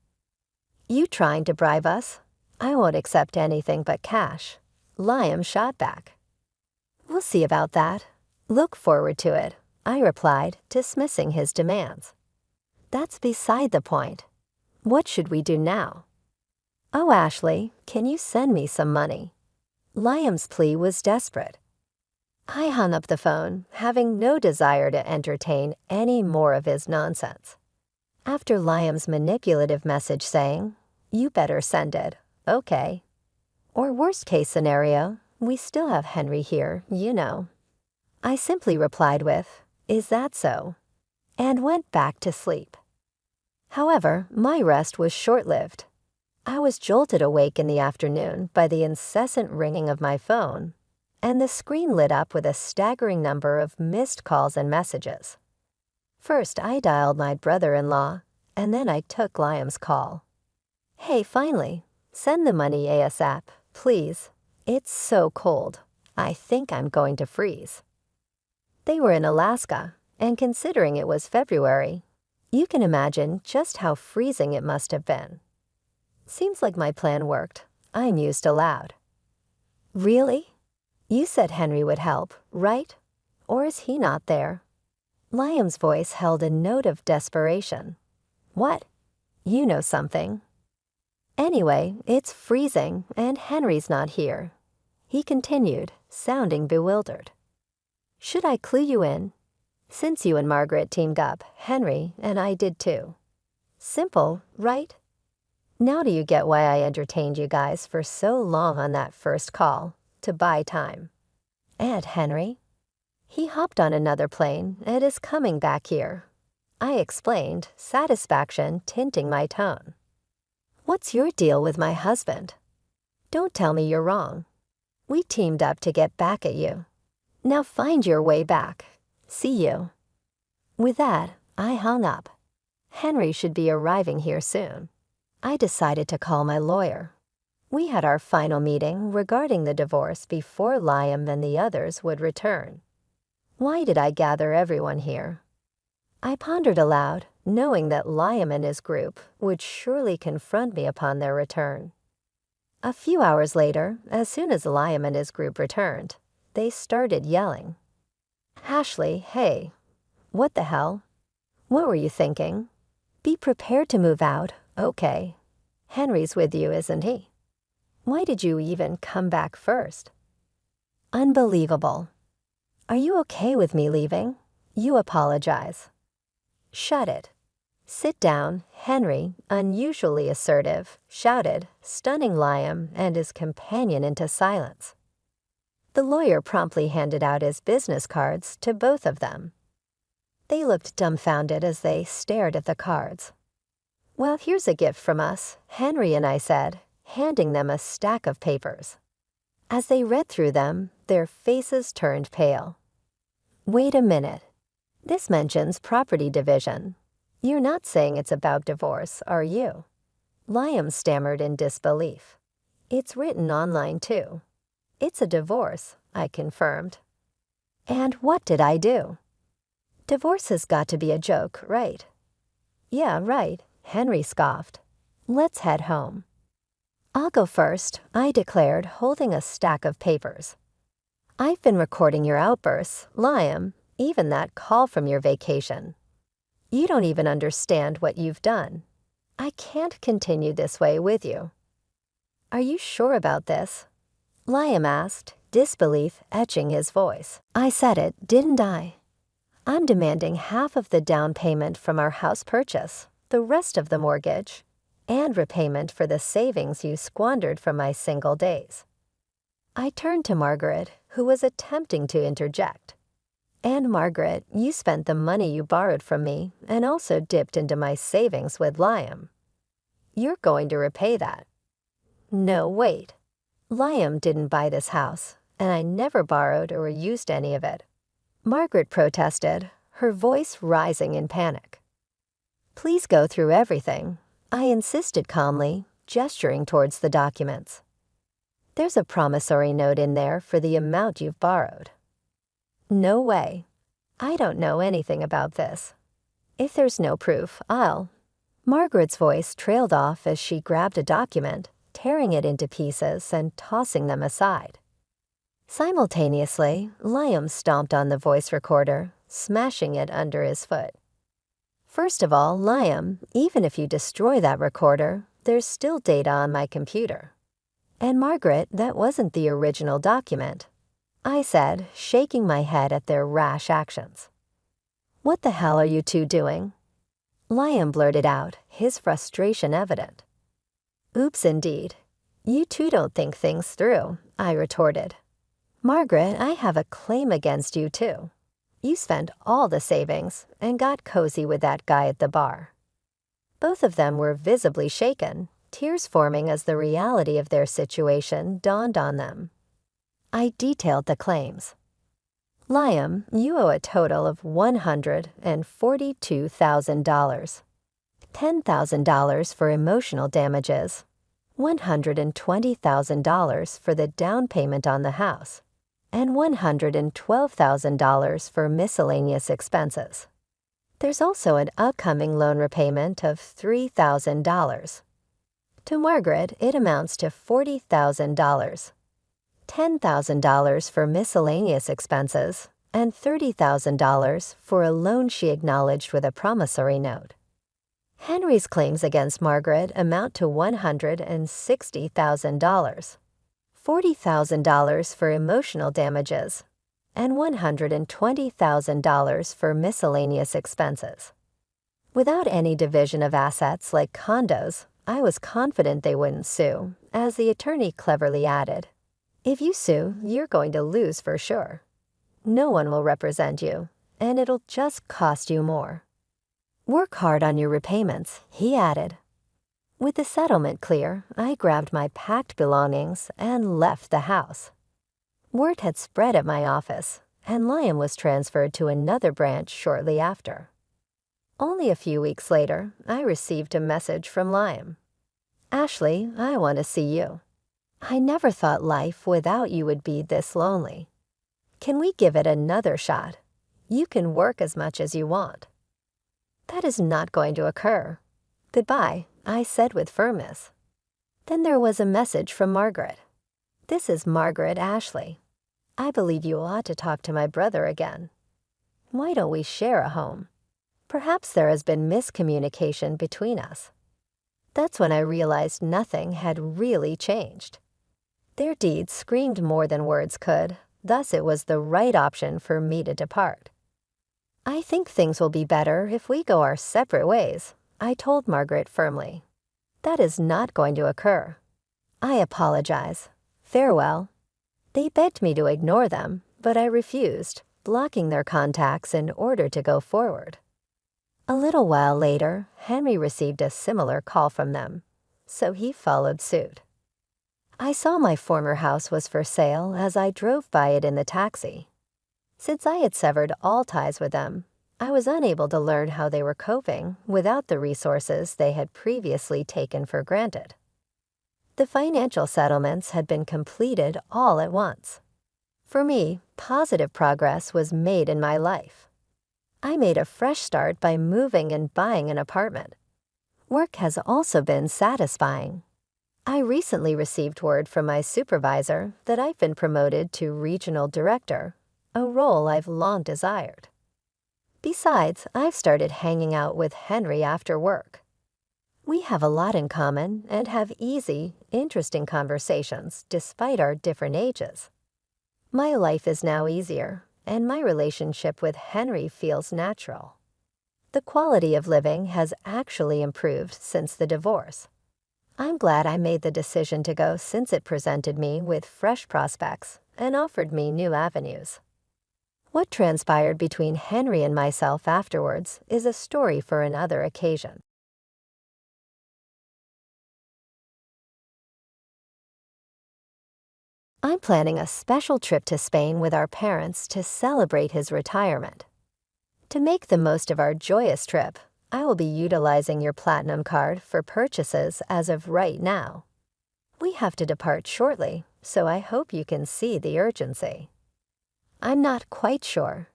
[SPEAKER 2] You trying to bribe us? I won't accept anything but cash. Liam shot back. We'll see about that. Look forward to it, I replied, dismissing his demands. That's beside the point. What should we do now? Oh, Ashley, can you send me some money? Liam's plea was desperate. I hung up the phone, having no desire to entertain any more of his nonsense. After Liam's manipulative message saying, "You better send it, okay." Or worst case scenario, we still have Henry here, you know. I simply replied with, "Is that so?" and went back to sleep. However, my rest was short-lived. I was jolted awake in the afternoon by the incessant ringing of my phone, and the screen lit up with a staggering number of missed calls and messages. First, I dialed my brother-in-law, and then I took Liam's call. "Hey, finally, send the money ASAP, please. It's so cold. I think I'm going to freeze." They were in Alaska, and considering it was February, you can imagine just how freezing it must have been. Seems like my plan worked, I mused aloud. Really? You said Henry would help, right? Or is he not there? Liam's voice held a note of desperation. What? You know something. Anyway, it's freezing, and Henry's not here. He continued, sounding bewildered. Should I clue you in? Since you and Margaret teamed up, Henry and I did too. Simple, right? Now do you get why I entertained you guys for so long on that first call, to buy time? And Henry? He hopped on another plane and is coming back here. I explained, satisfaction tinting my tone. What's your deal with my husband? Don't tell me you're wrong. We teamed up to get back at you. Now find your way back. See you. With that, I hung up. Henry should be arriving here soon. I decided to call my lawyer. We had our final meeting regarding the divorce before Liam and the others would return. Why did I gather everyone here? I pondered aloud, knowing that Liam and his group would surely confront me upon their return. A few hours later, as soon as Liam and his group returned, they started yelling. Ashley, hey, what the hell? What were you thinking? Be prepared to move out, okay. Henry's with you, isn't he? Why did you even come back first? Unbelievable. Are you okay with me leaving? You apologize. Shut it. Sit down, Henry, unusually assertive, shouted, stunning Liam and his companion into silence. The lawyer promptly handed out his business cards to both of them. They looked dumbfounded as they stared at the cards. Well, here's a gift from us, Henry and I said, handing them a stack of papers. As they read through them, their faces turned pale. Wait a minute. This mentions property division. You're not saying it's about divorce, are you? Liam stammered in disbelief. It's written online, too. It's a divorce, I confirmed. And what did I do? Divorce has got to be a joke, right? Yeah, right, Henry scoffed. Let's head home. I'll go first, I declared, holding a stack of papers. I've been recording your outbursts, Liam, even that call from your vacation. You don't even understand what you've done. I can't continue this way with you. Are you sure about this? Liam asked, disbelief etching his voice. I said it, didn't I? I'm demanding half of the down payment from our house purchase, the rest of the mortgage, and repayment for the savings you squandered from my single days. I turned to Margaret, who was attempting to interject. And Margaret, you spent the money you borrowed from me and also dipped into my savings with Liam. You're going to repay that. No, wait. Liam didn't buy this house, and I never borrowed or used any of it. Margaret protested, her voice rising in panic. Please go through everything, I insisted calmly, gesturing towards the documents. There's a promissory note in there for the amount you've borrowed. No way. I don't know anything about this. If there's no proof, I'll. Margaret's voice trailed off as she grabbed a document, tearing it into pieces and tossing them aside. Simultaneously, Liam stomped on the voice recorder, smashing it under his foot. First of all, Liam, even if you destroy that recorder, there's still data on my computer. And Margaret, that wasn't the original document, I said, shaking my head at their rash actions. What the hell are you two doing? Liam blurted out, his frustration evident. Oops, indeed. You two don't think things through, I retorted. Margaret, I have a claim against you too. You spent all the savings and got cozy with that guy at the bar. Both of them were visibly shaken, tears forming as the reality of their situation dawned on them. I detailed the claims. Liam, you owe a total of $142,000. $10,000 for emotional damages, $120,000 for the down payment on the house, and $112,000 for miscellaneous expenses. There's also an upcoming loan repayment of $3,000. To Margaret, it amounts to $40,000. $10,000 for miscellaneous expenses, and $30,000 for a loan she acknowledged with a promissory note. Henry's claims against Margaret amount to $160,000, $40,000 for emotional damages, and $120,000 for miscellaneous expenses. Without any division of assets like condos, I was confident they wouldn't sue, as the attorney cleverly added, if you sue, you're going to lose for sure. No one will represent you, and it'll just cost you more. Work hard on your repayments, he added. With the settlement clear, I grabbed my packed belongings and left the house. Word had spread at my office, and Liam was transferred to another branch shortly after. Only a few weeks later, I received a message from Liam. Ashley, I want to see you. I never thought life without you would be this lonely. Can we give it another shot? You can work as much as you want. That is not going to occur. Goodbye, I said with firmness. Then there was a message from Margaret. This is Margaret Ashley. I believe you ought to talk to my brother again. Why don't we share a home? Perhaps there has been miscommunication between us. That's when I realized nothing had really changed. Their deeds screamed more than words could, thus it was the right option for me to depart. I think things will be better if we go our separate ways, I told Margaret firmly. That is not going to occur. I apologize. Farewell. They begged me to ignore them, but I refused, blocking their contacts in order to go forward. A little while later, Henry received a similar call from them, so he followed suit. I saw my former house was for sale as I drove by it in the taxi. Since I had severed all ties with them, I was unable to learn how they were coping without the resources they had previously taken for granted. The financial settlements had been completed all at once. For me, positive progress was made in my life. I made a fresh start by moving and buying an apartment. Work has also been satisfying. I recently received word from my supervisor that I've been promoted to regional director, a role I've long desired. Besides, I've started hanging out with Henry after work. We have a lot in common and have easy, interesting conversations despite our different ages. My life is now easier, and my relationship with Henry feels natural. The quality of living has actually improved since the divorce. I'm glad I made the decision to go since it presented me with fresh prospects and offered me new avenues. What transpired between Henry and myself afterwards is a story for another occasion. I'm planning a special trip to Spain with our parents to celebrate his retirement. To make the most of our joyous trip, I will be utilizing your Platinum card for purchases as of right now. We have to depart shortly, so I hope you can see the urgency. I'm not quite sure.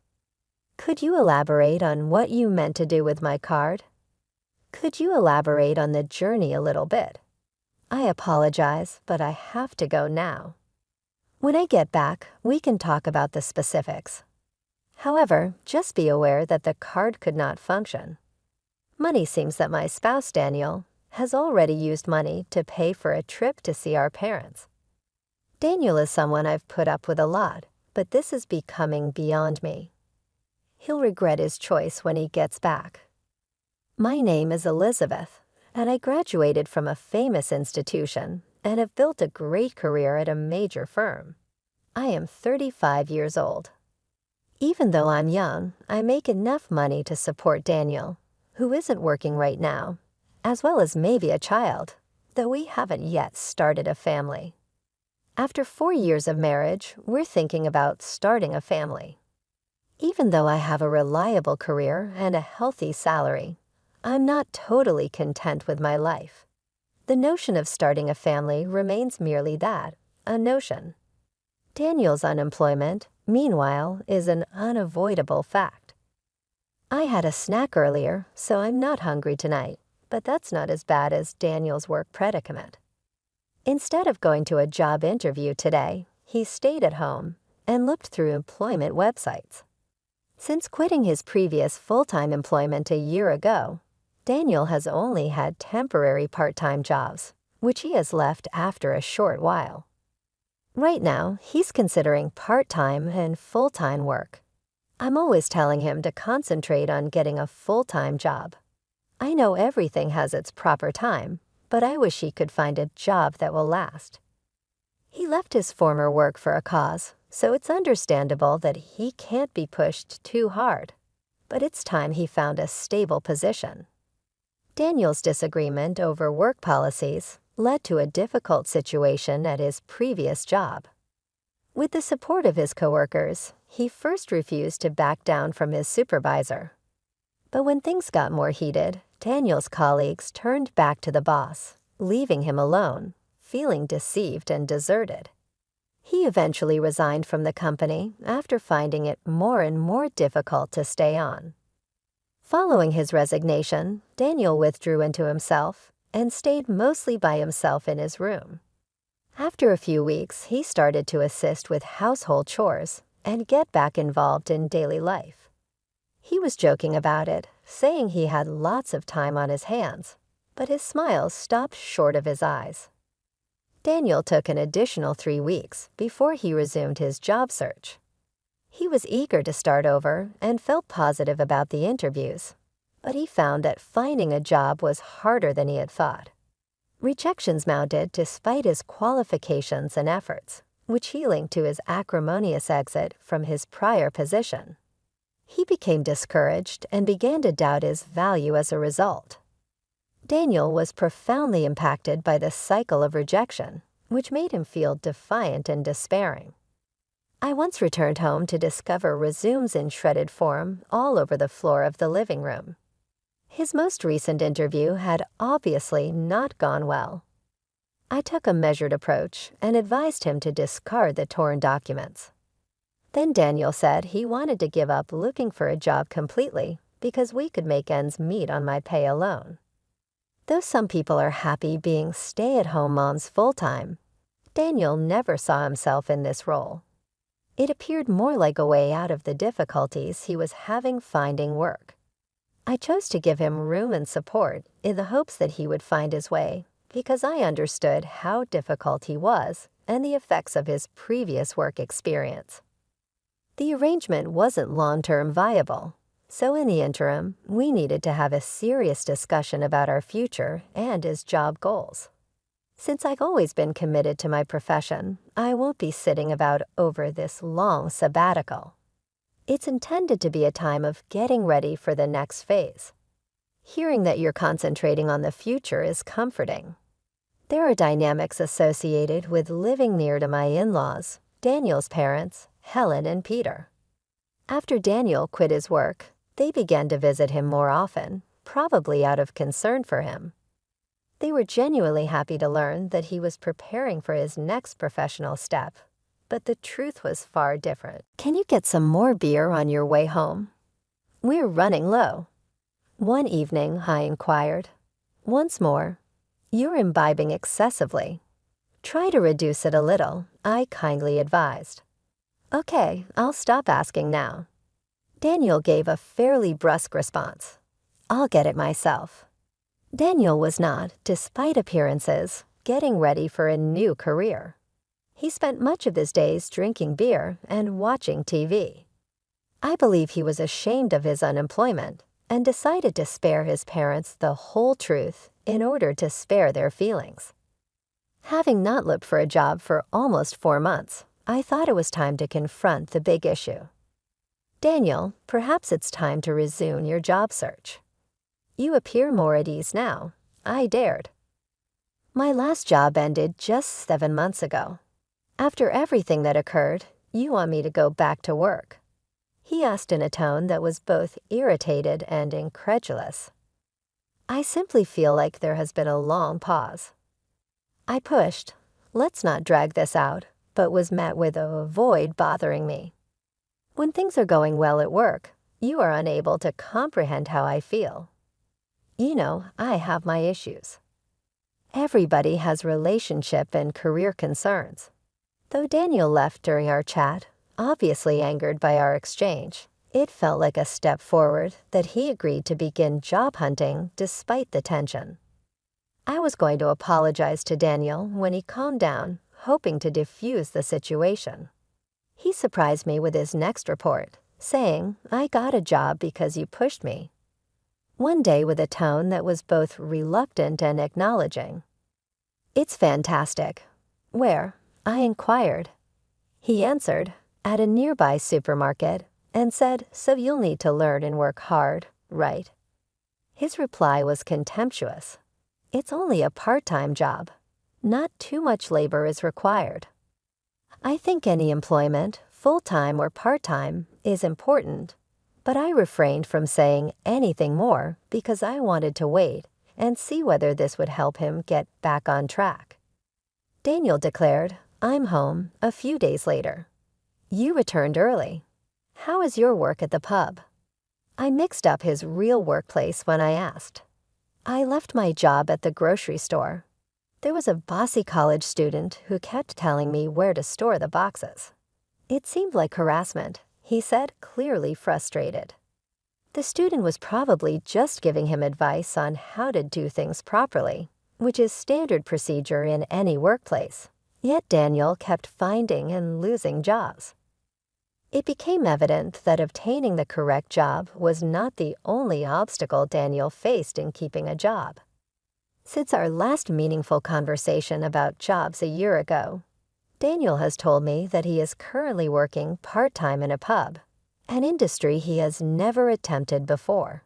[SPEAKER 2] Could you elaborate on what you meant to do with my card? Could you elaborate on the journey a little bit? I apologize, but I have to go now. When I get back, we can talk about the specifics. However, just be aware that the card could not function. Money seems that my spouse, Daniel, has already used money to pay for a trip to see our parents. Daniel is someone I've put up with a lot, but this is becoming beyond me. He'll regret his choice when he gets back. My name is Elizabeth, and I graduated from a famous institution and have built a great career at a major firm. I am 35 years old. Even though I'm young, I make enough money to support Daniel, who isn't working right now, as well as maybe a child, though we haven't yet started a family. After 4 years of marriage, we're thinking about starting a family. Even though I have a reliable career and a healthy salary, I'm not totally content with my life. The notion of starting a family remains merely that, a notion. Daniel's unemployment, meanwhile, is an unavoidable fact. I had a snack earlier, so I'm not hungry tonight, but that's not as bad as Daniel's work predicament. Instead of going to a job interview today, he stayed at home and looked through employment websites. Since quitting his previous full-time employment a year ago, Daniel has only had temporary part-time jobs, which he has left after a short while. Right now, he's considering part-time and full-time work. I'm always telling him to concentrate on getting a full-time job. I know everything has its proper time, but I wish he could find a job that will last. He left his former work for a cause, so it's understandable that he can't be pushed too hard. But it's time he found a stable position. Daniel's disagreement over work policies led to a difficult situation at his previous job. With the support of his coworkers, he first refused to back down from his supervisor. But when things got more heated, Daniel's colleagues turned back to the boss, leaving him alone, feeling deceived and deserted. He eventually resigned from the company after finding it more and more difficult to stay on. Following his resignation, Daniel withdrew into himself and stayed mostly by himself in his room. After a few weeks, he started to assist with household chores and get back involved in daily life. He was joking about it, saying he had lots of time on his hands, but his smile stopped short of his eyes. Daniel took an additional 3 weeks before he resumed his job search. He was eager to start over and felt positive about the interviews, but he found that finding a job was harder than he had thought. Rejections mounted despite his qualifications and efforts, which he linked to his acrimonious exit from his prior position. He became discouraged and began to doubt his value as a result. Daniel was profoundly impacted by the cycle of rejection, which made him feel defiant and despairing. I once returned home to discover resumes in shredded form all over the floor of the living room. His most recent interview had obviously not gone well. I took a measured approach and advised him to discard the torn documents. Then Daniel said he wanted to give up looking for a job completely because we could make ends meet on my pay alone. Though some people are happy being stay-at-home moms full-time, Daniel never saw himself in this role. It appeared more like a way out of the difficulties he was having finding work. I chose to give him room and support in the hopes that he would find his way because I understood how difficult he was and the effects of his previous work experience. The arrangement wasn't long-term viable, so in the interim, we needed to have a serious discussion about our future and his job goals. Since I've always been committed to my profession, I won't be sitting about over this long sabbatical. It's intended to be a time of getting ready for the next phase. Hearing that you're concentrating on the future is comforting. There are dynamics associated with living near to my in-laws, Daniel's parents, Helen and Peter. After Daniel quit his work, they began to visit him more often, probably out of concern for him. They were genuinely happy to learn that he was preparing for his next professional step, but the truth was far different. Can you get some more beer on your way home? We're running low. One evening, I inquired. Once more, you're imbibing excessively. Try to reduce it a little, I kindly advised. Okay, I'll stop asking now. Daniel gave a fairly brusque response. I'll get it myself. Daniel was not, despite appearances, getting ready for a new career. He spent much of his days drinking beer and watching TV. I believe he was ashamed of his unemployment and decided to spare his parents the whole truth in order to spare their feelings. Having not looked for a job for almost 4 months, I thought it was time to confront the big issue. Daniel, perhaps it's time to resume your job search. You appear more at ease now. I dared. My last job ended just 7 months ago. After everything that occurred, you want me to go back to work? He asked in a tone that was both irritated and incredulous. I simply feel like there has been a long pause. I pushed, let's not drag this out, but was met with a void bothering me. When things are going well at work, you are unable to comprehend how I feel. You know, I have my issues. Everybody has relationship and career concerns. Though Daniel left during our chat, obviously angered by our exchange, it felt like a step forward that he agreed to begin job hunting despite the tension. I was going to apologize to Daniel when he calmed down, hoping to diffuse the situation. He surprised me with his next report, saying, I got a job because you pushed me. One day with a tone that was both reluctant and acknowledging. It's fantastic. Where? I inquired. He answered, at a nearby supermarket, and said, so you'll need to learn and work hard, right? His reply was contemptuous. It's only a part-time job. Not too much labor is required. I think any employment, full-time or part-time, is important, but I refrained from saying anything more because I wanted to wait and see whether this would help him get back on track. Daniel declared, I'm home a few days later. You returned early. How is your work at the pub? I mixed up his real workplace when I asked. I left my job at the grocery store. There was a bossy college student who kept telling me where to store the boxes. It seemed like harassment, he said, clearly frustrated. The student was probably just giving him advice on how to do things properly, which is standard procedure in any workplace. Yet Daniel kept finding and losing jobs. It became evident that obtaining the correct job was not the only obstacle Daniel faced in keeping a job. Since our last meaningful conversation about jobs a year ago, Daniel has told me that he is currently working part-time in a pub, an industry he has never attempted before.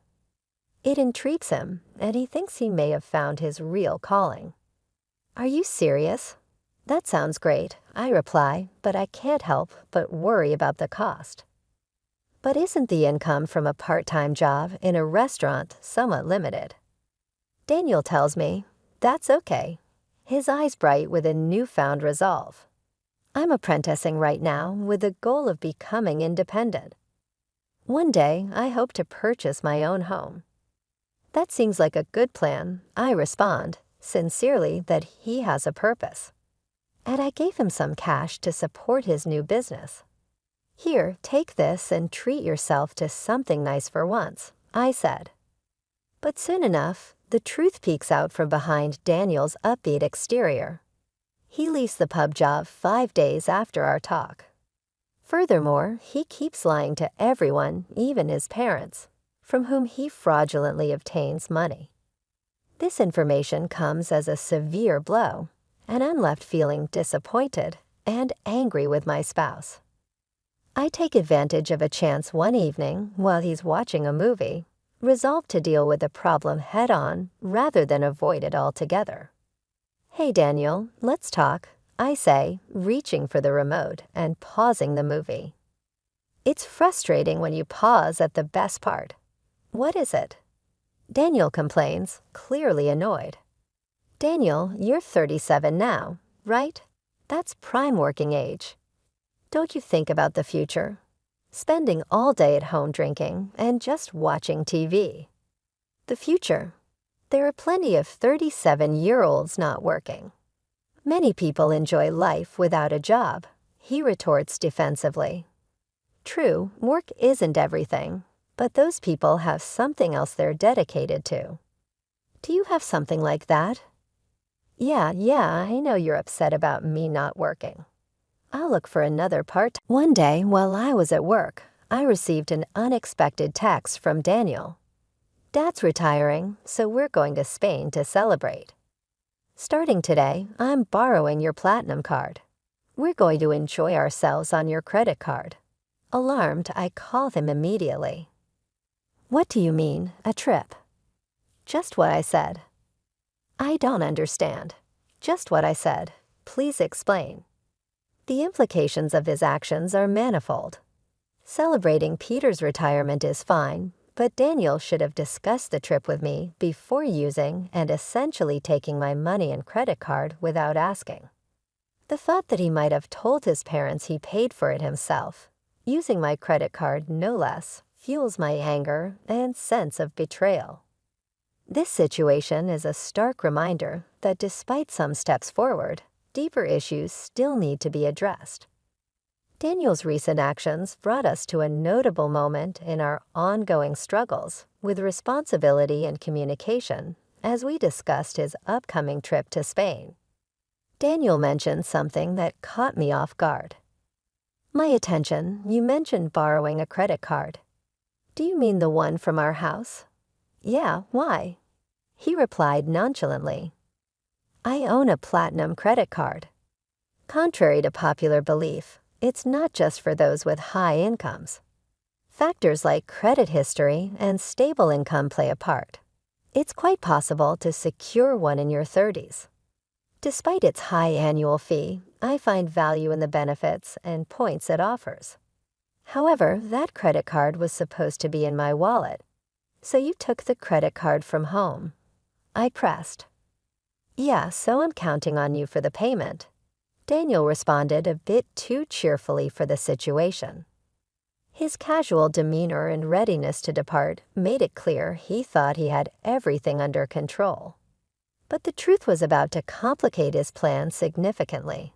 [SPEAKER 2] It intrigues him, and he thinks he may have found his real calling. Are you serious? That sounds great, I reply, but I can't help but worry about the cost. But isn't the income from a part-time job in a restaurant somewhat limited? Daniel tells me, that's okay. His eyes bright with a newfound resolve. I'm apprenticing right now with the goal of becoming independent. One day, I hope to purchase my own home. That seems like a good plan, I respond, sincerely that he has a purpose. And I gave him some cash to support his new business. Here, take this and treat yourself to something nice for once, I said. But soon enough, the truth peeks out from behind Daniel's upbeat exterior. He leaves the pub job 5 days after our talk. Furthermore, he keeps lying to everyone, even his parents, from whom he fraudulently obtains money. This information comes as a severe blow, and I'm left feeling disappointed and angry with my spouse. I take advantage of a chance one evening while he's watching a movie, resolved to deal with the problem head-on rather than avoid it altogether. Hey Daniel, let's talk, I say, reaching for the remote and pausing the movie. It's frustrating when you pause at the best part. What is it? Daniel complains, clearly annoyed. Daniel, you're 37 now, right? That's prime working age. Don't you think about the future? spending all day at home drinking and just watching TV. The future. There are plenty of 37-year-olds not working. Many people enjoy life without a job, he retorts defensively. True, work isn't everything, but those people have something else they're dedicated to. Do you have something like that? Yeah, I know you're upset about me not working. I'll look for another part. One day, while I was at work, I received an unexpected text from Daniel. Dad's retiring, so we're going to Spain to celebrate. Starting today, I'm borrowing your platinum card. We're going to enjoy ourselves on your credit card. Alarmed, I call them immediately. What do you mean, a trip? Just what I said. I don't understand. Just what I said. Please explain. The implications of his actions are manifold. Celebrating Peter's retirement is fine, but Daniel should have discussed the trip with me before using and essentially taking my money and credit card without asking. The thought that he might have told his parents he paid for it himself, using my credit card no less, fuels my anger and sense of betrayal. This situation is a stark reminder that despite some steps forward, deeper issues still need to be addressed. Daniel's recent actions brought us to a notable moment in our ongoing struggles with responsibility and communication as we discussed his upcoming trip to Spain. Daniel mentioned something that caught me off guard. My attention, you mentioned borrowing a credit card. Do you mean the one from our house? Yeah, why? He replied nonchalantly. I own a platinum credit card. Contrary to popular belief, it's not just for those with high incomes. Factors like credit history and stable income play a part. It's quite possible to secure one in your 30s. Despite its high annual fee, I find value in the benefits and points it offers. However, that credit card was supposed to be in my wallet, so you took the credit card from home. I pressed. Yeah, so I'm counting on you for the payment. Daniel responded a bit too cheerfully for the situation. His casual demeanor and readiness to depart made it clear he thought he had everything under control. But the truth was about to complicate his plan significantly.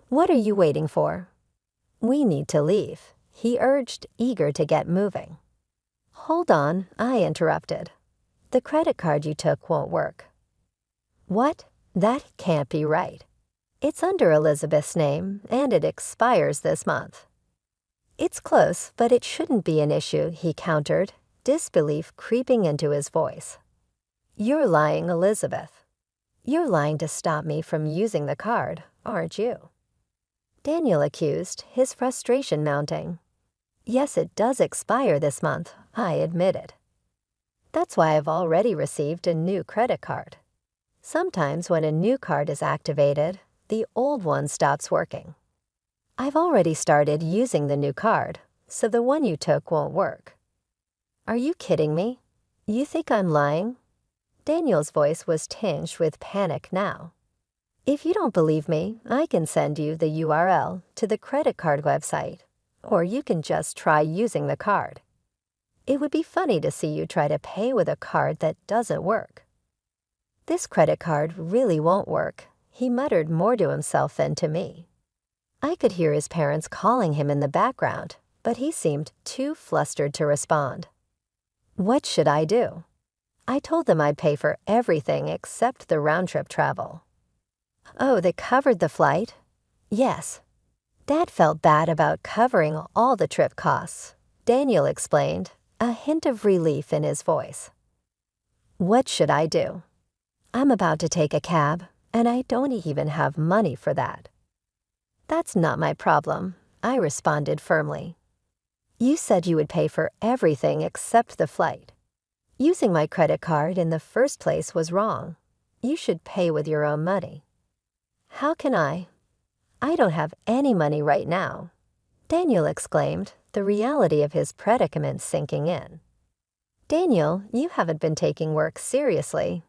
[SPEAKER 2] What are you waiting for? We need to leave, he urged, eager to get moving. Hold on, I interrupted. The credit card you took won't work. What? That can't be right. It's under Elizabeth's name, and it expires this month. It's close, but it shouldn't be an issue, he countered, disbelief creeping into his voice. You're lying, Elizabeth. You're lying to stop me from using the card, aren't you? Daniel accused, his frustration mounting. Yes, it does expire this month, I admitted. That's why I've already received a new credit card. Sometimes when a new card is activated, the old one stops working. I've already started using the new card, so the one you took won't work. Are you kidding me? You think I'm lying? Daniel's voice was tinged with panic now. If you don't believe me, I can send you the URL to the credit card website, or you can just try using the card. It would be funny to see you try to pay with a card that doesn't work. This credit card really won't work, he muttered more to himself than to me. I could hear his parents calling him in the background, but he seemed too flustered to respond. What should I do? I told them I'd pay for everything except the round-trip travel. Oh, they covered the flight? Yes. Dad felt bad about covering all the trip costs, Daniel explained, a hint of relief in his voice. What should I do? I'm about to take a cab, and I don't even have money for that. That's not my problem, I responded firmly. You said you would pay for everything except the flight. Using my credit card in the first place was wrong. You should pay with your own money. How can I? I don't have any money right now, Daniel exclaimed, the reality of his predicament sinking in. Daniel, you haven't been taking work seriously.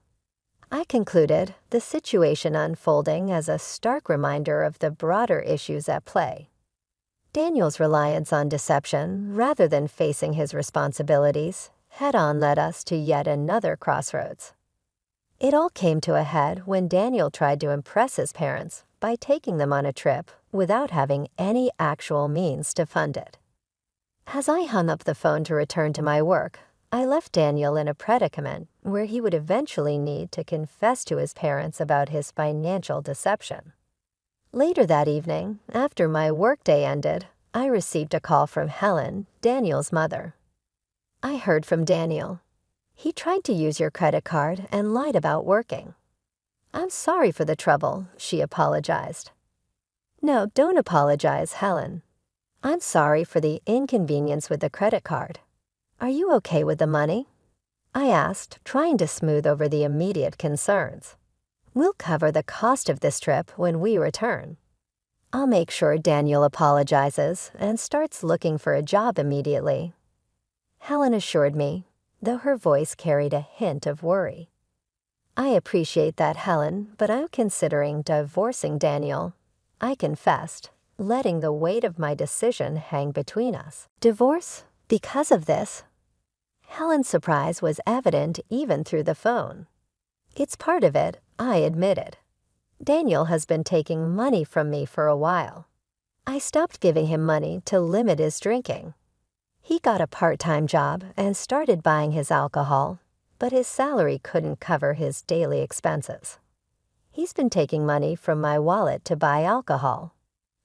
[SPEAKER 2] I concluded, the situation unfolding as a stark reminder of the broader issues at play. Daniel's reliance on deception, rather than facing his responsibilities, head-on led us to yet another crossroads. It all came to a head when Daniel tried to impress his parents by taking them on a trip without having any actual means to fund it. As I hung up the phone to return to my work, I left Daniel in a predicament where he would eventually need to confess to his parents about his financial deception. Later that evening, after my workday ended, I received a call from Helen, Daniel's mother. I heard from Daniel. He tried to use your credit card and lied about working. I'm sorry for the trouble, she apologized. No, don't apologize, Helen. I'm sorry for the inconvenience with the credit card. Are you okay with the money? I asked, trying to smooth over the immediate concerns. We'll cover the cost of this trip when we return. I'll make sure Daniel apologizes and starts looking for a job immediately. Helen assured me, though her voice carried a hint of worry. I appreciate that, Helen, but I'm considering divorcing Daniel. I confessed, letting the weight of my decision hang between us. Divorce? Because of this? Helen's surprise was evident even through the phone. It's part of it, I admitted. Daniel has been taking money from me for a while. I stopped giving him money to limit his drinking. He got a part-time job and started buying his alcohol, but his salary couldn't cover his daily expenses. He's been taking money from my wallet to buy alcohol.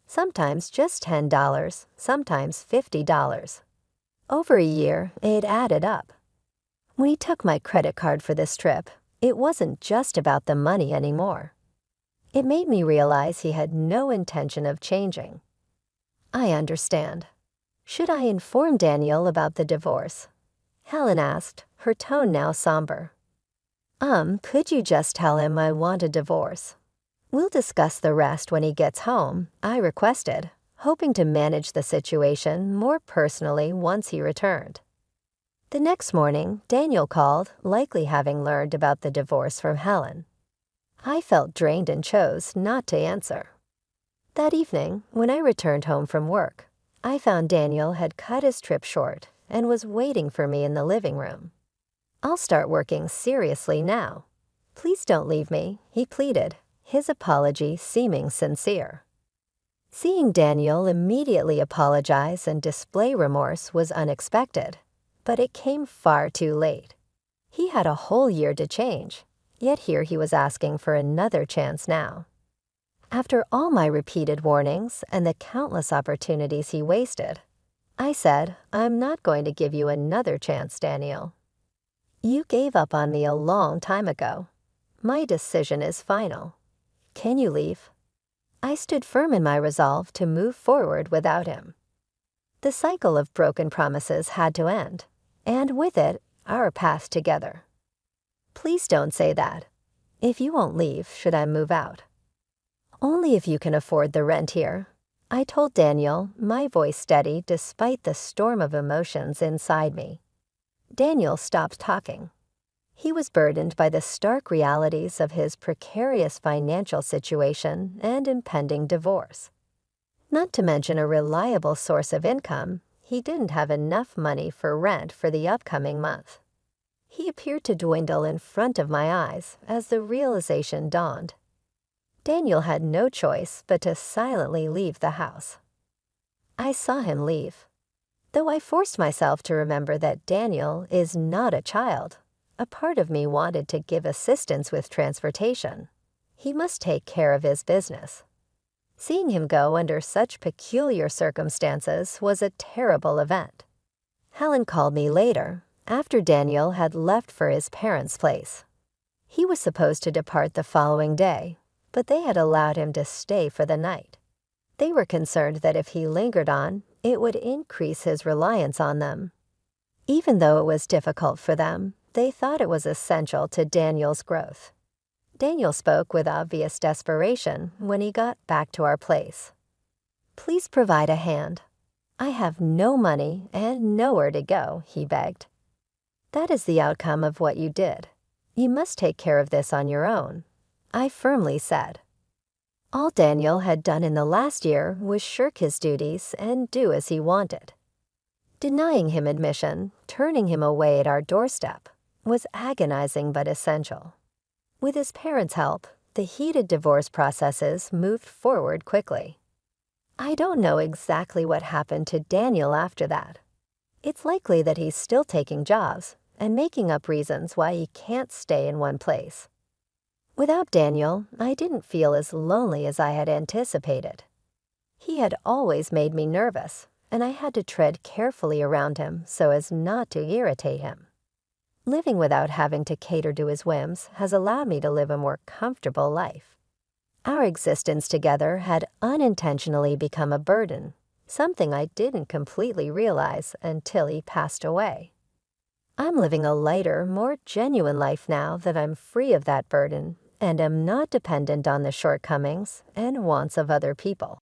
[SPEAKER 2] Sometimes just $10, sometimes $50. Over a year, it added up. When he took my credit card for this trip, it wasn't just about the money anymore. It made me realize he had no intention of changing. I understand. Should I inform Daniel about the divorce? Helen asked, her tone now somber. Could you just tell him I want a divorce? We'll discuss the rest when he gets home, I requested, hoping to manage the situation more personally once he returned. The next morning, Daniel called, likely having learned about the divorce from Helen. I felt drained and chose not to answer. That evening, when I returned home from work, I found Daniel had cut his trip short and was waiting for me in the living room. I'll start working seriously now. Please don't leave me, he pleaded, his apology seeming sincere. Seeing Daniel immediately apologize and display remorse was unexpected, but it came far too late. He had a whole year to change, yet here he was asking for another chance now. After all my repeated warnings and the countless opportunities he wasted, I said, I'm not going to give you another chance, Daniel. You gave up on me a long time ago. My decision is final. Can you leave? I stood firm in my resolve to move forward without him. The cycle of broken promises had to end, and with it, our path together. Please don't say that. If you won't leave, should I move out? Only if you can afford the rent here, I told Daniel, my voice steady despite the storm of emotions inside me. Daniel stopped talking. He was burdened by the stark realities of his precarious financial situation and impending divorce. Not to mention a reliable source of income, he didn't have enough money for rent for the upcoming month. He appeared to dwindle in front of my eyes as the realization dawned. Daniel had no choice but to silently leave the house. I saw him leave. Though I forced myself to remember that Daniel is not a child, a part of me wanted to give assistance with transportation. He must take care of his business. Seeing him go under such peculiar circumstances was a terrible event. Helen called me later, after Daniel had left for his parents' place. He was supposed to depart the following day, but they had allowed him to stay for the night. They were concerned that if he lingered on, it would increase his reliance on them. Even though it was difficult for them, they thought it was essential to Daniel's growth. Daniel spoke with obvious desperation when he got back to our place. Please provide a hand. I have no money and nowhere to go, he begged. That is the outcome of what you did. You must take care of this on your own, I firmly said. All Daniel had done in the last year was shirk his duties and do as he wanted. Denying him admission, turning him away at our doorstep, was agonizing but essential. With his parents' help, the heated divorce processes moved forward quickly. I don't know exactly what happened to Daniel after that. It's likely that he's still taking jobs and making up reasons why he can't stay in one place. Without Daniel, I didn't feel as lonely as I had anticipated. He had always made me nervous, and I had to tread carefully around him so as not to irritate him. Living without having to cater to his whims has allowed me to live a more comfortable life. Our existence together had unintentionally become a burden, something I didn't completely realize until he passed away. I'm living a lighter, more genuine life now that I'm free of that burden and am not dependent on the shortcomings and wants of other people.